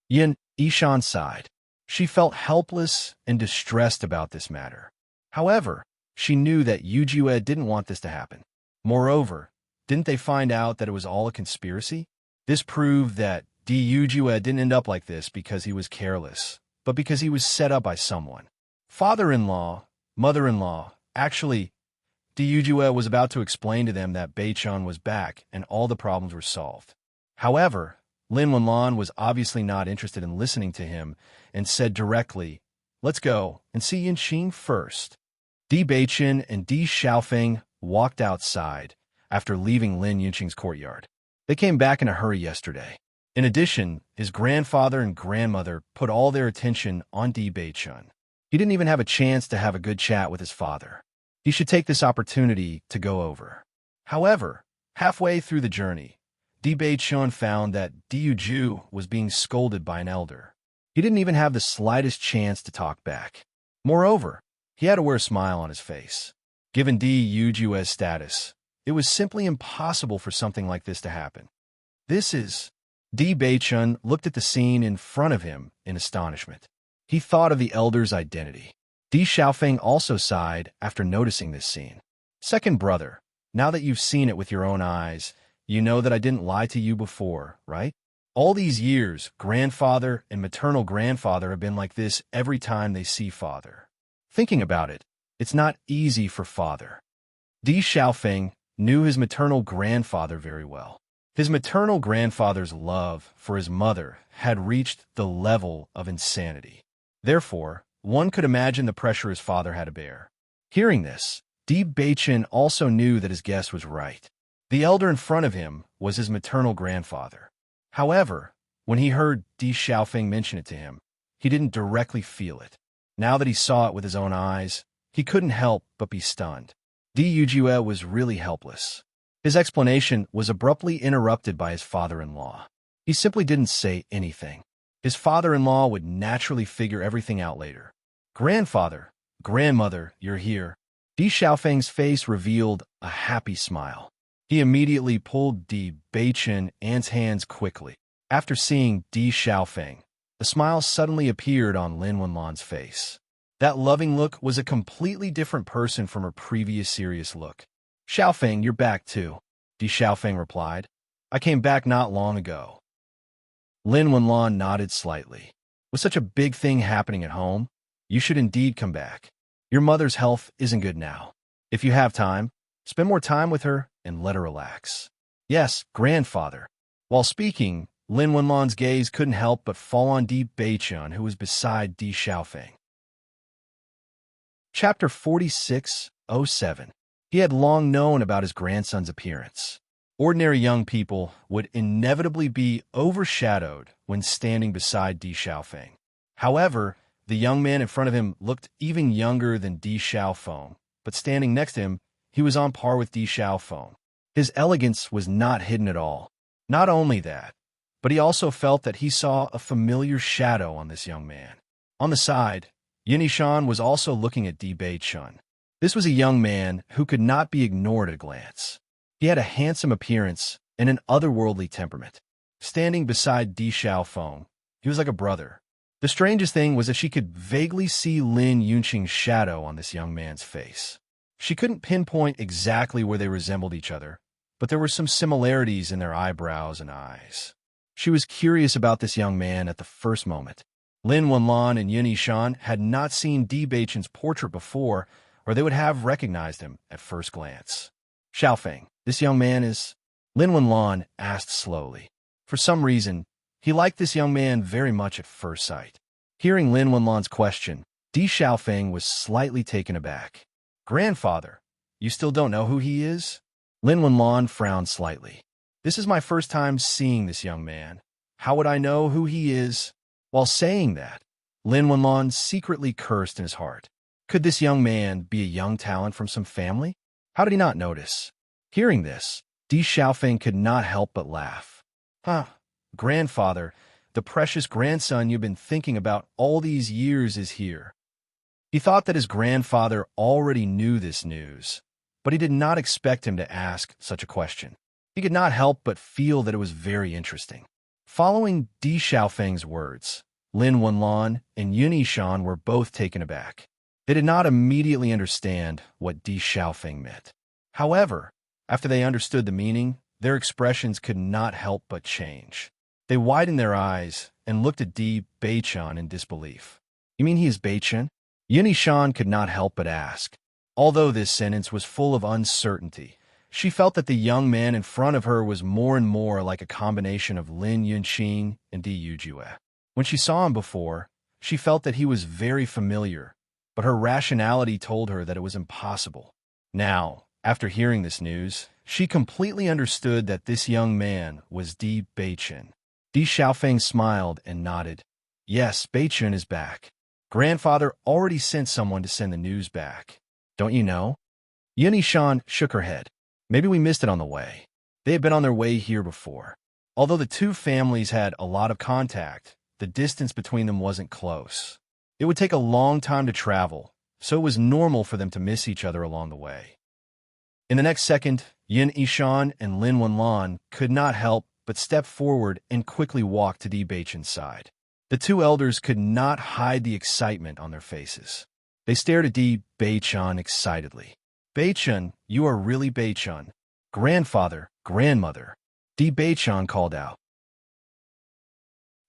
Yun Yishan sighed. She felt helpless and distressed about this matter. However, she knew that Yujue didn't want this to happen. Moreover, didn't they find out that it was all a conspiracy? This proved that Di Yujue didn't end up like this because he was careless, but because he was set up by someone. Father-in-law, mother-in-law, actually, Di Yujue was about to explain to them that Beichun was back and all the problems were solved. However, Lin Wenlan was obviously not interested in listening to him and said directly, let's go and see Yunqing first. Di Beichun and Di Xiaofeng walked outside after leaving Lin Yunqing's courtyard. They came back in a hurry yesterday. In addition, his grandfather and grandmother put all their attention on Di Beichun. He didn't even have a chance to have a good chat with his father. He should take this opportunity to go over. However, halfway through the journey, Di Beichun found that Diu Ju was being scolded by an elder. He didn't even have the slightest chance to talk back. Moreover, he had to wear a smile on his face. Given Diu Ju's status, it was simply impossible for something like this to happen. Di Beichun looked at the scene in front of him in astonishment. He thought of the elder's identity. Di Xiaofeng also sighed after noticing this scene. Second brother, now that you've seen it with your own eyes, you know that I didn't lie to you before, right? All these years, grandfather and maternal grandfather have been like this every time they see father. Thinking about it, it's not easy for father. Di Xiaofeng knew his maternal grandfather very well. His maternal grandfather's love for his mother had reached the level of insanity. Therefore, one could imagine the pressure his father had to bear. Hearing this, Di Beichun also knew that his guess was right. The elder in front of him was his maternal grandfather. However, when he heard Di Xiaofeng mention it to him, he didn't directly feel it. Now that he saw it with his own eyes, he couldn't help but be stunned. Di Yujue was really helpless. His explanation was abruptly interrupted by his father-in-law. He simply didn't say anything. His father-in-law would naturally figure everything out later. Grandfather, grandmother, you're here. Di Xiaofeng's face revealed a happy smile. He immediately pulled Di Beichun's hands quickly. After seeing Di Xiaofeng, a smile suddenly appeared on Lin Wenlan's face. That loving look was a completely different person from her previous serious look. Xiaofeng, you're back too, Di Xiaofeng replied. I came back not long ago. Lin Wenlan nodded slightly. With such a big thing happening at home, you should indeed come back. Your mother's health isn't good now. If you have time, spend more time with her and let her relax. Yes, grandfather. While speaking, Lin Wenlan's gaze couldn't help but fall on Di Beichun, who was beside Di Xiaofeng. Chapter 46:07. He had long known about his grandson's appearance. Ordinary young people would inevitably be overshadowed when standing beside Di Xiaofeng. However, the young man in front of him looked even younger than Di Xiaofeng, but standing next to him, he was on par with Di Xiaofeng. His elegance was not hidden at all. Not only that, but he also felt that he saw a familiar shadow on this young man. On the side, Yinishan was also looking at Di Beichun. This was a young man who could not be ignored at a glance. He had a handsome appearance and an otherworldly temperament. Standing beside Di Xiaofeng, he was like a brother. The strangest thing was that she could vaguely see Lin Yunqing's shadow on this young man's face. She couldn't pinpoint exactly where they resembled each other, but there were some similarities in their eyebrows and eyes. She was curious about this young man at the first moment. Lin Wenlan and Yinishan had not seen Di Beichun's portrait before, or they would have recognized him at first glance. Xiaofeng, this young man is... Lin Wenlan asked slowly. For some reason, he liked this young man very much at first sight. Hearing Lin Wenlan's question, Di Xiaofeng was slightly taken aback. Grandfather, you still don't know who he is? Lin Wenlan frowned slightly. This is my first time seeing this young man. How would I know who he is? While saying that, Lin Wenlan secretly cursed in his heart. Could this young man be a young talent from some family? How did he not notice? Hearing this, Di Xiaofeng could not help but laugh. Grandfather, the precious grandson you've been thinking about all these years is here. He thought that his grandfather already knew this news, but he did not expect him to ask such a question. He could not help but feel that it was very interesting. Following Di Xiaofeng's words, Lin Wenlan and Yinishan were both taken aback. They did not immediately understand what Di Xiaofeng meant. However, after they understood the meaning, their expressions could not help but change. They widened their eyes and looked at Di Beichun in disbelief. You mean he is Beichun? Yinishan could not help but ask. Although this sentence was full of uncertainty, she felt that the young man in front of her was more and more like a combination of Lin Yunqing and Di Yujue. When she saw him before, she felt that he was very familiar, but her rationality told her that it was impossible. Now, after hearing this news, she completely understood that this young man was Di Beichun. Di Xiaofeng smiled and nodded. Yes, Beichun is back. Grandfather already sent someone to send the news back. Don't you know? Yun Yishan shook her head. Maybe we missed it on the way. They had been on their way here before. Although the two families had a lot of contact, the distance between them wasn't close. It would take a long time to travel, so it was normal for them to miss each other along the way. In the next second, Yin Yishan and Lin Wenlan could not help but step forward and quickly walk to Di Beichun's side. The two elders could not hide the excitement on their faces. They stared at Di Beichun excitedly. Beichun, you are really Beichun. Grandfather, grandmother. Di Beichun called out.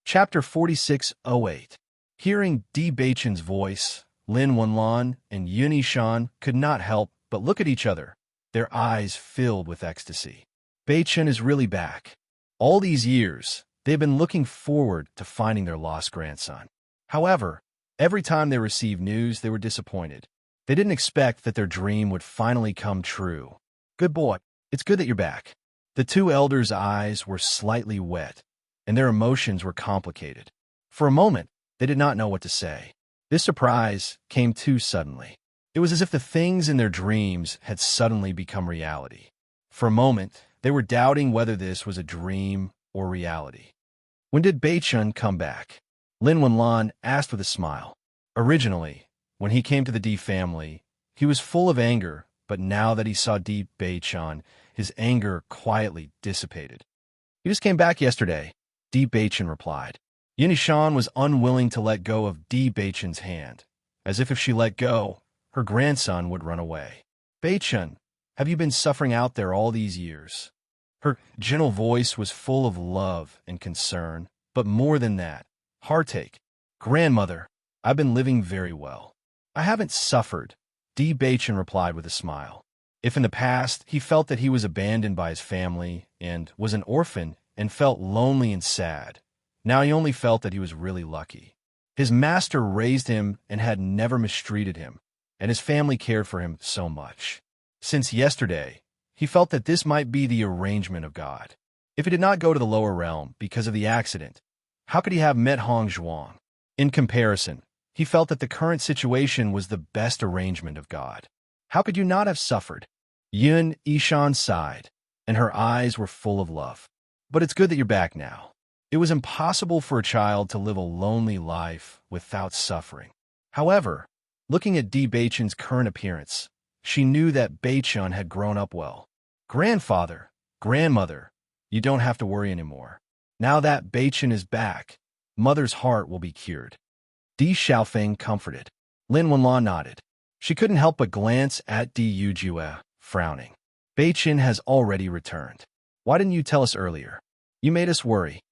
Chapter 4608. Hearing Di Beichun's voice, Lin Wenlan and Yun Yishan could not help but look at each other, their eyes filled with ecstasy. Beichun is really back. All these years, they had been looking forward to finding their lost grandson. However, every time they received news, they were disappointed. They didn't expect that their dream would finally come true. Good boy, it's good that you're back. The two elders' eyes were slightly wet, and their emotions were complicated. For a moment, they did not know what to say. This surprise came too suddenly. It was as if the things in their dreams had suddenly become reality. For a moment, they were doubting whether this was a dream or reality. When did Beichun come back? Lin Wenlan asked with a smile. Originally, when he came to the Di family, he was full of anger, but now that he saw Di Beichun, his anger quietly dissipated. He just came back yesterday, Di Beichun replied. Yin Yishan was unwilling to let go of Di Beichun's hand, as if she let go, her grandson would run away. Beichun, have you been suffering out there all these years? Her gentle voice was full of love and concern, but more than that, heartache. Grandmother, I've been living very well. I haven't suffered, Di Beichun replied with a smile. If in the past he felt that he was abandoned by his family and was an orphan and felt lonely and sad, now he only felt that he was really lucky. His master raised him and had never mistreated him, and his family cared for him so much. Since yesterday, he felt that this might be the arrangement of God. If he did not go to the lower realm because of the accident, how could he have met Hong Zhuang? In comparison, he felt that the current situation was the best arrangement of God. How could you not have suffered? Yun Yishan sighed, and her eyes were full of love. But it's good that you're back now. It was impossible for a child to live a lonely life without suffering. However, looking at Di Beichun's current appearance, she knew that Beichun had grown up well. Grandfather, grandmother, you don't have to worry anymore. Now that Beichun is back, mother's heart will be cured. Di Xiaofeng comforted. Lin Wenlan nodded. She couldn't help but glance at Di Yujue, frowning. Beichun has already returned. Why didn't you tell us earlier? You made us worry.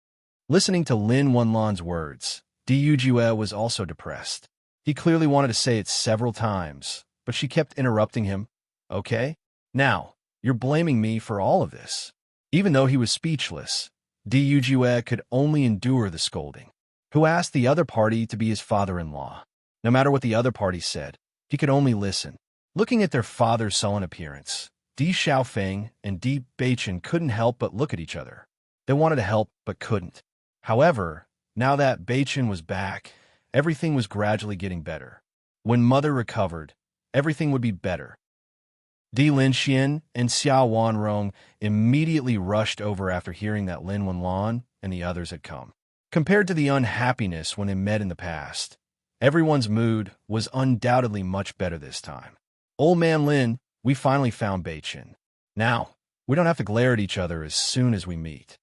Listening to Lin Wenlan's words, Di Yujue was also depressed. He clearly wanted to say it several times, but she kept interrupting him. Okay? Now, you're blaming me for all of this. Even though he was speechless, Di Yujue could only endure the scolding. Who asked the other party to be his father-in-law? No matter what the other party said, he could only listen. Looking at their father's sullen appearance, Di Xiaofeng and Di Beichun couldn't help but look at each other. They wanted to help, but couldn't. However, now that Beichun was back, everything was gradually getting better. When mother recovered, everything would be better. Di Linxian and Xiao Wanrong immediately rushed over after hearing that Lin Wenlan and the others had come. Compared to the unhappiness when they met in the past, everyone's mood was undoubtedly much better this time. Old man Lin, we finally found Beichun. Now, we don't have to glare at each other as soon as we meet.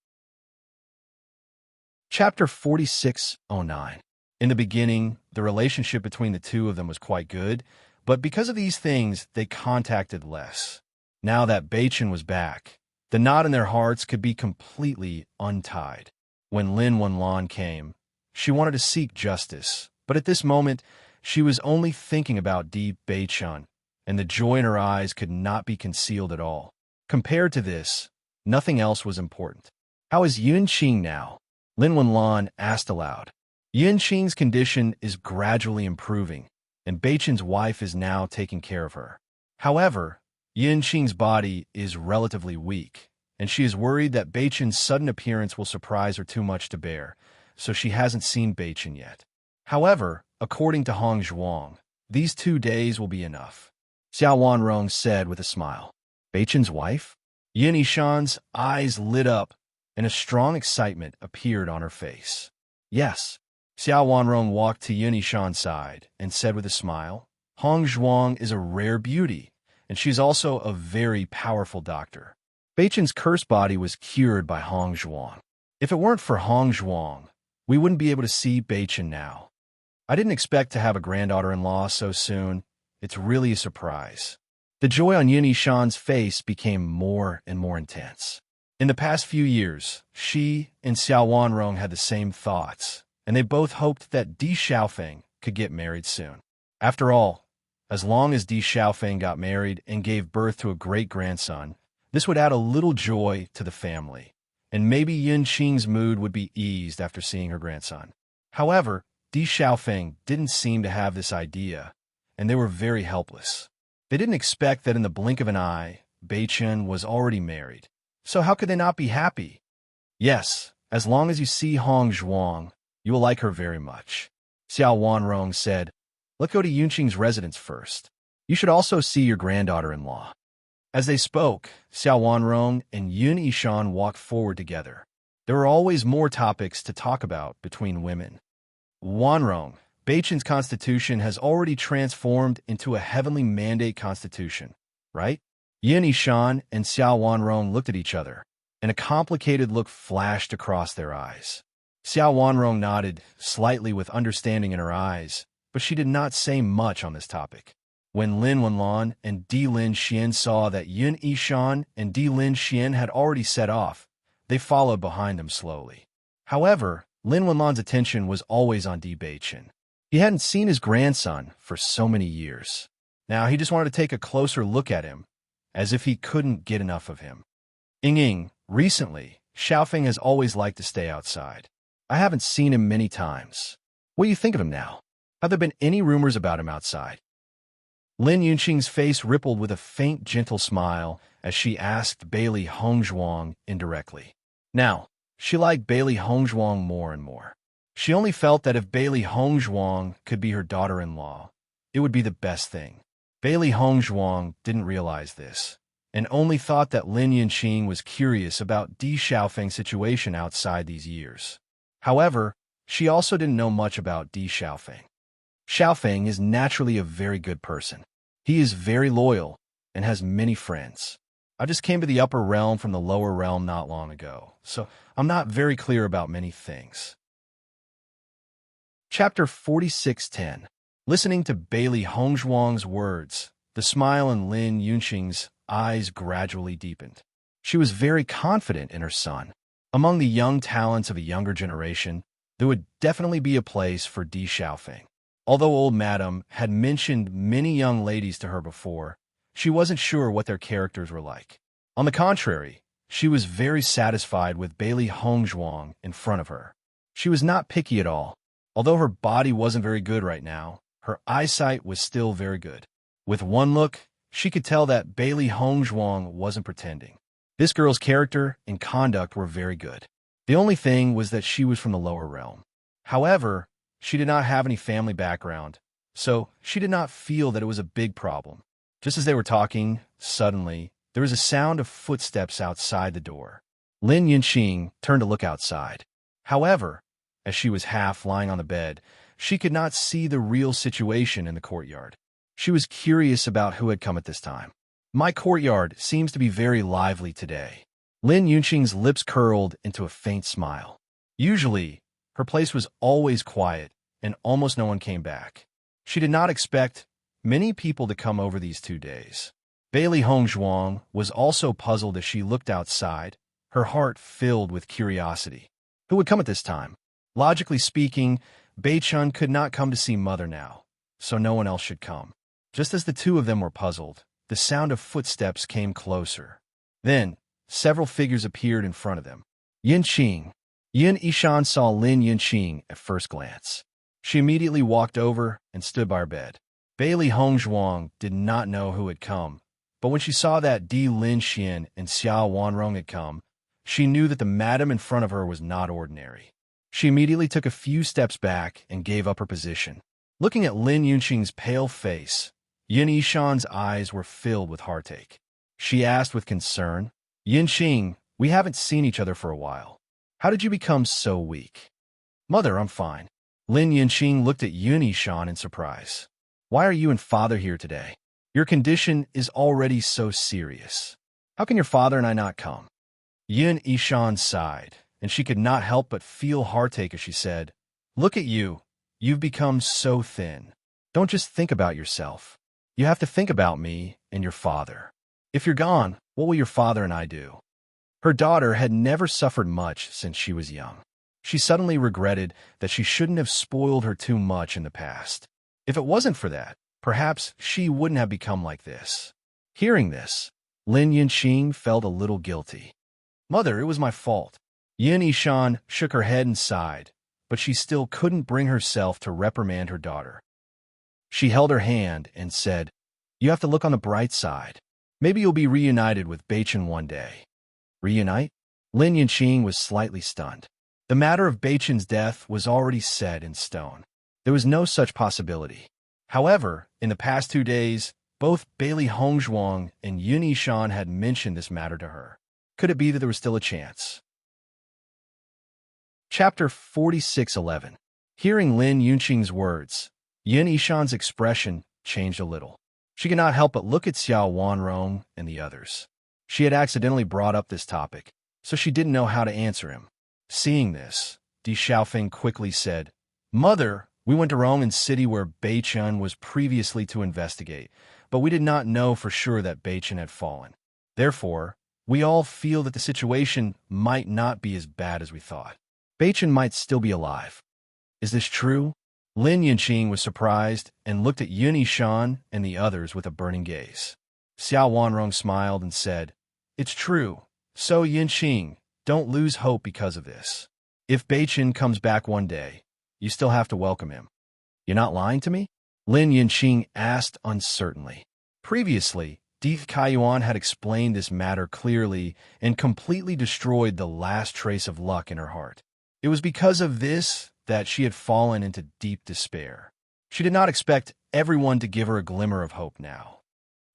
Chapter 4609. In the beginning, the relationship between the two of them was quite good, but because of these things, they contacted less. Now that Beichun was back, the knot in their hearts could be completely untied. When Lin Wenlan came, she wanted to seek justice, but at this moment, she was only thinking about Di Beichun, and the joy in her eyes could not be concealed at all. Compared to this, nothing else was important. How is Yunqing now? Lin Wenlan asked aloud. Yunqing's condition is gradually improving, and Beichun's wife is now taking care of her. However, Yunqing's body is relatively weak, and she is worried that Beichen's sudden appearance will surprise her too much to bear, so she hasn't seen Beichen yet. However, according to Hong Zhuang, these 2 days will be enough. Xiao Wanrong said with a smile. Beichen's wife? Yin Yishan's eyes lit up, and a strong excitement appeared on her face. Yes. Xiao Wanrong walked to Yin Yishan's side and said with a smile, Hong Zhuang is a rare beauty, and she's also a very powerful doctor. Beichen's cursed body was cured by Hong Zhuang. If it weren't for Hong Zhuang, we wouldn't be able to see Beichen now. I didn't expect to have a granddaughter-in-law so soon. It's really a surprise. The joy on Yin Yishan's face became more and more intense. In the past few years, she and Xiao Wanrong had the same thoughts, and they both hoped that Di Xiaofeng could get married soon. After all, as long as Di Xiaofeng got married and gave birth to a great-grandson, this would add a little joy to the family, and maybe Yin Qing's mood would be eased after seeing her grandson. However, Di Xiaofeng didn't seem to have this idea, and they were very helpless. They didn't expect that in the blink of an eye, Beichen was already married. So how could they not be happy? Yes, as long as you see Hong Zhuang, you will like her very much. Xiao Wanrong said, let's go to Yunqing's residence first. You should also see your granddaughter-in-law. As they spoke, Xiao Wanrong and Yun Yishan walked forward together. There were always more topics to talk about between women. Wanrong, Beichen's constitution has already transformed into a heavenly mandate constitution, right? Yin Yishan and Xiao Wanrong looked at each other, and a complicated look flashed across their eyes. Xiao Wanrong nodded, slightly with understanding in her eyes, but she did not say much on this topic. When Lin Wenlan and Di Lin Xian saw that Yin Yishan and Di Lin Xian had already set off, they followed behind them slowly. However, Lin Wenlan's attention was always on Di Beichen. He hadn't seen his grandson for so many years. Now he just wanted to take a closer look at him, as if he couldn't get enough of him. Ying, recently, Xiaofeng has always liked to stay outside. I haven't seen him many times. What do you think of him now? Have there been any rumors about him outside? Lin Yunqing's face rippled with a faint, gentle smile as she asked Bailey Hong Zhuang indirectly. Now, she liked Bailey Hong Zhuang more and more. She only felt that if Bailey Hong Zhuang could be her daughter-in-law, it would be the best thing. Bailey Hong Zhuang didn't realize this, and only thought that Lin Yunqing was curious about Di Xiaofeng's situation outside these years. However, she also didn't know much about Di Xiaofeng. Xiaofeng is naturally a very good person. He is very loyal and has many friends. I just came to the upper realm from the lower realm not long ago, so I'm not very clear about many things. Chapter 46:10. Listening to Bailey Hong Zhuang's words, the smile in Lin Yunqing's eyes gradually deepened. She was very confident in her son. Among the young talents of a younger generation, there would definitely be a place for Di Xiaofeng. Although old Madame had mentioned many young ladies to her before, she wasn't sure what their characters were like. On the contrary, she was very satisfied with Bailey Hong Zhuang in front of her. She was not picky at all. Although her body wasn't very good right now, her eyesight was still very good. With one look, she could tell that Bailey Hong Zhuang wasn't pretending. This girl's character and conduct were very good. The only thing was that she was from the lower realm. However, she did not have any family background, so she did not feel that it was a big problem. Just as they were talking, suddenly, there was a sound of footsteps outside the door. Lin Yunqing turned to look outside. However, as she was half lying on the bed, she could not see the real situation in the courtyard. She was curious about who had come at this time. My courtyard seems to be very lively today. Lin Yunqing's lips curled into a faint smile. Usually, her place was always quiet, and almost no one came back. She did not expect many people to come over these 2 days. Bailey Hong Zhuang was also puzzled as she looked outside, her heart filled with curiosity. Who would come at this time? Logically speaking, Beichun could not come to see Mother now, so no one else should come. Just as the two of them were puzzled, the sound of footsteps came closer. Then, several figures appeared in front of them. Yin Yishan saw Lin Yunqing at first glance. She immediately walked over and stood by her bed. Bailey Hong Zhuang did not know who had come, But when she saw that Di Lin Xian and Xiao Wanrong had come, she knew that the madam in front of her was not ordinary. She immediately took a few steps back and gave up her position. Looking at Lin Yunqing's pale face, Yin Yishan's eyes were filled with heartache. She asked with concern, "Yunqing, we haven't seen each other for a while. How did you become so weak?" "Mother, I'm fine." Lin Yunqing looked at Yin Yishan in surprise. "Why are you and father here today? Your condition is already so serious. How can your father and I not come?" Yin Yishan sighed, and she could not help but feel heartache as she said, "Look at you. You've become so thin. Don't just think about yourself. You have to think about me and your father. If you're gone, what will your father and I do?" Her daughter had never suffered much since she was young. She suddenly regretted that she shouldn't have spoiled her too much in the past. If it wasn't for that, perhaps she wouldn't have become like this. Hearing this, Lin Yunqing felt a little guilty. "Mother, it was my fault." Yin Yishan shook her head and sighed, but she still couldn't bring herself to reprimand her daughter. She held her hand and said, "You have to look on the bright side. Maybe you'll be reunited with Beichen one day." "Reunite?" Lin Yunqing was slightly stunned. The matter of Beichen's death was already set in stone. There was no such possibility. However, in the past 2 days, both Bailey Hongzhuang and Yin Yishan had mentioned this matter to her. Could it be that there was still a chance? Chapter 46:11. Hearing Lin Yunqing's words, Yin Yishan's expression changed a little. She could not help but look at Xiao Wanrong and the others. She had accidentally brought up this topic, so she didn't know how to answer him. Seeing this, Di Xiaofeng quickly said, "Mother, we went to Rongan City where Beichen was previously to investigate, but we did not know for sure that Beichen had fallen. Therefore, we all feel that the situation might not be as bad as we thought. Beichen might still be alive." "Is this true?" Lin Yunqing was surprised and looked at Yin Yishan and the others with a burning gaze. Xiao Wanrong smiled and said, "It's true. So Yunqing, don't lose hope because of this. If Beichen comes back one day, you still have to welcome him." "You're not lying to me?" Lin Yunqing asked uncertainly. Previously, Di Kaiyuan had explained this matter clearly and completely destroyed the last trace of luck in her heart. It was because of this that she had fallen into deep despair. She did not expect everyone to give her a glimmer of hope now.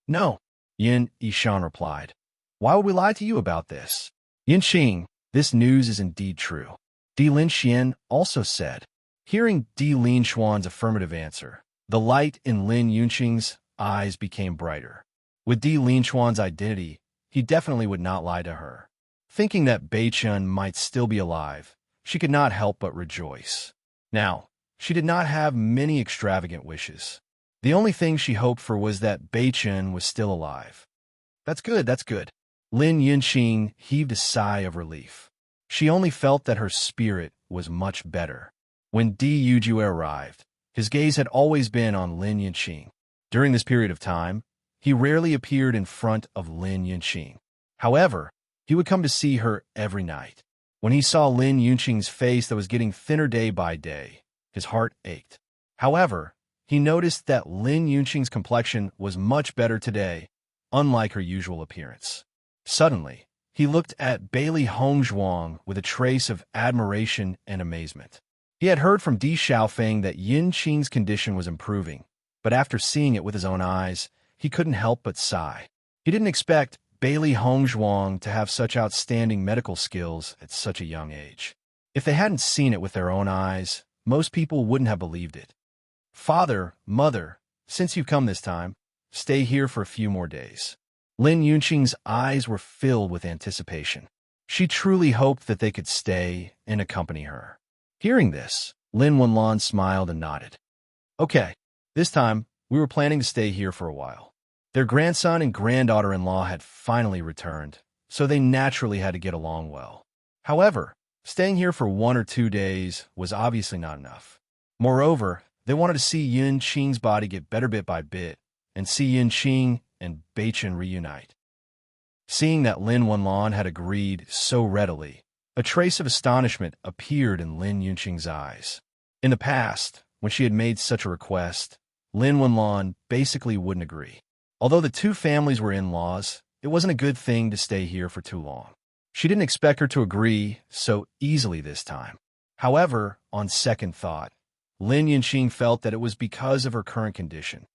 "No," Yin Yishan replied. "Why would we lie to you about this?" "Yunqing, this news is indeed true," Di Lin Xian also said. Hearing Di Lin Xuan's affirmative answer, the light in Lin Yunqing's eyes became brighter. With Di Lin Xuan's identity, he definitely would not lie to her. Thinking that Beichen might still be alive, she could not help but rejoice. Now, she did not have many extravagant wishes. The only thing she hoped for was that Beichen was still alive. That's good. Lin Yunqing heaved a sigh of relief. She only felt that her spirit was much better. When Di Yujue arrived, his gaze had always been on Lin Yunqing. During this period of time, he rarely appeared in front of Lin Yunqing. However, he would come to see her every night. When he saw Lin Yunqing's face that was getting thinner day by day, his heart ached. However, he noticed that Lin Yunqing's complexion was much better today, unlike her usual appearance. Suddenly, he looked at Bailey Hongzhuang with a trace of admiration and amazement. He had heard from Di Xiaofeng that Yin Qing's condition was improving, but after seeing it with his own eyes, he couldn't help but sigh. He didn't expect Bailey Hongzhuang to have such outstanding medical skills at such a young age. If they hadn't seen it with their own eyes, most people wouldn't have believed it. "Father, Mother, since you've come this time, stay here for a few more days." Lin Yunqing's eyes were filled with anticipation. She truly hoped that they could stay and accompany her. Hearing this, Lin Wenlan smiled and nodded. "Okay, this time, we were planning to stay here for a while." Their grandson and granddaughter-in-law had finally returned, so they naturally had to get along well. However, staying here for 1 or 2 days was obviously not enough. Moreover, they wanted to see Yin Qing's body get better bit by bit and see Yin Qing and Beichen reunite. Seeing that Lin Wenlan had agreed so readily, a trace of astonishment appeared in Lin Yunqing's eyes. In the past, when she had made such a request, Lin Wenlan basically wouldn't agree. Although the two families were in-laws, it wasn't a good thing to stay here for too long. She didn't expect her to agree so easily this time. However, on second thought, Lin Yunqing felt that it was because of her current condition.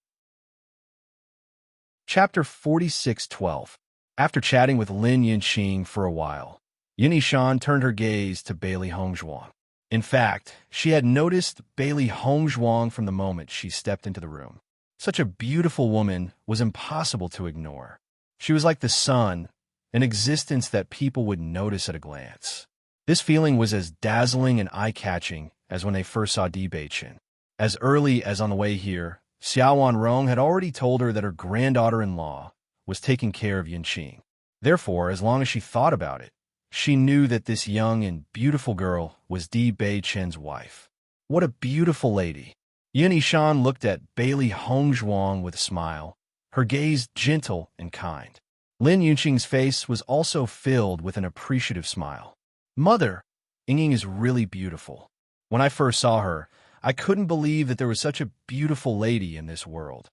Chapter 46:12. After chatting with Lin Yunqing for a while, Yin Yishan turned her gaze to Bailey Hongzhuang. In fact, she had noticed Bailey Hongzhuang from the moment she stepped into the room. Such a beautiful woman was impossible to ignore. She was like the sun, an existence that people would notice at a glance. This feeling was as dazzling and eye-catching as when they first saw Di Beichen. As early as on the way here, Xiao Wanrong had already told her that her granddaughter-in-law was taking care of Yunqing. Therefore, as long as she thought about it, she knew that this young and beautiful girl was Di Beichen's wife. What a beautiful lady! Yin Yishan looked at Bailey Hongzhuang with a smile, her gaze gentle and kind. Lin Yunqing's face was also filled with an appreciative smile. Mother, Ying is really beautiful. When I first saw her, I couldn't believe that there was such a beautiful lady in this world.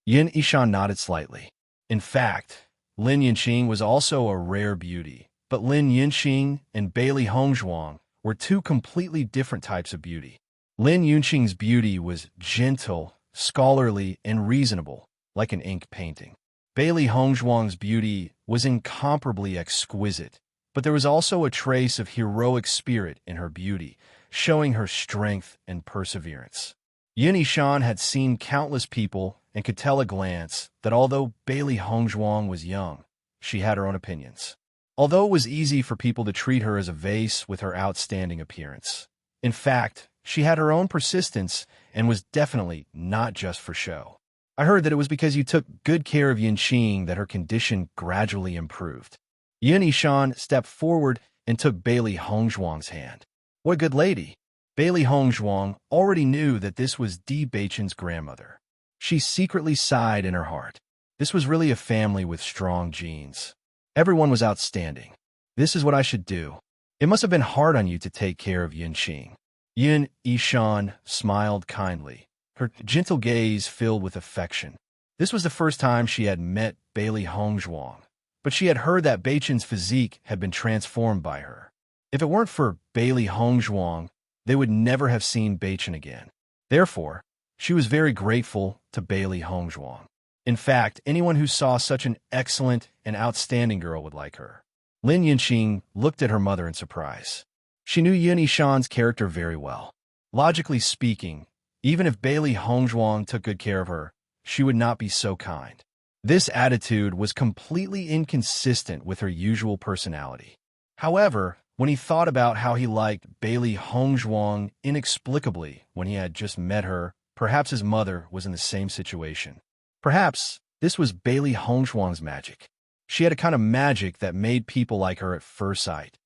Yin Yishan nodded slightly. In fact, Lin Yunqing was also a rare beauty, but Lin Yunqing and Bailey Hongzhuang were two completely different types of beauty. Lin Yunqing's beauty was gentle, scholarly, and reasonable, like an ink painting. Bailey Hongzhuang's beauty was incomparably exquisite, but there was also a trace of heroic spirit in her beauty, showing her strength and perseverance. Yin Yishan had seen countless people and could tell at a glance that although Bailey Hongzhuang was young, she had her own opinions. Although it was easy for people to treat her as a vase with her outstanding appearance. In fact, she had her own persistence and was definitely not just for show. I heard that it was because you took good care of Yunqing that her condition gradually improved. Yin Yishan stepped forward and took Bailey Hongzhuang's hand. What a good lady! Bailey Hongzhuang already knew that this was Di Beichen's grandmother. She secretly sighed in her heart. This was really a family with strong genes. Everyone was outstanding. This is what I should do. It must have been hard on you to take care of Yunqing. Yin Yishan smiled kindly, her gentle gaze filled with affection. This was the first time she had met Bailey Hongzhuang, but she had heard that Beichen's physique had been transformed by her. If it weren't for Bailey Hongzhuang, they would never have seen Beichen again. Therefore, she was very grateful to Bailey Hongzhuang. In fact, anyone who saw such an excellent and outstanding girl would like her. Lin Yunqing looked at her mother in surprise. She knew Yin Yishan's character very well. Logically speaking, even if Bailey Hongzhuang took good care of her, she would not be so kind. This attitude was completely inconsistent with her usual personality. However, when he thought about how he liked Bailey Hongzhuang inexplicably when he had just met her, perhaps his mother was in the same situation. Perhaps this was Bailey Hongzhuang's magic. She had a kind of magic that made people like her at first sight.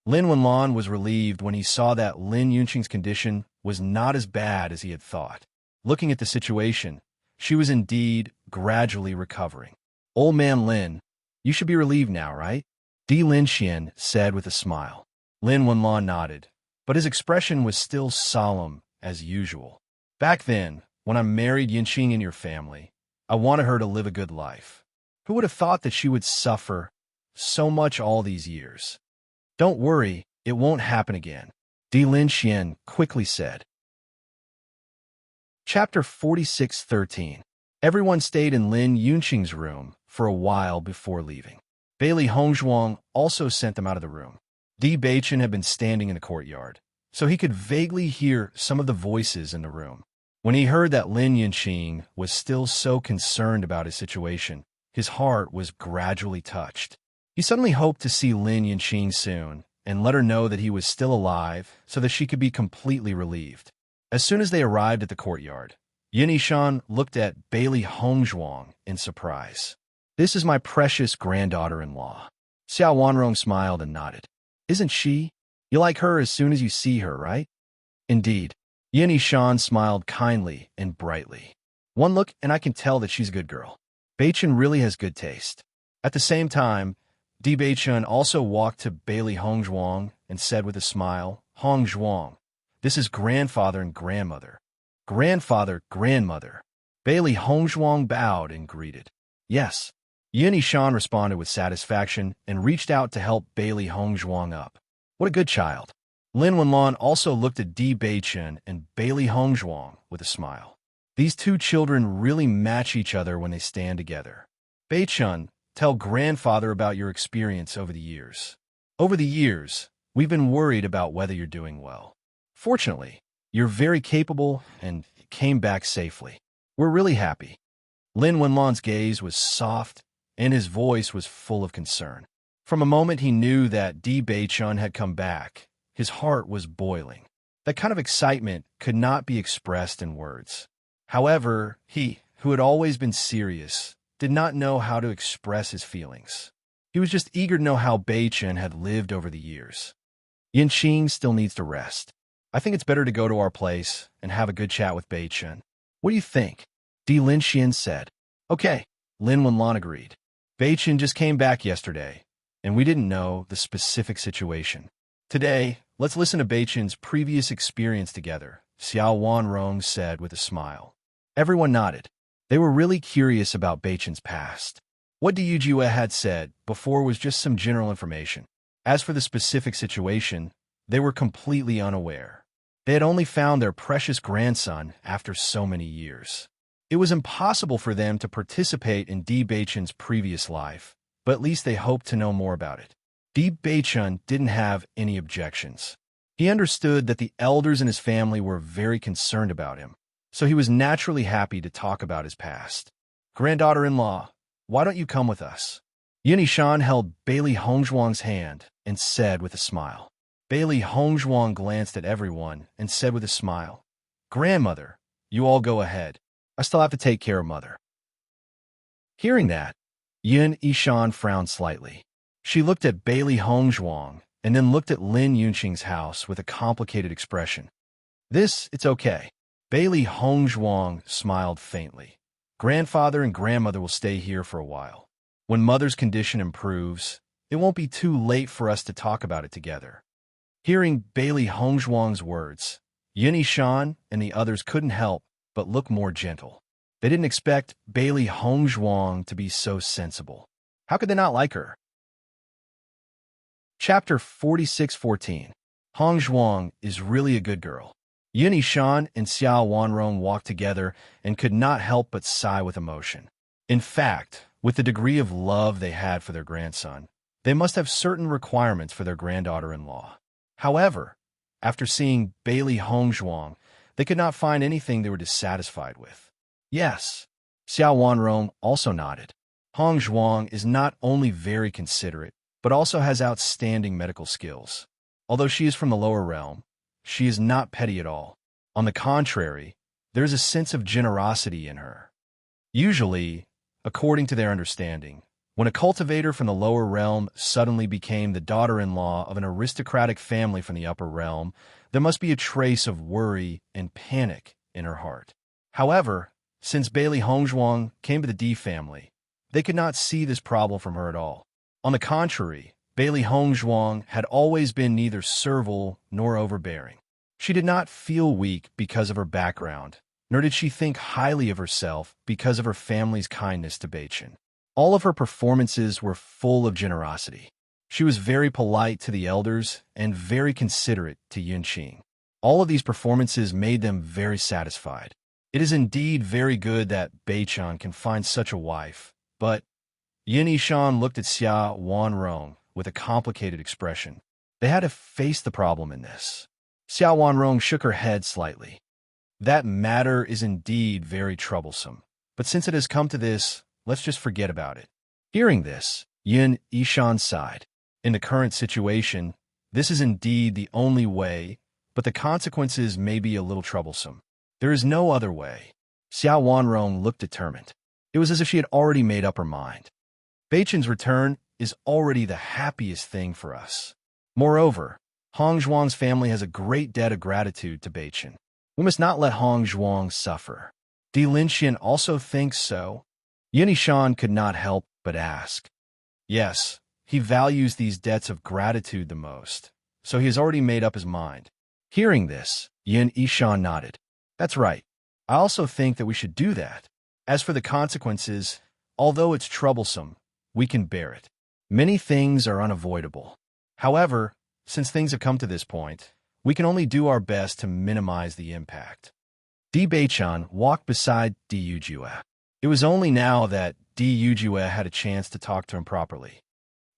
Lin Wenlan was relieved when he saw that Lin Yunqing's condition was not as bad as he had thought. Looking at the situation, she was indeed gradually recovering. Old man Lin, you should be relieved now, right? Di Linxian said with a smile. Lin Wenlan nodded, but his expression was still solemn as usual. Back then, when I married Yunqing in your family, I wanted her to live a good life. Who would have thought that she would suffer so much all these years? Don't worry, it won't happen again, Di Linxian quickly said. Chapter 46:13. Everyone stayed in Lin Yunqing's room for a while before leaving. Bailey Hongzhuang also sent them out of the room. Di Beichen had been standing in the courtyard, so he could vaguely hear some of the voices in the room. When he heard that Lin Yunqing was still so concerned about his situation, his heart was gradually touched. He suddenly hoped to see Lin Yunqing soon and let her know that he was still alive so that she could be completely relieved. As soon as they arrived at the courtyard, Yin Yishan looked at Bailey Hongzhuang in surprise. This is my precious granddaughter-in-law. Xiao Wanrong smiled and nodded. Isn't she? You like her as soon as you see her, right? Indeed. Yin Yishan smiled kindly and brightly. One look and I can tell that she's a good girl. Beichen really has good taste. At the same time, Di Beichen also walked to Bailey Hongzhuang and said with a smile, Hongzhuang, this is grandfather and grandmother. Grandfather, grandmother. Bailey Hongzhuang bowed and greeted. Yes. Yin Yishan responded with satisfaction and reached out to help Bailey Hongzhuang up. What a good child. Lin Wenlan also looked at Di Beichen and Bailey Hongzhuang with a smile. These two children really match each other when they stand together. Beichun, tell grandfather about your experience over the years. Over the years, we've been worried about whether you're doing well. Fortunately, you're very capable and came back safely. We're really happy. Lin Wenlan's gaze was soft, and his voice was full of concern. From a moment he knew that Di Beichun had come back, his heart was boiling. That kind of excitement could not be expressed in words. However, he, who had always been serious, did not know how to express his feelings. He was just eager to know how Beichen had lived over the years. Yinqing still needs to rest. I think it's better to go to our place and have a good chat with Beichen. What do you think? Di Linxian said. Okay, Lin Wenlan agreed. Beichen just came back yesterday, and we didn't know the specific situation. Today, let's listen to Beichen's previous experience together, Xiao Wanrong said with a smile. Everyone nodded. They were really curious about Beichen's past. What Di Yujue had said before was just some general information. As for the specific situation, they were completely unaware. They had only found their precious grandson after so many years. It was impossible for them to participate in Di Beichen's previous life, but at least they hoped to know more about it. Di Beichen didn't have any objections. He understood that the elders in his family were very concerned about him, so he was naturally happy to talk about his past. Granddaughter-in-law, why don't you come with us? Yin Yishan held Bailey Hongzhuang's hand and said with a smile. Bailey Hongzhuang glanced at everyone and said with a smile, Grandmother, you all go ahead. I still have to take care of Mother. Hearing that, Yin Yishan frowned slightly. She looked at Bailey Hongzhuang and then looked at Lin Yunqing's house with a complicated expression. It's okay. Bailey Hongzhuang smiled faintly. Grandfather and grandmother will stay here for a while. When Mother's condition improves, it won't be too late for us to talk about it together. Hearing Bailey Hongzhuang's words, Yin Yishan and the others couldn't help but look more gentle. They didn't expect Bailey Hongzhuang to be so sensible. How could they not like her? Chapter 46:14. Hongzhuang is really a good girl. Yin Yishan and Xiao Wanrong walked together and could not help but sigh with emotion. In fact, with the degree of love they had for their grandson, they must have certain requirements for their granddaughter-in-law. However, after seeing Bailey Hongzhuang, they could not find anything they were dissatisfied with. Yes, Xiao Wanrong also nodded. Hongzhuang is not only very considerate, but also has outstanding medical skills. Although she is from the lower realm, she is not petty at all. On the contrary, there is a sense of generosity in her. Usually, according to their understanding, when a cultivator from the lower realm suddenly became the daughter-in-law of an aristocratic family from the upper realm, there must be a trace of worry and panic in her heart. However, since Bailey Hongzhuang came to the Di family, they could not see this problem from her at all. On the contrary, Bailey Hongzhuang had always been neither servile nor overbearing. She did not feel weak because of her background, nor did she think highly of herself because of her family's kindness to Beichen. All of her performances were full of generosity. She was very polite to the elders and very considerate to Yunqing. All of these performances made them very satisfied. It is indeed very good that Beichen can find such a wife, but Yin Yishan looked at Xia Wanrong with a complicated expression. They had to face the problem in this. Xia Wanrong shook her head slightly. That matter is indeed very troublesome, but since it has come to this, let's just forget about it. Hearing this, Yin Yishan sighed. In the current situation, this is indeed the only way, but the consequences may be a little troublesome. There is no other way. Xiao Wanrong looked determined. It was as if she had already made up her mind. Beichen's return is already the happiest thing for us. Moreover, Hongzhuang's family has a great debt of gratitude to Beichen. We must not let Hongzhuang suffer. Di Linxian also thinks so. Yin Yishan could not help but ask. Yes, he values these debts of gratitude the most, so he has already made up his mind. Hearing this, Yin Yishan nodded. That's right. I also think that we should do that. As for the consequences, although it's troublesome, we can bear it. Many things are unavoidable. However, since things have come to this point, we can only do our best to minimize the impact. Di Beichun walked beside Di Yujue. It was only now that Di Yujue had a chance to talk to him properly.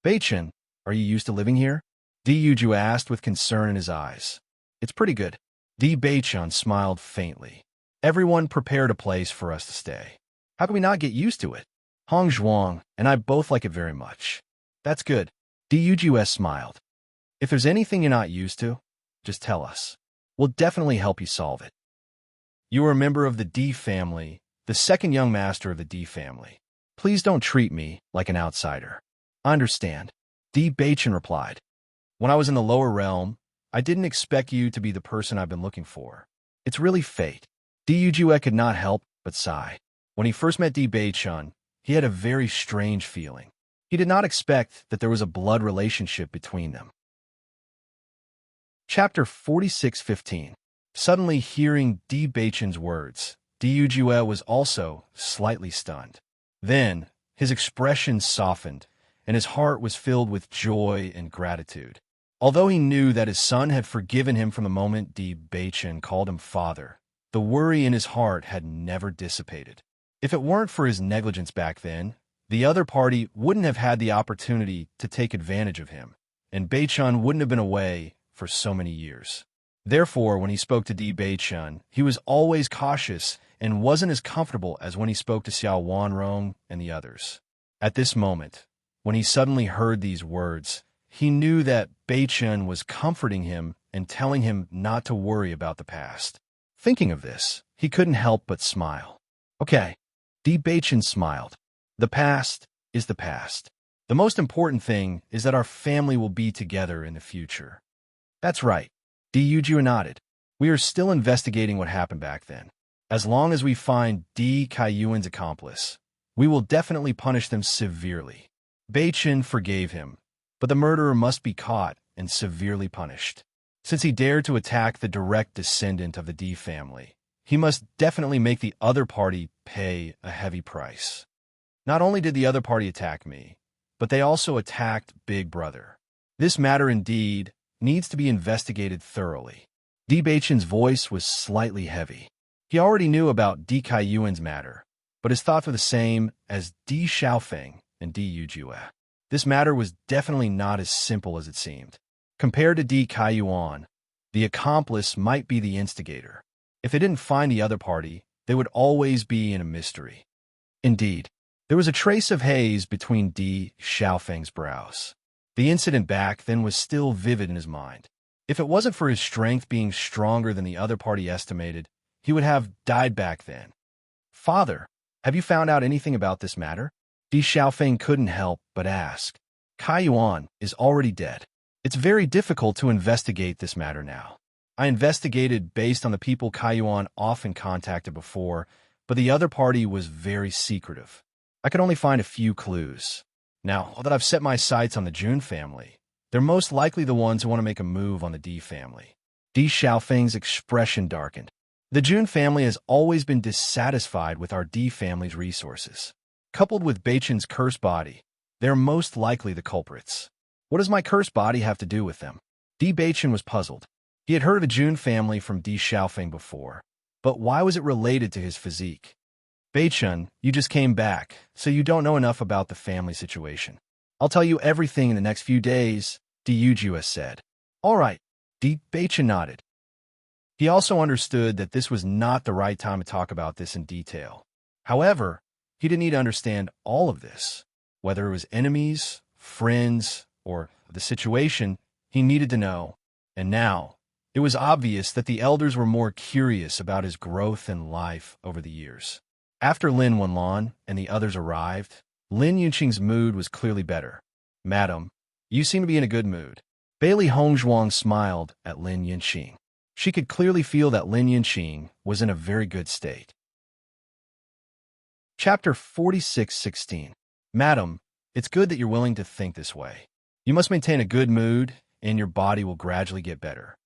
Beichun, are you used to living here? Di Yujue asked with concern in his eyes. It's pretty good. Di Beichun smiled faintly. Everyone prepared a place for us to stay. How can we not get used to it? Hong Zhuang and I both like it very much. That's good. Di Yujue smiled. If there's anything you're not used to, just tell us. We'll definitely help you solve it. You are a member of the Di family, the second young master of the Di family. Please don't treat me like an outsider. I understand. Di Beichun replied. When I was in the lower realm, I didn't expect you to be the person I've been looking for. It's really fate. Di Yujue could not help but sigh. When he first met Di Beichun, he had a very strange feeling. He did not expect that there was a blood relationship between them. Chapter 46:15. Suddenly hearing Di Beichun's words, Di Yujue was also slightly stunned. Then, his expression softened, and his heart was filled with joy and gratitude. Although he knew that his son had forgiven him from the moment Di Beichun called him father, the worry in his heart had never dissipated. If it weren't for his negligence back then, the other party wouldn't have had the opportunity to take advantage of him, and Beichun wouldn't have been away for so many years. Therefore, when he spoke to Di Beichun, he was always cautious and wasn't as comfortable as when he spoke to Xiao Wanrong and the others. At this moment, when he suddenly heard these words, he knew that Beichun was comforting him and telling him not to worry about the past. Thinking of this, he couldn't help but smile. Okay, Di Beichun smiled. The past is the past. The most important thing is that our family will be together in the future. That's right. Di Yujue nodded. We are still investigating what happened back then. As long as we find Di Kaiyuan's accomplice, we will definitely punish them severely. Beichun forgave him, but the murderer must be caught and severely punished. Since he dared to attack the direct descendant of the Di family, he must definitely make the other party pay a heavy price. Not only did the other party attack me, but they also attacked Big Brother. This matter indeed needs to be investigated thoroughly. Di Beichun's voice was slightly heavy. He already knew about Di Kaiyuan's matter, but his thoughts were the same as Di Xiaofeng and Di Yujue. This matter was definitely not as simple as it seemed. Compared to Di Kaiyuan, the accomplice might be the instigator. If they didn't find the other party, they would always be in a mystery. Indeed, there was a trace of haze between Di Xiaofeng's brows. The incident back then was still vivid in his mind. If it wasn't for his strength being stronger than the other party estimated, he would have died back then. Father, have you found out anything about this matter? Di Xiaofeng couldn't help but ask. Kaiyuan is already dead. It's very difficult to investigate this matter now. I investigated based on the people Kaiyuan often contacted before, but the other party was very secretive. I could only find a few clues. Now that I've set my sights on the Jun family, they're most likely the ones who want to make a move on the Di family. Di Xiaofeng's expression darkened. The Jun family has always been dissatisfied with our Di family's resources. Coupled with Beichun's cursed body, they're most likely the culprits. What does my cursed body have to do with them? Di Beichun was puzzled. He had heard of the Jun family from Di Xiaofeng before, but why was it related to his physique? Beichun, you just came back, so you don't know enough about the family situation. I'll tell you everything in the next few days, Di Yujue said. All right, Di Beichun nodded. He also understood that this was not the right time to talk about this in detail. However, he didn't need to understand all of this. Whether it was enemies, friends, or the situation, he needed to know. And now, it was obvious that the elders were more curious about his growth in life over the years. After Lin Wenlan and the others arrived, Lin Yunqing's mood was clearly better. Madam, you seem to be in a good mood. Bailey Hongzhuang smiled at Lin Yunqing. She could clearly feel that Lin Yunqing was in a very good state. Chapter 46:16. Madam, it's good that you're willing to think this way. You must maintain a good mood, and your body will gradually get better.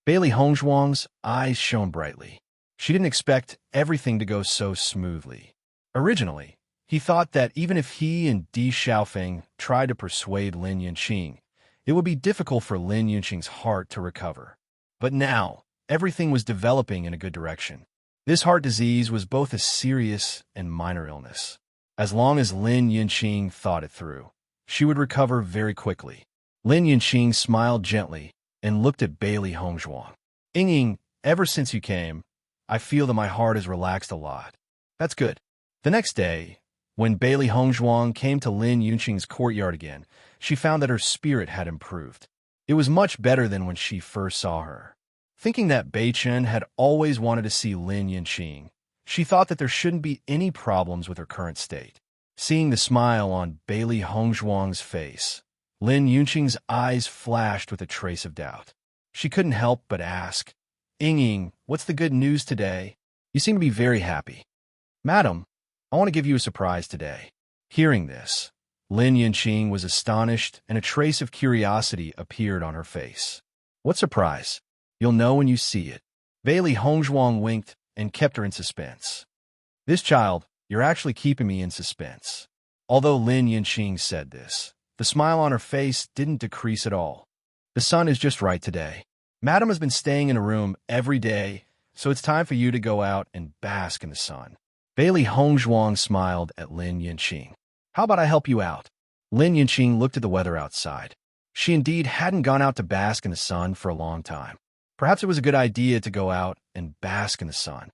Bailey Hongzhuang's eyes shone brightly. She didn't expect everything to go so smoothly. Originally, he thought that even if he and Di Xiaofeng tried to persuade Lin Yunqing, it would be difficult for Lin Yunqing's heart to recover. But now, everything was developing in a good direction. This heart disease was both a serious and minor illness. As long as Lin Yunqing thought it through, she would recover very quickly. Lin Yunqing smiled gently and looked at Bailey Hongzhuang. Ying, ever since you came, I feel that my heart has relaxed a lot. That's good. The next day, when Bailey Hongzhuang came to Lin Yunqing's courtyard again, she found that her spirit had improved. It was much better than when she first saw her. Thinking that Bei Chen had always wanted to see Lin Yunqing, she thought that there shouldn't be any problems with her current state. Seeing the smile on Bailey Hongzhuang's face, Lin Yunqing's eyes flashed with a trace of doubt. She couldn't help but ask, Ying, what's the good news today? You seem to be very happy. Madam, I want to give you a surprise today. Hearing this, Lin Yunqing was astonished and a trace of curiosity appeared on her face. What surprise? You'll know when you see it. Bailey Hongzhuang winked and kept her in suspense. This child, you're actually keeping me in suspense. Although Lin Yunqing said this, the smile on her face didn't decrease at all. The sun is just right today. Madam has been staying in a room every day, so it's time for you to go out and bask in the sun. Bailey Hongzhuang smiled at Lin Yunqing. How about I help you out? Lin Yunqing looked at the weather outside. She indeed hadn't gone out to bask in the sun for a long time. Perhaps it was a good idea to go out and bask in the sun.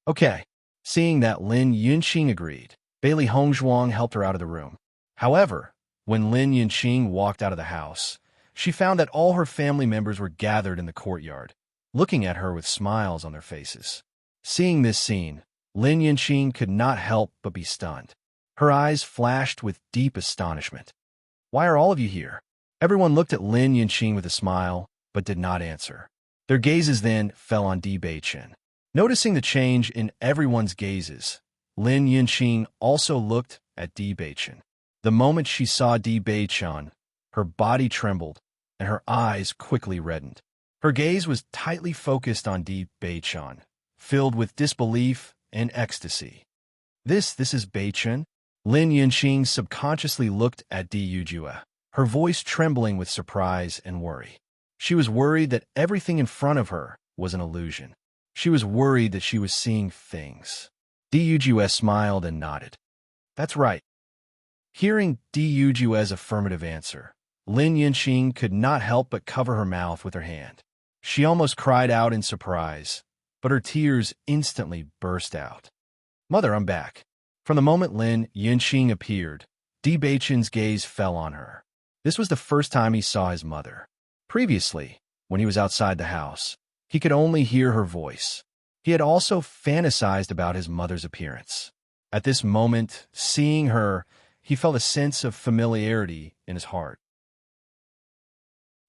Okay. Seeing that Lin Yunqing agreed, Bailey Hongzhuang helped her out of the room. However, when Lin Yunqing walked out of the house, she found that all her family members were gathered in the courtyard, looking at her with smiles on their faces. Seeing this scene, Lin Yunqing could not help but be stunned. Her eyes flashed with deep astonishment. Why are all of you here? Everyone looked at Lin Yunqing with a smile, but did not answer. Their gazes then fell on Di Beichen. Noticing the change in everyone's gazes, Lin Yunqing also looked at Di Beichen. The moment she saw Di Beichen, her body trembled, and her eyes quickly reddened. Her gaze was tightly focused on Di Beichen, filled with disbelief and ecstasy. This is Beichen? Lin Yunqing subconsciously looked at Di Yujue, her voice trembling with surprise and worry. She was worried that everything in front of her was an illusion. She was worried that she was seeing things. Di Yujue smiled and nodded. That's right. Hearing Di Yujue's affirmative answer, Lin Yunqing could not help but cover her mouth with her hand. She almost cried out in surprise, but her tears instantly burst out. Mother, I'm back. From the moment Lin Yunqing appeared, Di Beichen's gaze fell on her. This was the first time he saw his mother. Previously, when he was outside the house, he could only hear her voice. He had also fantasized about his mother's appearance. At this moment, seeing her, he felt a sense of familiarity in his heart.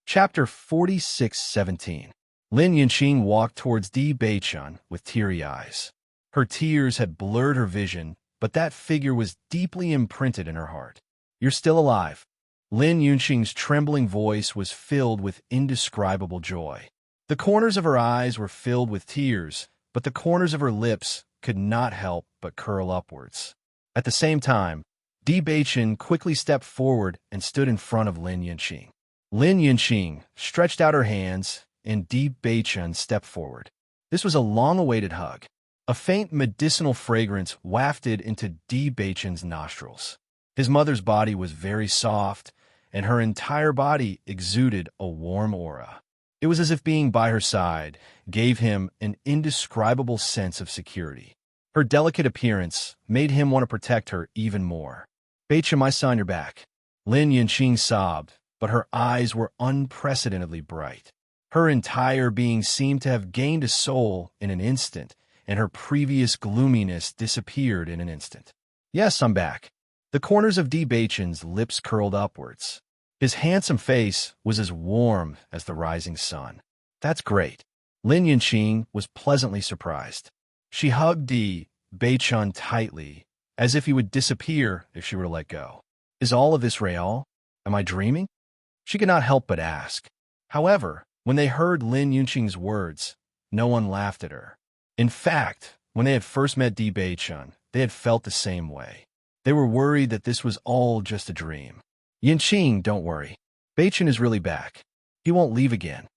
Chapter 46:17. Lin Yunqing walked towards Di Beichen with teary eyes. Her tears had blurred her vision, but that figure was deeply imprinted in her heart. You're still alive. Lin Yunqing's trembling voice was filled with indescribable joy. The corners of her eyes were filled with tears, but the corners of her lips could not help but curl upwards. At the same time, Di Beichen quickly stepped forward and stood in front of Lin Yunqing. Lin Yunqing stretched out her hands, and Di Beichen stepped forward. This was a long-awaited hug. A faint medicinal fragrance wafted into Di Beichen's nostrils. His mother's body was very soft, and her entire body exuded a warm aura. It was as if being by her side gave him an indescribable sense of security. Her delicate appearance made him want to protect her even more. Beichen, my son, you're back. Lin Yunqing sobbed, but her eyes were unprecedentedly bright. Her entire being seemed to have gained a soul in an instant, and her previous gloominess disappeared in an instant. Yes, I'm back. The corners of Di Beichen's lips curled upwards. His handsome face was as warm as the rising sun. That's great. Lin Yunqing was pleasantly surprised. She hugged Di Beichen tightly, as if he would disappear if she were to let go. Is all of this real? Am I dreaming? She could not help but ask. However, when they heard Lin Yunqing's words, no one laughed at her. In fact, when they had first met Di Beichen, They had felt the same way. They were worried that this was all just a dream. Yinqing, don't worry. Beichen is really back. He won't leave again.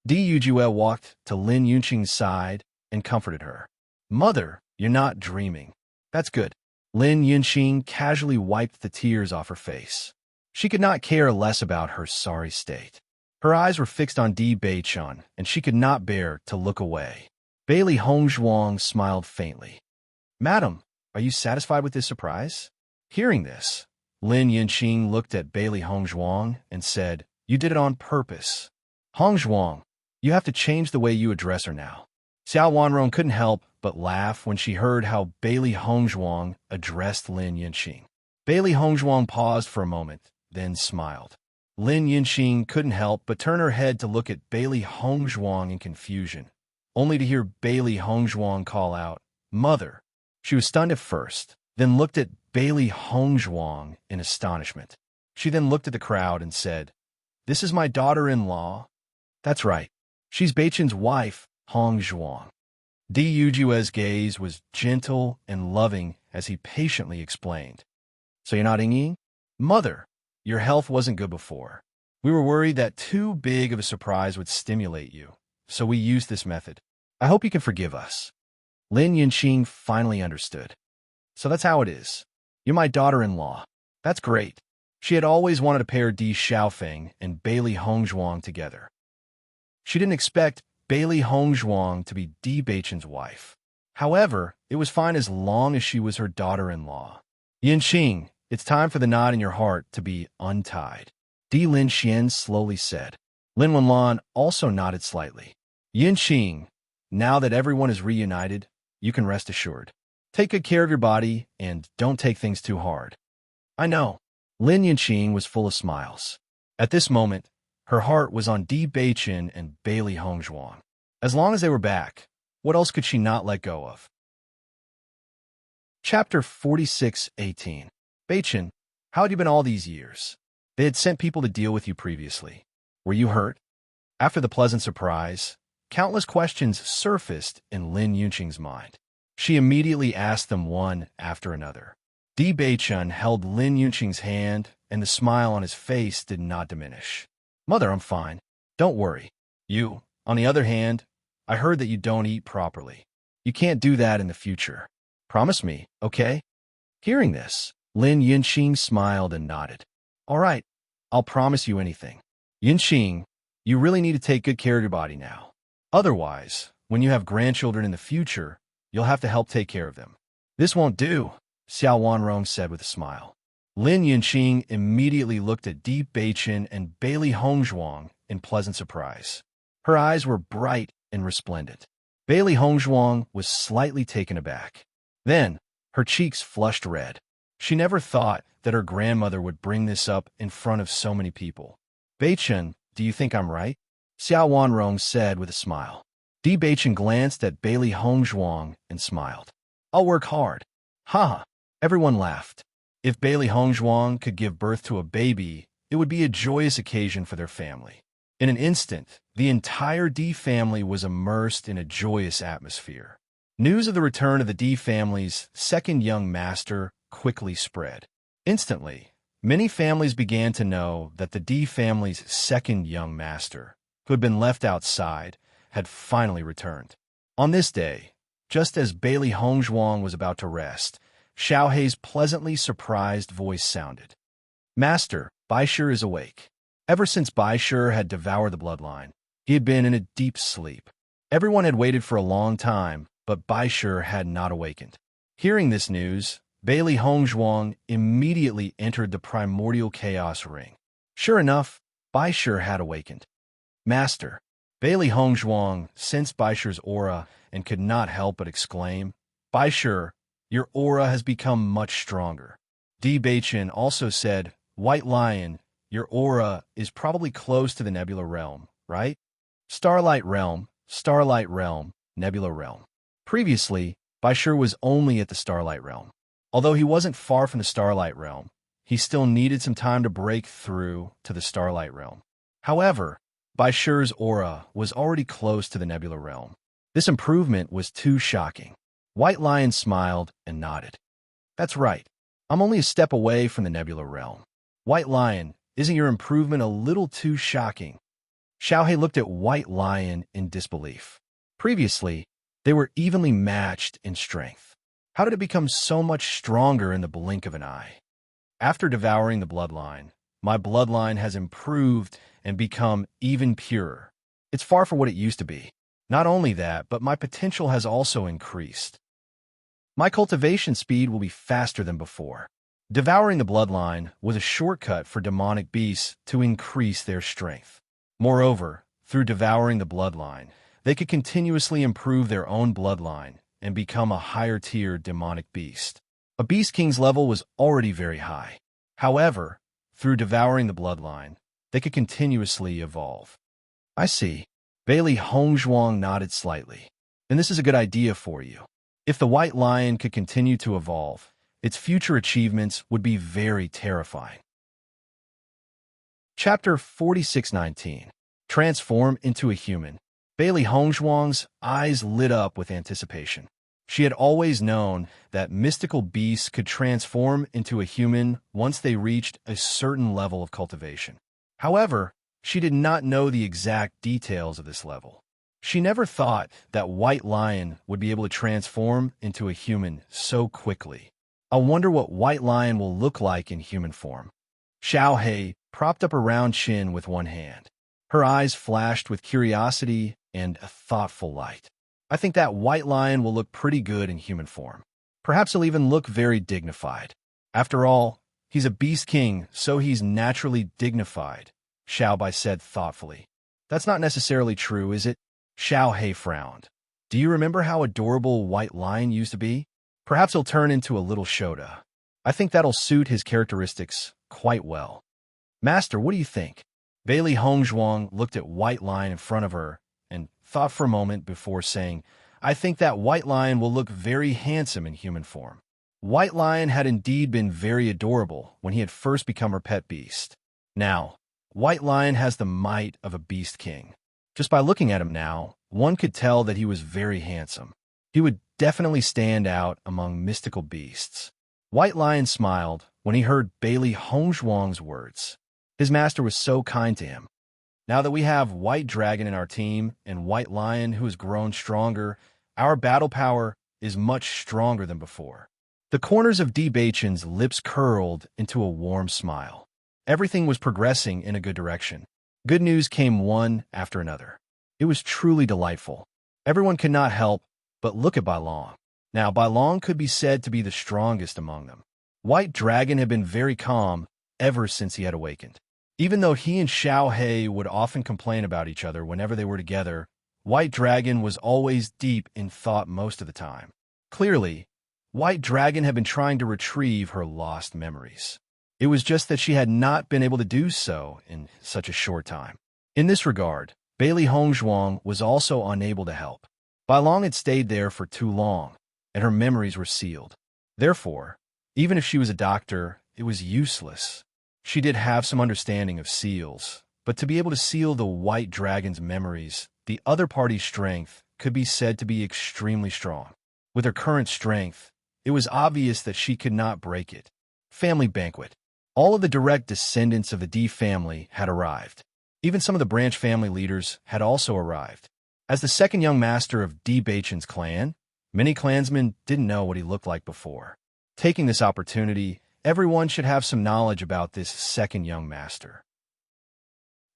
Di Yujue walked to Lin Yunqing's side and comforted her. Mother, you're not dreaming. That's good. Lin Yunqing casually wiped the tears off her face. She could not care less about her sorry state. Her eyes were fixed on Di Beichun, and she could not bear to look away. Bailey Hongzhuang smiled faintly. Madam, are you satisfied with this surprise? Hearing this, Lin Yunqing looked at Bailey Hongzhuang and said, You did it on purpose. Hongzhuang, you have to change the way you address her now. Xiao Wanrong couldn't help but laugh when she heard how Bailey Hongzhuang addressed Lin Yunqing. Bailey Hongzhuang paused for a moment, then smiled. Lin Yunqing couldn't help but turn her head to look at Bailey Hongzhuang in confusion, only to hear Bailey Hongzhuang call out, Mother. She was stunned at first, then looked at Bailey Hongzhuang in astonishment. She then looked at the crowd and said, This is my daughter-in-law. That's right. She's Beichen's wife, Hongzhuang. Di Yujue's gaze was gentle and loving as he patiently explained. So you're not Yingyi? Mother, your health wasn't good before. We were worried that too big of a surprise would stimulate you, so we used this method. I hope you can forgive us. Lin Yunqing finally understood. So that's how it is. You're my daughter-in-law. That's great. She had always wanted to pair Di Xiaofeng and Bailey Hongzhuang together. She didn't expect Bailey Hongzhuang to be Di Beichen's wife. However, it was fine as long as she was her daughter-in-law. Yinqing, it's time for the knot in your heart to be untied. Di Lin Xian slowly said. Lin Wenlan also nodded slightly. Yinqing, now that everyone is reunited, you can rest assured. Take good care of your body and don't take things too hard. I know. Lin Yunqing was full of smiles. At this moment, her heart was on Di Beichen and Bailey Hongzhuang. As long as they were back, what else could she not let go of? Chapter 46:18. Beichen, how had you been all these years? They had sent people to deal with you previously. Were you hurt? After the pleasant surprise, countless questions surfaced in Lin Yunqing's mind. She immediately asked them one after another. Di Beichen held Lin Yunqing's hand, and the smile on his face did not diminish. Mother, I'm fine. Don't worry. You, on the other hand, I heard that you don't eat properly. You can't do that in the future. Promise me, okay? Hearing this, Lin Yunqing smiled and nodded. All right, I'll promise you anything. Yunqing, you really need to take good care of your body now. Otherwise, when you have grandchildren in the future, you'll have to help take care of them. This won't do, Xiao Wanrong said with a smile. Lin Yunqing immediately looked at Di Beichen and Bailey Hongzhuang in pleasant surprise. Her eyes were bright and resplendent. Bailey Hongzhuang was slightly taken aback. Then, her cheeks flushed red. She never thought that her grandmother would bring this up in front of so many people. Beichen, do you think I'm right? Xiao Wanrong said with a smile. Di Beichen glanced at Bailey Hongzhuang and smiled. I'll work hard. Ha! Everyone laughed. If Bailey Hongzhuang could give birth to a baby, it would be a joyous occasion for their family. In an instant, the entire Di family was immersed in a joyous atmosphere. News of the return of the Di family's second young master quickly spread. Instantly, many families began to know that the Di family's second young master, who had been left outside, had finally returned. On this day, just as Bailey Hongzhuang was about to rest, Xiaohei's pleasantly surprised voice sounded. Master, Baisher is awake. Ever since Baisher had devoured the bloodline, he had been in a deep sleep. Everyone had waited for a long time, but Baisher had not awakened. Hearing this news, Bailey Hongzhuang immediately entered the primordial chaos ring. Sure enough, Baisher had awakened. Master, Bailey Hongzhuang sensed Baisher's aura and could not help but exclaim, Baisher, your aura has become much stronger. Di Beichen also said, White Lion, your aura is probably close to the Nebula Realm, right? Starlight Realm, Nebula Realm. Previously, Baisher was only at the Starlight Realm. Although he wasn't far from the Starlight Realm, he still needed some time to break through to the Starlight Realm. However, Baisher's aura was already close to the Nebula Realm. This improvement was too shocking. White Lion smiled and nodded. That's right. I'm only a step away from the Nebula realm. White Lion, isn't your improvement a little too shocking? Xiaohei looked at White Lion in disbelief. Previously, they were evenly matched in strength. How did it become so much stronger in the blink of an eye? After devouring the bloodline, my bloodline has improved and become even purer. It's far from what it used to be. Not only that, but my potential has also increased. My cultivation speed will be faster than before. Devouring the bloodline was a shortcut for demonic beasts to increase their strength. Moreover, through devouring the bloodline, they could continuously improve their own bloodline and become a higher-tier demonic beast. A Beast King's level was already very high. However, through devouring the bloodline, they could continuously evolve. I see. Bailey Hongzhuang nodded slightly. And this is a good idea for you. If the White Lion could continue to evolve, its future achievements would be very terrifying. Chapter 4619. Transform into a Human. Bailey Hongzhuang's eyes lit up with anticipation. She had always known that mystical beasts could transform into a human once they reached a certain level of cultivation. However, she did not know the exact details of this level. She never thought that White Lion would be able to transform into a human so quickly. I wonder what White Lion will look like in human form. Xiaohei propped up her round chin with one hand. Her eyes flashed with curiosity and a thoughtful light. I think that White Lion will look pretty good in human form. Perhaps he'll even look very dignified. After all, he's a Beast King, so he's naturally dignified, Xiaobai said thoughtfully. That's not necessarily true, is it? Xiaohei frowned. Do you remember how adorable White Lion used to be? Perhaps he'll turn into a little Shota. I think that'll suit his characteristics quite well. Master, what do you think? Bailey Hongzhuang looked at White Lion in front of her and thought for a moment before saying, I think that White Lion will look very handsome in human form. White Lion had indeed been very adorable when he had first become her pet beast. Now, White Lion has the might of a Beast King. Just by looking at him now, one could tell that he was very handsome. He would definitely stand out among mystical beasts. White Lion smiled when he heard Bailey Hongzhuang's words. His master was so kind to him. Now that we have White Dragon in our team and White Lion who has grown stronger, our battle power is much stronger than before. The corners of D. Baichen's lips curled into a warm smile. Everything was progressing in a good direction. Good news came one after another. It was truly delightful. Everyone could not help but look at Bailong. Now, Bailong could be said to be the strongest among them. White Dragon had been very calm ever since he had awakened. Even though he and Xiaohei would often complain about each other whenever they were together, White Dragon was always deep in thought most of the time. Clearly, White Dragon had been trying to retrieve her lost memories. It was just that she had not been able to do so in such a short time. In this regard, Bailey Hongzhuang was also unable to help. Bailong had stayed there for too long, and her memories were sealed. Therefore, even if she was a doctor, it was useless. She did have some understanding of seals, but to be able to seal the White Dragon's memories, the other party's strength could be said to be extremely strong. With her current strength, it was obvious that she could not break it. Family banquet. All of the direct descendants of the D family had arrived. Even some of the branch family leaders had also arrived. As the second young master of D. Baichen's clan, many clansmen didn't know what he looked like before. Taking this opportunity, everyone should have some knowledge about this second young master.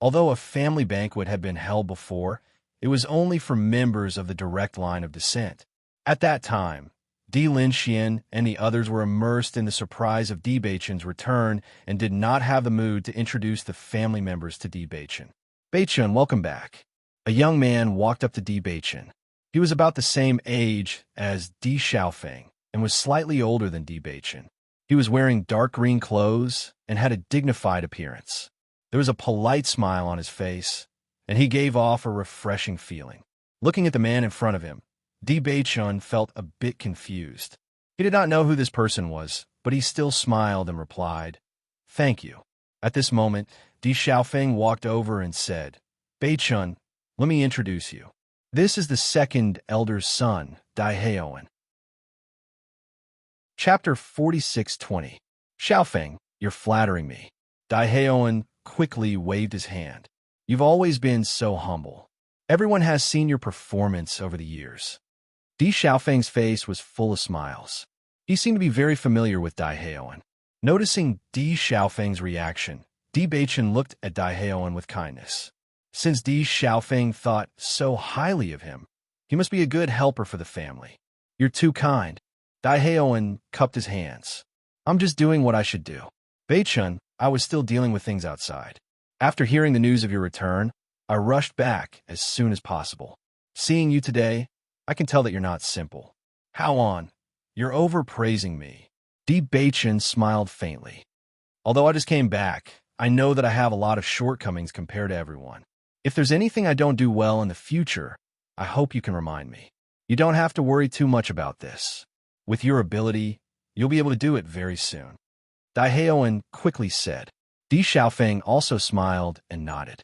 Although a family banquet had been held before, it was only for members of the direct line of descent. At that time, D. Linxian and the others were immersed in the surprise of D. Baichen's return and did not have the mood to introduce the family members to D. Baichen. Baichen, welcome back. A young man walked up to D. Baichen. He was about the same age as D. Xiaofeng and was slightly older than D. Baichen. He was wearing dark green clothes and had a dignified appearance. There was a polite smile on his face, and he gave off a refreshing feeling. Looking at the man in front of him, D. Baichen felt a bit confused. He did not know who this person was, but he still smiled and replied, "Thank you." At this moment, D. Xiaofeng walked over and said, "Baichen, let me introduce you. This is the second elder's son, Dai Heowen." Chapter 46:20. Xiaofeng, you're flattering me. Daiheoan quickly waved his hand. You've always been so humble. Everyone has seen your performance over the years. Di Xiaofeng's face was full of smiles. He seemed to be very familiar with Daiheoan. Noticing Di Xiaofeng's reaction, Di Beichen looked at Daiheoan with kindness. Since Di Xiaofeng thought so highly of him, he must be a good helper for the family. You're too kind. Daiheoan cupped his hands. I'm just doing what I should do. Beichun, I was still dealing with things outside. After hearing the news of your return, I rushed back as soon as possible. Seeing you today, I can tell that you're not simple. How on? You're overpraising me. Di Beichun smiled faintly. Although I just came back, I know that I have a lot of shortcomings compared to everyone. If there's anything I don't do well in the future, I hope you can remind me. You don't have to worry too much about this. With your ability, you'll be able to do it very soon. Daiheoan quickly said. Di Xiaofeng also smiled and nodded.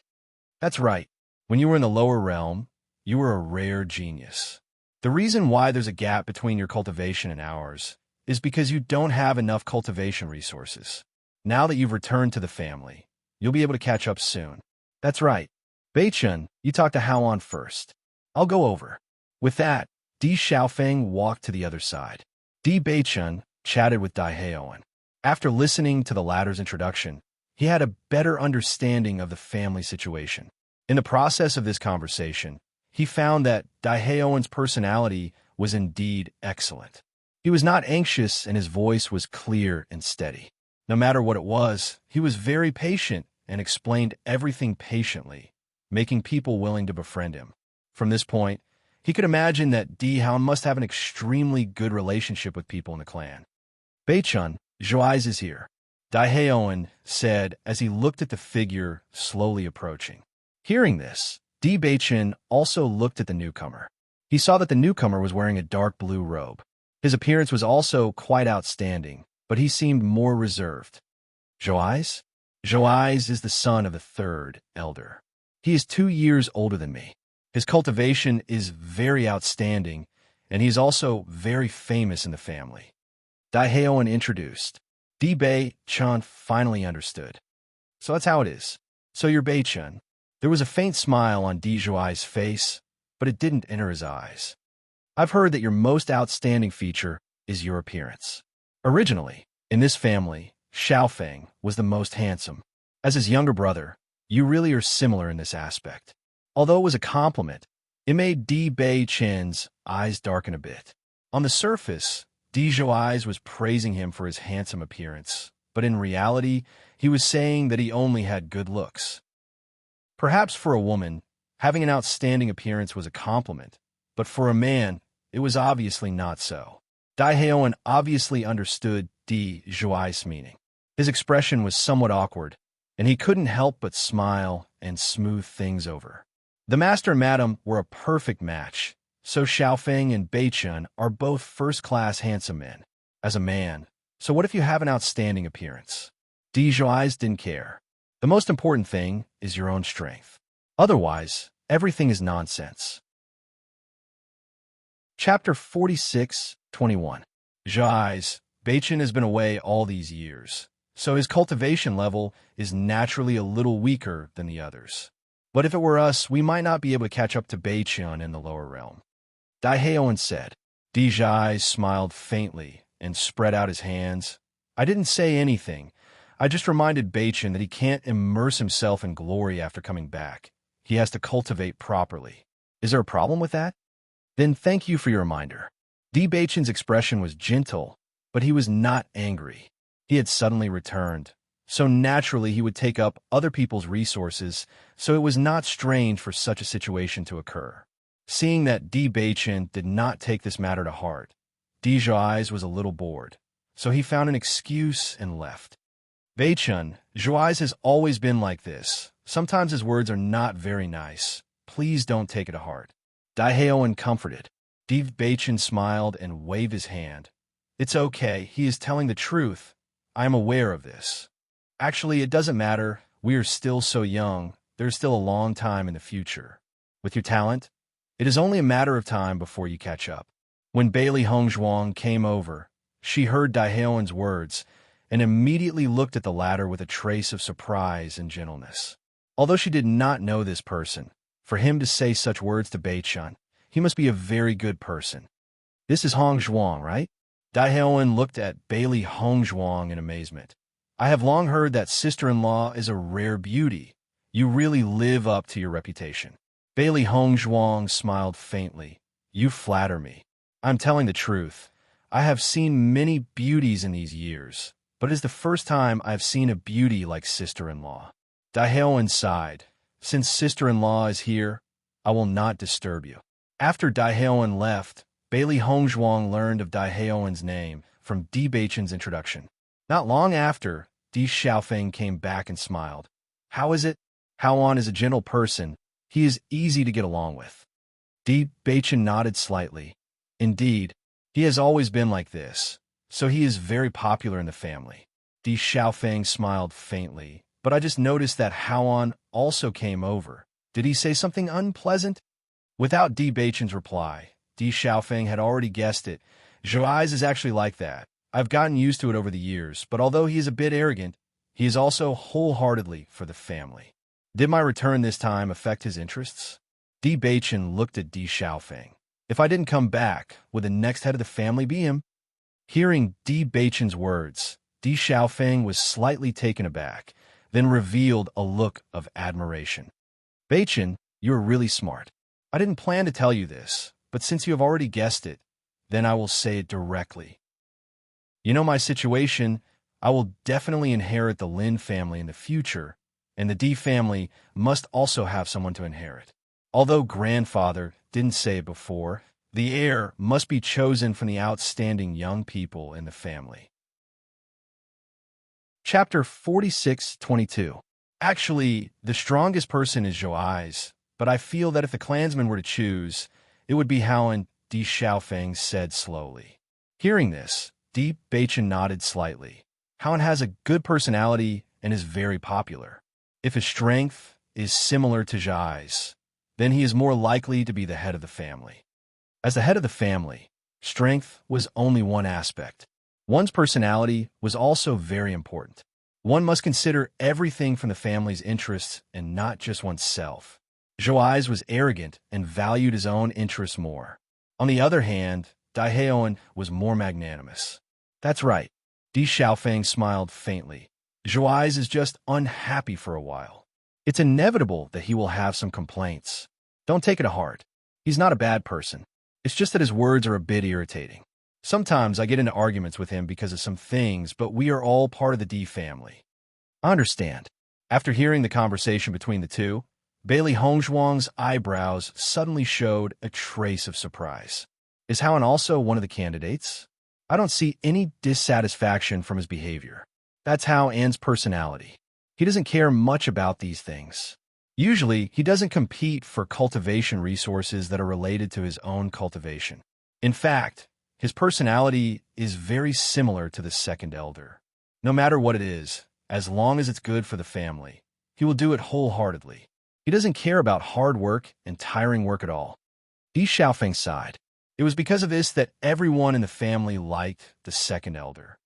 That's right. When you were in the lower realm, you were a rare genius. The reason why there's a gap between your cultivation and ours is because you don't have enough cultivation resources. Now that you've returned to the family, you'll be able to catch up soon. That's right. Beichun, you talk to Haoan first. I'll go over. With that, Di Xiaofeng walked to the other side. Di Beichun chatted with Daiheoan. After listening to the latter's introduction, he had a better understanding of the family situation. In the process of this conversation, he found that Daiheoan's personality was indeed excellent. He was not anxious and his voice was clear and steady. No matter what it was, he was very patient and explained everything patiently, making people willing to befriend him. From this point, he could imagine that Di Haoan must have an extremely good relationship with people in the clan. Beichun, Zhuai's is here, Daiheoan said as he looked at the figure slowly approaching. Hearing this, Di Beichun also looked at the newcomer. He saw that the newcomer was wearing a dark blue robe. His appearance was also quite outstanding, but he seemed more reserved. Zhuai's? Zhuai's is the son of the third elder. He is 2 years older than me. His cultivation is very outstanding, and he is also very famous in the family. Daiheoan introduced. Di Beichun finally understood. So that's how it is. So you're Beichun. There was a faint smile on Di Zhuai's face, but it didn't enter his eyes. I've heard that your most outstanding feature is your appearance. Originally, in this family, Xiaofeng was the most handsome. As his younger brother, you really are similar in this aspect. Although it was a compliment, it made Di Beichun's eyes darken a bit. On the surface, Di Zhuai was praising him for his handsome appearance, but in reality, he was saying that he only had good looks. Perhaps for a woman, having an outstanding appearance was a compliment, but for a man, it was obviously not so. Daiheoan obviously understood Di Zhuai's meaning. His expression was somewhat awkward, and he couldn't help but smile and smooth things over. The master and madam were a perfect match, so Xiaofeng and Beichun are both first-class handsome men. As a man, so what if you have an outstanding appearance? Di Zhuai didn't care. The most important thing is your own strength. Otherwise, everything is nonsense. Chapter 46:21. Zhuai's, Beichun has been away all these years, so his cultivation level is naturally a little weaker than the others. But if it were us, we might not be able to catch up to Beichun in the lower realm. Daiheoan said. Di Zhuai smiled faintly and spread out his hands. I didn't say anything. I just reminded Beichun that he can't immerse himself in glory after coming back. He has to cultivate properly. Is there a problem with that? Then thank you for your reminder. Di Beichun's expression was gentle, but he was not angry. He had suddenly returned, so naturally he would take up other people's resources, so it was not strange for such a situation to occur. Seeing that Di Beichun did not take this matter to heart, Di Zhuai was a little bored, so he found an excuse and left. Beichun, Zhuai has always been like this. Sometimes his words are not very nice. Please don't take it to heart. Daiheoan comforted. Di Beichun smiled and waved his hand. It's okay, he is telling the truth. I am aware of this. Actually, it doesn't matter. We are still so young. There's still a long time in the future. With your talent, it is only a matter of time before you catch up. When Bailey Hongzhuang came over, She heard Daehaeon's words and immediately looked at the latter with a trace of surprise and gentleness. Although she did not know this person, for him to say such words to Bae-chun, he must be a very good person. This is Hong Zhuang, right? Daehaeon looked at Bailey Hong Zhuang in amazement. I have long heard that sister-in-law is a rare beauty. You really live up to your reputation. Bailey Hong Zhuang smiled faintly. You flatter me. I'm telling the truth. I have seen many beauties in these years, but it is the first time I've seen a beauty like sister-in-law. Daehaeon sighed. Since sister-in-law is here, I will not disturb you. After Daehaeon left, Bailey Hong Zhuang learned of Daehaeon's name from Di Baichen's introduction. Not long after, Di Xiaofeng came back and smiled. How is it? Haoan is a gentle person. He is easy to get along with. Di Baichen nodded slightly. Indeed, he has always been like this, so he is very popular in the family. Di Xiaofeng smiled faintly, but I just noticed that Haoan also came over. Did he say something unpleasant? Without Di Baichen's reply, Di Xiaofeng had already guessed it. Zhuai's is actually like that. I've gotten used to it over the years, but although he is a bit arrogant, he is also wholeheartedly for the family. Did my return this time affect his interests? Di Baichen looked at Di Xiaofeng. If I didn't come back, would the next head of the family be him? Hearing Di Baichen's words, Di Xiaofeng was slightly taken aback, then revealed a look of admiration. Baichen, you are really smart. I didn't plan to tell you this, but since you have already guessed it, then I will say it directly. You know my situation. I will definitely inherit the Lin family in the future, and the Di family must also have someone to inherit. Although grandfather didn't say it before, the heir must be chosen from the outstanding young people in the family. Chapter 46:22. Actually, the strongest person is Zhuai's, but I feel that if the clansmen were to choose, it would be Haoan, Di Xiaofeng said slowly. Hearing this, Di Baichen nodded slightly. Haoan has a good personality and is very popular. If his strength is similar to Zhuai's, then he is more likely to be the head of the family. As the head of the family, strength was only one aspect. One's personality was also very important. One must consider everything from the family's interests and not just oneself. Zhuai's was arrogant and valued his own interests more. On the other hand, Daehaeon was more magnanimous. That's right. Di Xiaofeng smiled faintly. Zhuai's is just unhappy for a while. It's inevitable that he will have some complaints. Don't take it to heart. He's not a bad person. It's just that his words are a bit irritating. Sometimes I get into arguments with him because of some things, but we are all part of the Di family. I understand. After hearing the conversation between the two, Bailey Hong Zhuang's eyebrows suddenly showed a trace of surprise. Is Haoan also one of the candidates? I don't see any dissatisfaction from his behavior. That's Haoan's personality. He doesn't care much about these things. Usually, he doesn't compete for cultivation resources that are related to his own cultivation. In fact, his personality is very similar to the second elder. No matter what it is, as long as it's good for the family, he will do it wholeheartedly. He doesn't care about hard work and tiring work at all. Di Xiaofeng sighed. It was because of this that everyone in the family liked the second elder.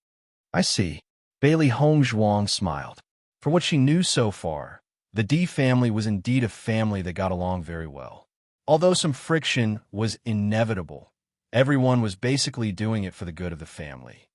I see. Bailey Hong Zhuang smiled. For what she knew so far, the Di family was indeed a family that got along very well. Although some friction was inevitable, everyone was basically doing it for the good of the family.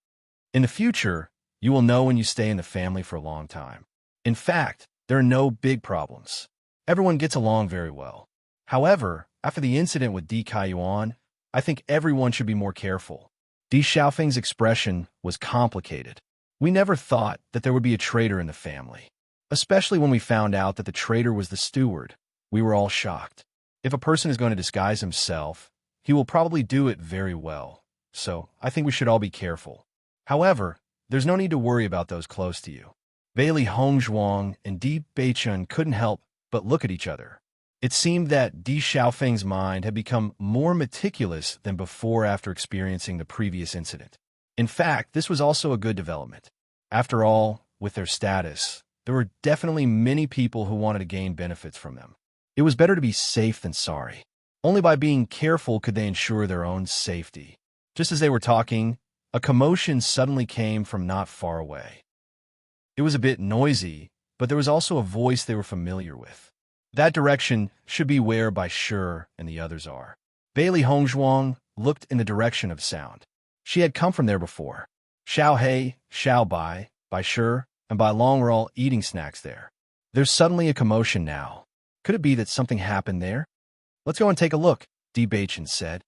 In the future, you will know when you stay in the family for a long time. In fact, there are no big problems. Everyone gets along very well. However, after the incident with Di Kaiyuan, I think everyone should be more careful. Di Xiaofeng's expression was complicated. We never thought that there would be a traitor in the family. Especially when we found out that the traitor was the steward. We were all shocked. If a person is going to disguise himself, he will probably do it very well. So, I think we should all be careful. However, there's no need to worry about those close to you. Bailey Hong Zhuang and Di Baichen couldn't help but look at each other. It seemed that Di Xiaofeng's mind had become more meticulous than before after experiencing the previous incident. In fact, this was also a good development. After all, with their status, there were definitely many people who wanted to gain benefits from them. It was better to be safe than sorry. Only by being careful could they ensure their own safety. Just as they were talking, A commotion suddenly came from not far away. It was a bit noisy, but there was also a voice they were familiar with. That direction should be where Bai Shi and the others are. Bailey Hongzhuang looked in the direction of sound. She had come from there before. Xiao He, Xiao Bai, Bai Shi, and Bai Long were all eating snacks there. There's suddenly a commotion now. Could it be that something happened there? Let's go and take a look, Di Baichen said.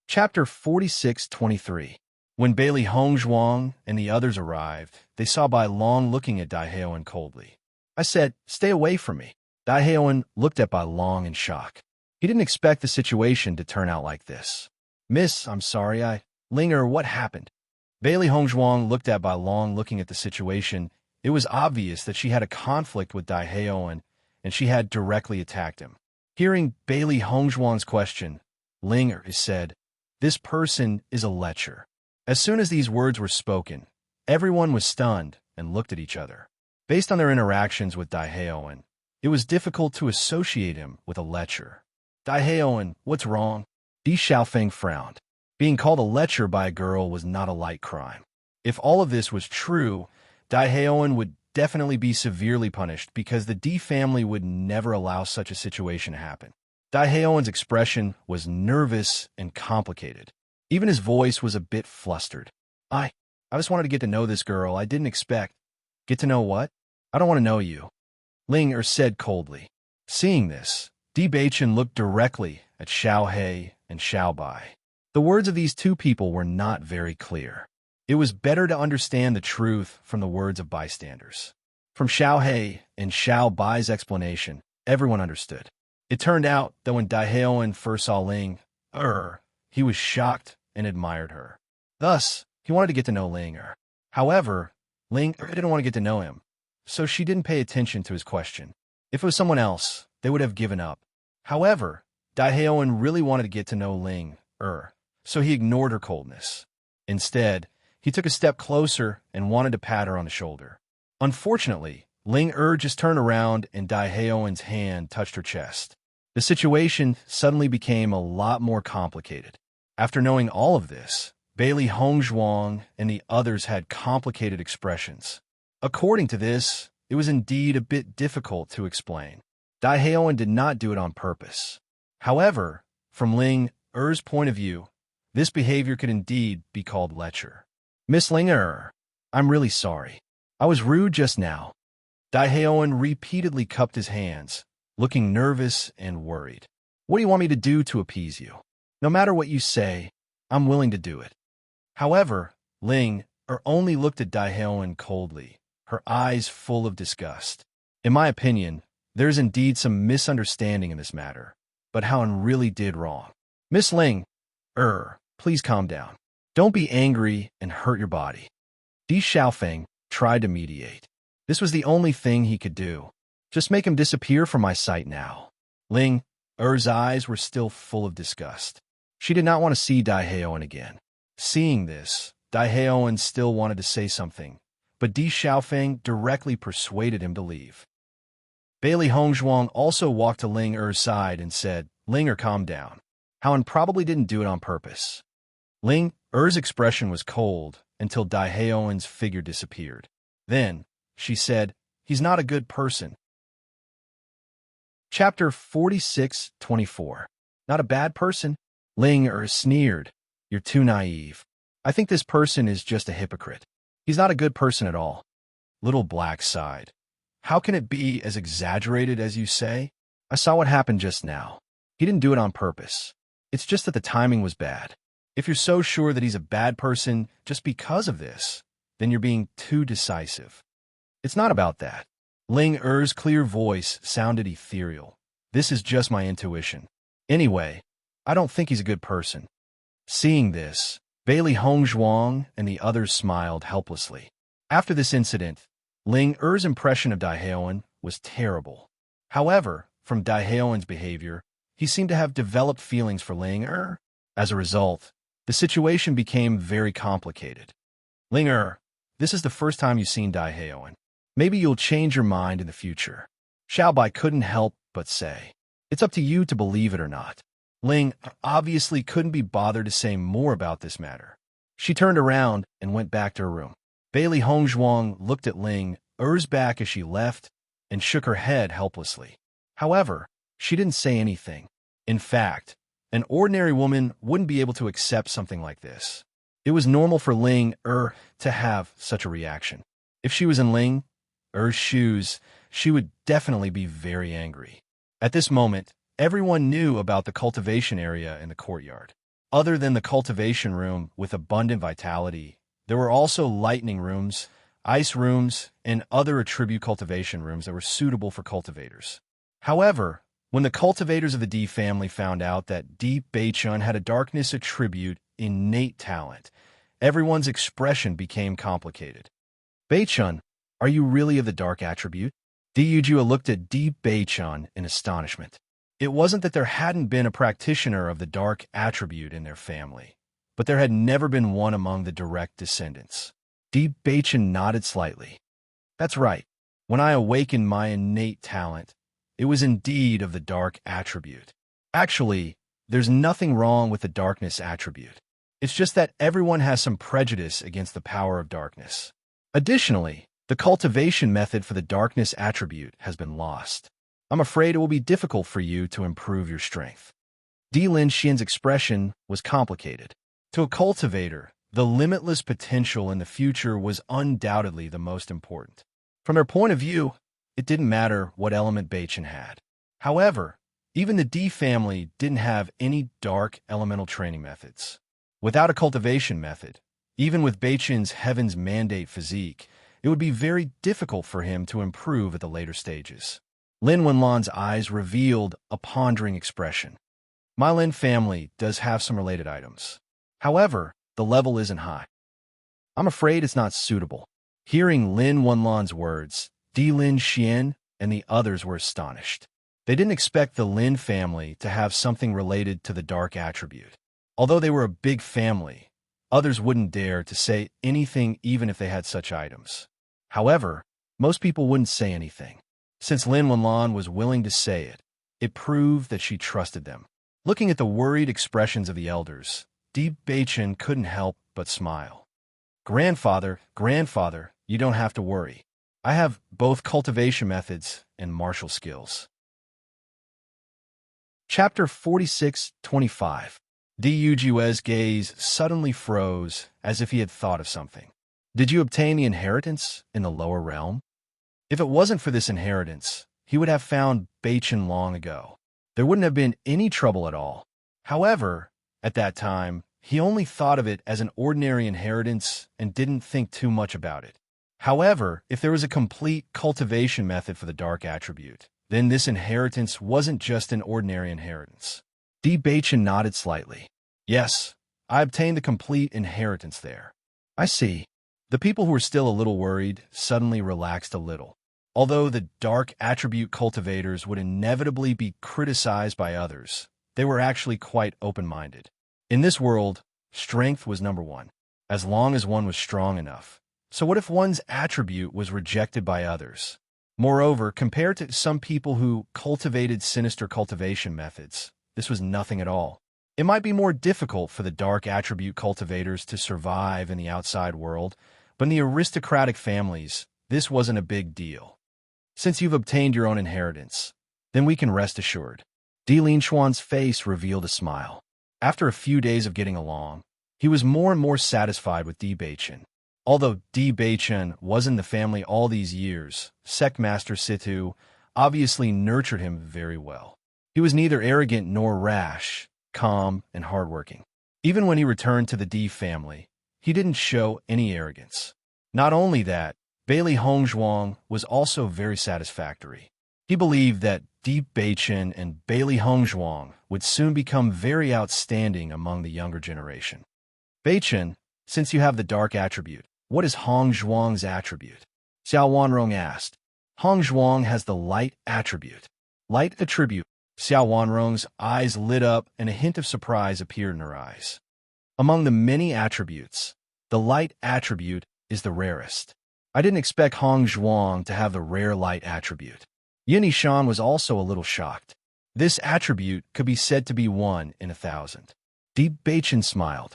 Chapter 46-23. When Bailey Hongzhuang and the others arrived, they saw Bai Long looking at Dai Heoan coldly. I said, "Stay away from me." Dai Heoan looked at Bai Long in shock. He didn't expect the situation to turn out like this. "Miss, I'm sorry, Linger, what happened?" Bailey Hongzhuang looked at Bai Long looking at the situation. It was obvious that she had a conflict with Dai Heoan, and she had directly attacked him. Hearing Bailey Hongzhuang's question, Linger said, "This person is a lecher." As soon as these words were spoken, everyone was stunned and looked at each other. Based on their interactions with Dai Heoan, it was difficult to associate him with a lecher. "Dai Heoan, what's wrong?" Di Xiaofeng frowned. Being called a lecher by a girl was not a light crime. If all of this was true, Dai Heoan would definitely be severely punished because the Di family would never allow such a situation to happen. Dai Heoan's expression was nervous and complicated. Even his voice was a bit flustered. I just wanted to get to know this girl. I didn't expect. Get to know what? I don't want to know you, Ling said coldly. Seeing this, Di Baichen looked directly at Xiao He and Xiao Bai. The words of these two people were not very clear. It was better to understand the truth from the words of bystanders. From Xiao He and Xiao Bai's explanation, everyone understood. It turned out that when Dai Heoan first saw Ling, he was shocked and admired her. Thus, he wanted to get to know Ling. However, Ling didn't want to get to know him, so she didn't pay attention to his question. If it was someone else, they would have given up. However, Dai Heoan really wanted to get to know Ling, so he ignored her coldness. Instead, he took a step closer and wanted to pat her on the shoulder. Unfortunately, Ling just turned around and Dai Heoan's hand touched her chest. The situation suddenly became a lot more complicated. After knowing all of this, Bailey Hongzhuang and the others had complicated expressions. According to this, it was indeed a bit difficult to explain. Dai Heoan did not do it on purpose. However, from Ling point of view, this behavior could indeed be called lecher. Miss Ling I'm really sorry. I was rude just now. Dai Heoan repeatedly cupped his hands, looking nervous and worried. What do you want me to do to appease you? No matter what you say, I'm willing to do it. However, Ling only looked at Dai Heoan coldly, her eyes full of disgust. In my opinion, there's indeed some misunderstanding in this matter, but Haoan really did wrong. Miss Ling, please calm down. Don't be angry and hurt your body. Di Xiaofeng tried to mediate. This was the only thing he could do. Just make him disappear from my sight now. Ling eyes were still full of disgust. She did not want to see Dai Heoan again. Seeing this, Dai Heoan still wanted to say something, but Di Xiaofeng directly persuaded him to leave. Bailey Hongzhuang also walked to Ling side and said, Ling calm down. Haoan probably didn't do it on purpose. Ling expression was cold until Dai Heoan's figure disappeared. Then, she said, he's not a good person. Chapter 46-24. Not a bad person? Ling sneered. You're too naive. I think this person is just a hypocrite. He's not a good person at all. Little Black sighed. How can it be as exaggerated as you say? I saw what happened just now. He didn't do it on purpose. It's just that the timing was bad. If you're so sure that he's a bad person just because of this, then you're being too decisive. It's not about that. Ling clear voice sounded ethereal. This is just my intuition. Anyway, I don't think he's a good person. Seeing this, Bailey Hongzhuang and the others smiled helplessly. After this incident, Ling impression of Dai Heoan was terrible. However, from Dai Heoan's behavior, he seemed to have developed feelings for Ling As a result, the situation became very complicated. Ling this is the first time you've seen Dai Heoan. Maybe you'll change your mind in the future. Xiao Bai couldn't help but say. It's up to you to believe it or not. Ling obviously couldn't be bothered to say more about this matter. She turned around and went back to her room. Bailey Hongzhuang looked at Ling Er's back as she left and shook her head helplessly. However, she didn't say anything. In fact, an ordinary woman wouldn't be able to accept something like this. It was normal for Ling to have such a reaction. If she was in Ling Er's shoes, she would definitely be very angry. At this moment, everyone knew about the cultivation area in the courtyard. Other than the cultivation room with abundant vitality, there were also lightning rooms, ice rooms, and other attribute cultivation rooms that were suitable for cultivators. However, when the cultivators of the D family found out that Di Beichun had a darkness attribute innate talent, everyone's expression became complicated. Beichun, are you really of the dark attribute? Di Yujia looked at Di Beichun in astonishment. It wasn't that there hadn't been a practitioner of the dark attribute in their family, but there had never been one among the direct descendants. Di Beichun nodded slightly. That's right. When I awakened my innate talent, it was indeed of the dark attribute. Actually, there's nothing wrong with the darkness attribute. It's just that everyone has some prejudice against the power of darkness. Additionally, the cultivation method for the darkness attribute has been lost. I'm afraid it will be difficult for you to improve your strength. Di Lin Xian's expression was complicated. To a cultivator, the limitless potential in the future was undoubtedly the most important. From their point of view, it didn't matter what element Beichun had. However, even the Di family didn't have any dark elemental training methods. Without a cultivation method, even with Beichun's Heaven's Mandate physique, it would be very difficult for him to improve at the later stages. Lin Wenlan's eyes revealed a pondering expression. My Lin family does have some related items. However, the level isn't high. I'm afraid it's not suitable. Hearing Lin Wenlan's words, Di Lin Xian and the others were astonished. They didn't expect the Lin family to have something related to the dark attribute. Although they were a big family, others wouldn't dare to say anything even if they had such items. However, most people wouldn't say anything. Since Lin Wenlan was willing to say it, it proved that she trusted them. Looking at the worried expressions of the elders, Di Beichun couldn't help but smile. Grandfather, you don't have to worry. I have both cultivation methods and martial skills. Chapter 46-25. Di Yujue's gaze suddenly froze as if he had thought of something. Did you obtain the inheritance in the lower realm? If it wasn't for this inheritance, he would have found Beichun long ago. There wouldn't have been any trouble at all. However, at that time, he only thought of it as an ordinary inheritance and didn't think too much about it. However, if there was a complete cultivation method for the dark attribute, then this inheritance wasn't just an ordinary inheritance. Di Beichun nodded slightly. Yes, I obtained the complete inheritance there. I see. The people who were still a little worried suddenly relaxed a little. Although the dark attribute cultivators would inevitably be criticized by others, they were actually quite open-minded. In this world, strength was number one, as long as one was strong enough. So what if one's attribute was rejected by others? Moreover, compared to some people who cultivated sinister cultivation methods, this was nothing at all. It might be more difficult for the dark attribute cultivators to survive in the outside world, but in the aristocratic families, this wasn't a big deal. Since you've obtained your own inheritance, then we can rest assured. Di Linchuan's face revealed a smile. After a few days of getting along, he was more and more satisfied with Di Beichun. Although Di Beichun was in the family all these years, Sectmaster Situ obviously nurtured him very well. He was neither arrogant nor rash, calm and hardworking. Even when he returned to the Di family, he didn't show any arrogance. Not only that, Bailey Hongzhuang was also very satisfactory. He believed that Di Beichun and Bailey Hongzhuang would soon become very outstanding among the younger generation. Beichun, since you have the dark attribute, what is Hongzhuang's attribute? Xiao Wanrong asked. Hongzhuang has the light attribute. Light attribute. Xiao Wanrong's eyes lit up and a hint of surprise appeared in her eyes. Among the many attributes, the light attribute is the rarest. I didn't expect Hongzhuang to have the rare light attribute. Yin Yishan was also a little shocked. This attribute could be said to be 1 in 1,000. Deep Beichen smiled.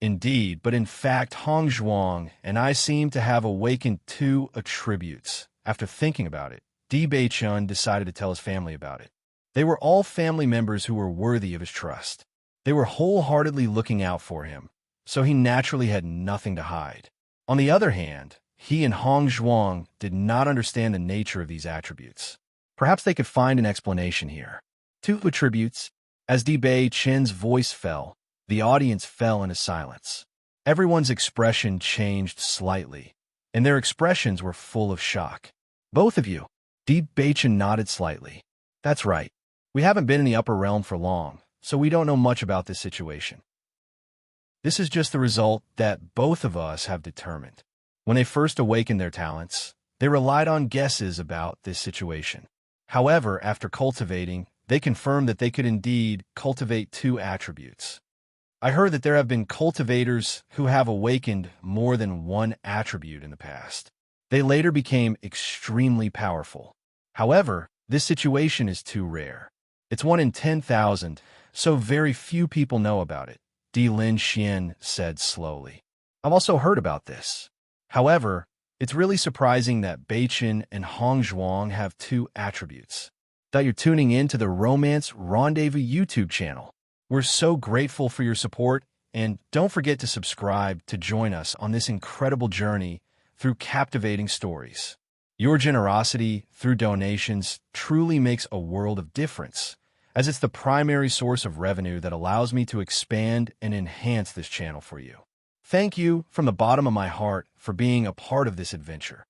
Indeed, but in fact, Hong Zhuang and I seem to have awakened 2 attributes. After thinking about it, Di Beichun decided to tell his family about it. They were all family members who were worthy of his trust. They were wholeheartedly looking out for him, so he naturally had nothing to hide. On the other hand, he and Hong Zhuang did not understand the nature of these attributes. Perhaps they could find an explanation here. 2 attributes. As Di Beichen's voice fell, the audience fell into silence. Everyone's expression changed slightly, and their expressions were full of shock. Both of you. Di Beichen nodded slightly. That's right. We haven't been in the upper realm for long, so we don't know much about this situation. This is just the result that both of us have determined. When they first awakened their talents, they relied on guesses about this situation. However, after cultivating, they confirmed that they could indeed cultivate 2 attributes. I heard that there have been cultivators who have awakened more than 1 attribute in the past. They later became extremely powerful. However, this situation is too rare. It's 1 in 10,000, so very few people know about it, Di Lin Xian said slowly. I've also heard about this. However, it's really surprising that Beichen and Hong Zhuang have 2 attributes. That you're tuning in to the Romance Rendezvous YouTube channel. We're so grateful for your support, and don't forget to subscribe to join us on this incredible journey through captivating stories. Your generosity through donations truly makes a world of difference, as it's the primary source of revenue that allows me to expand and enhance this channel for you. Thank you from the bottom of my heart for being a part of this adventure.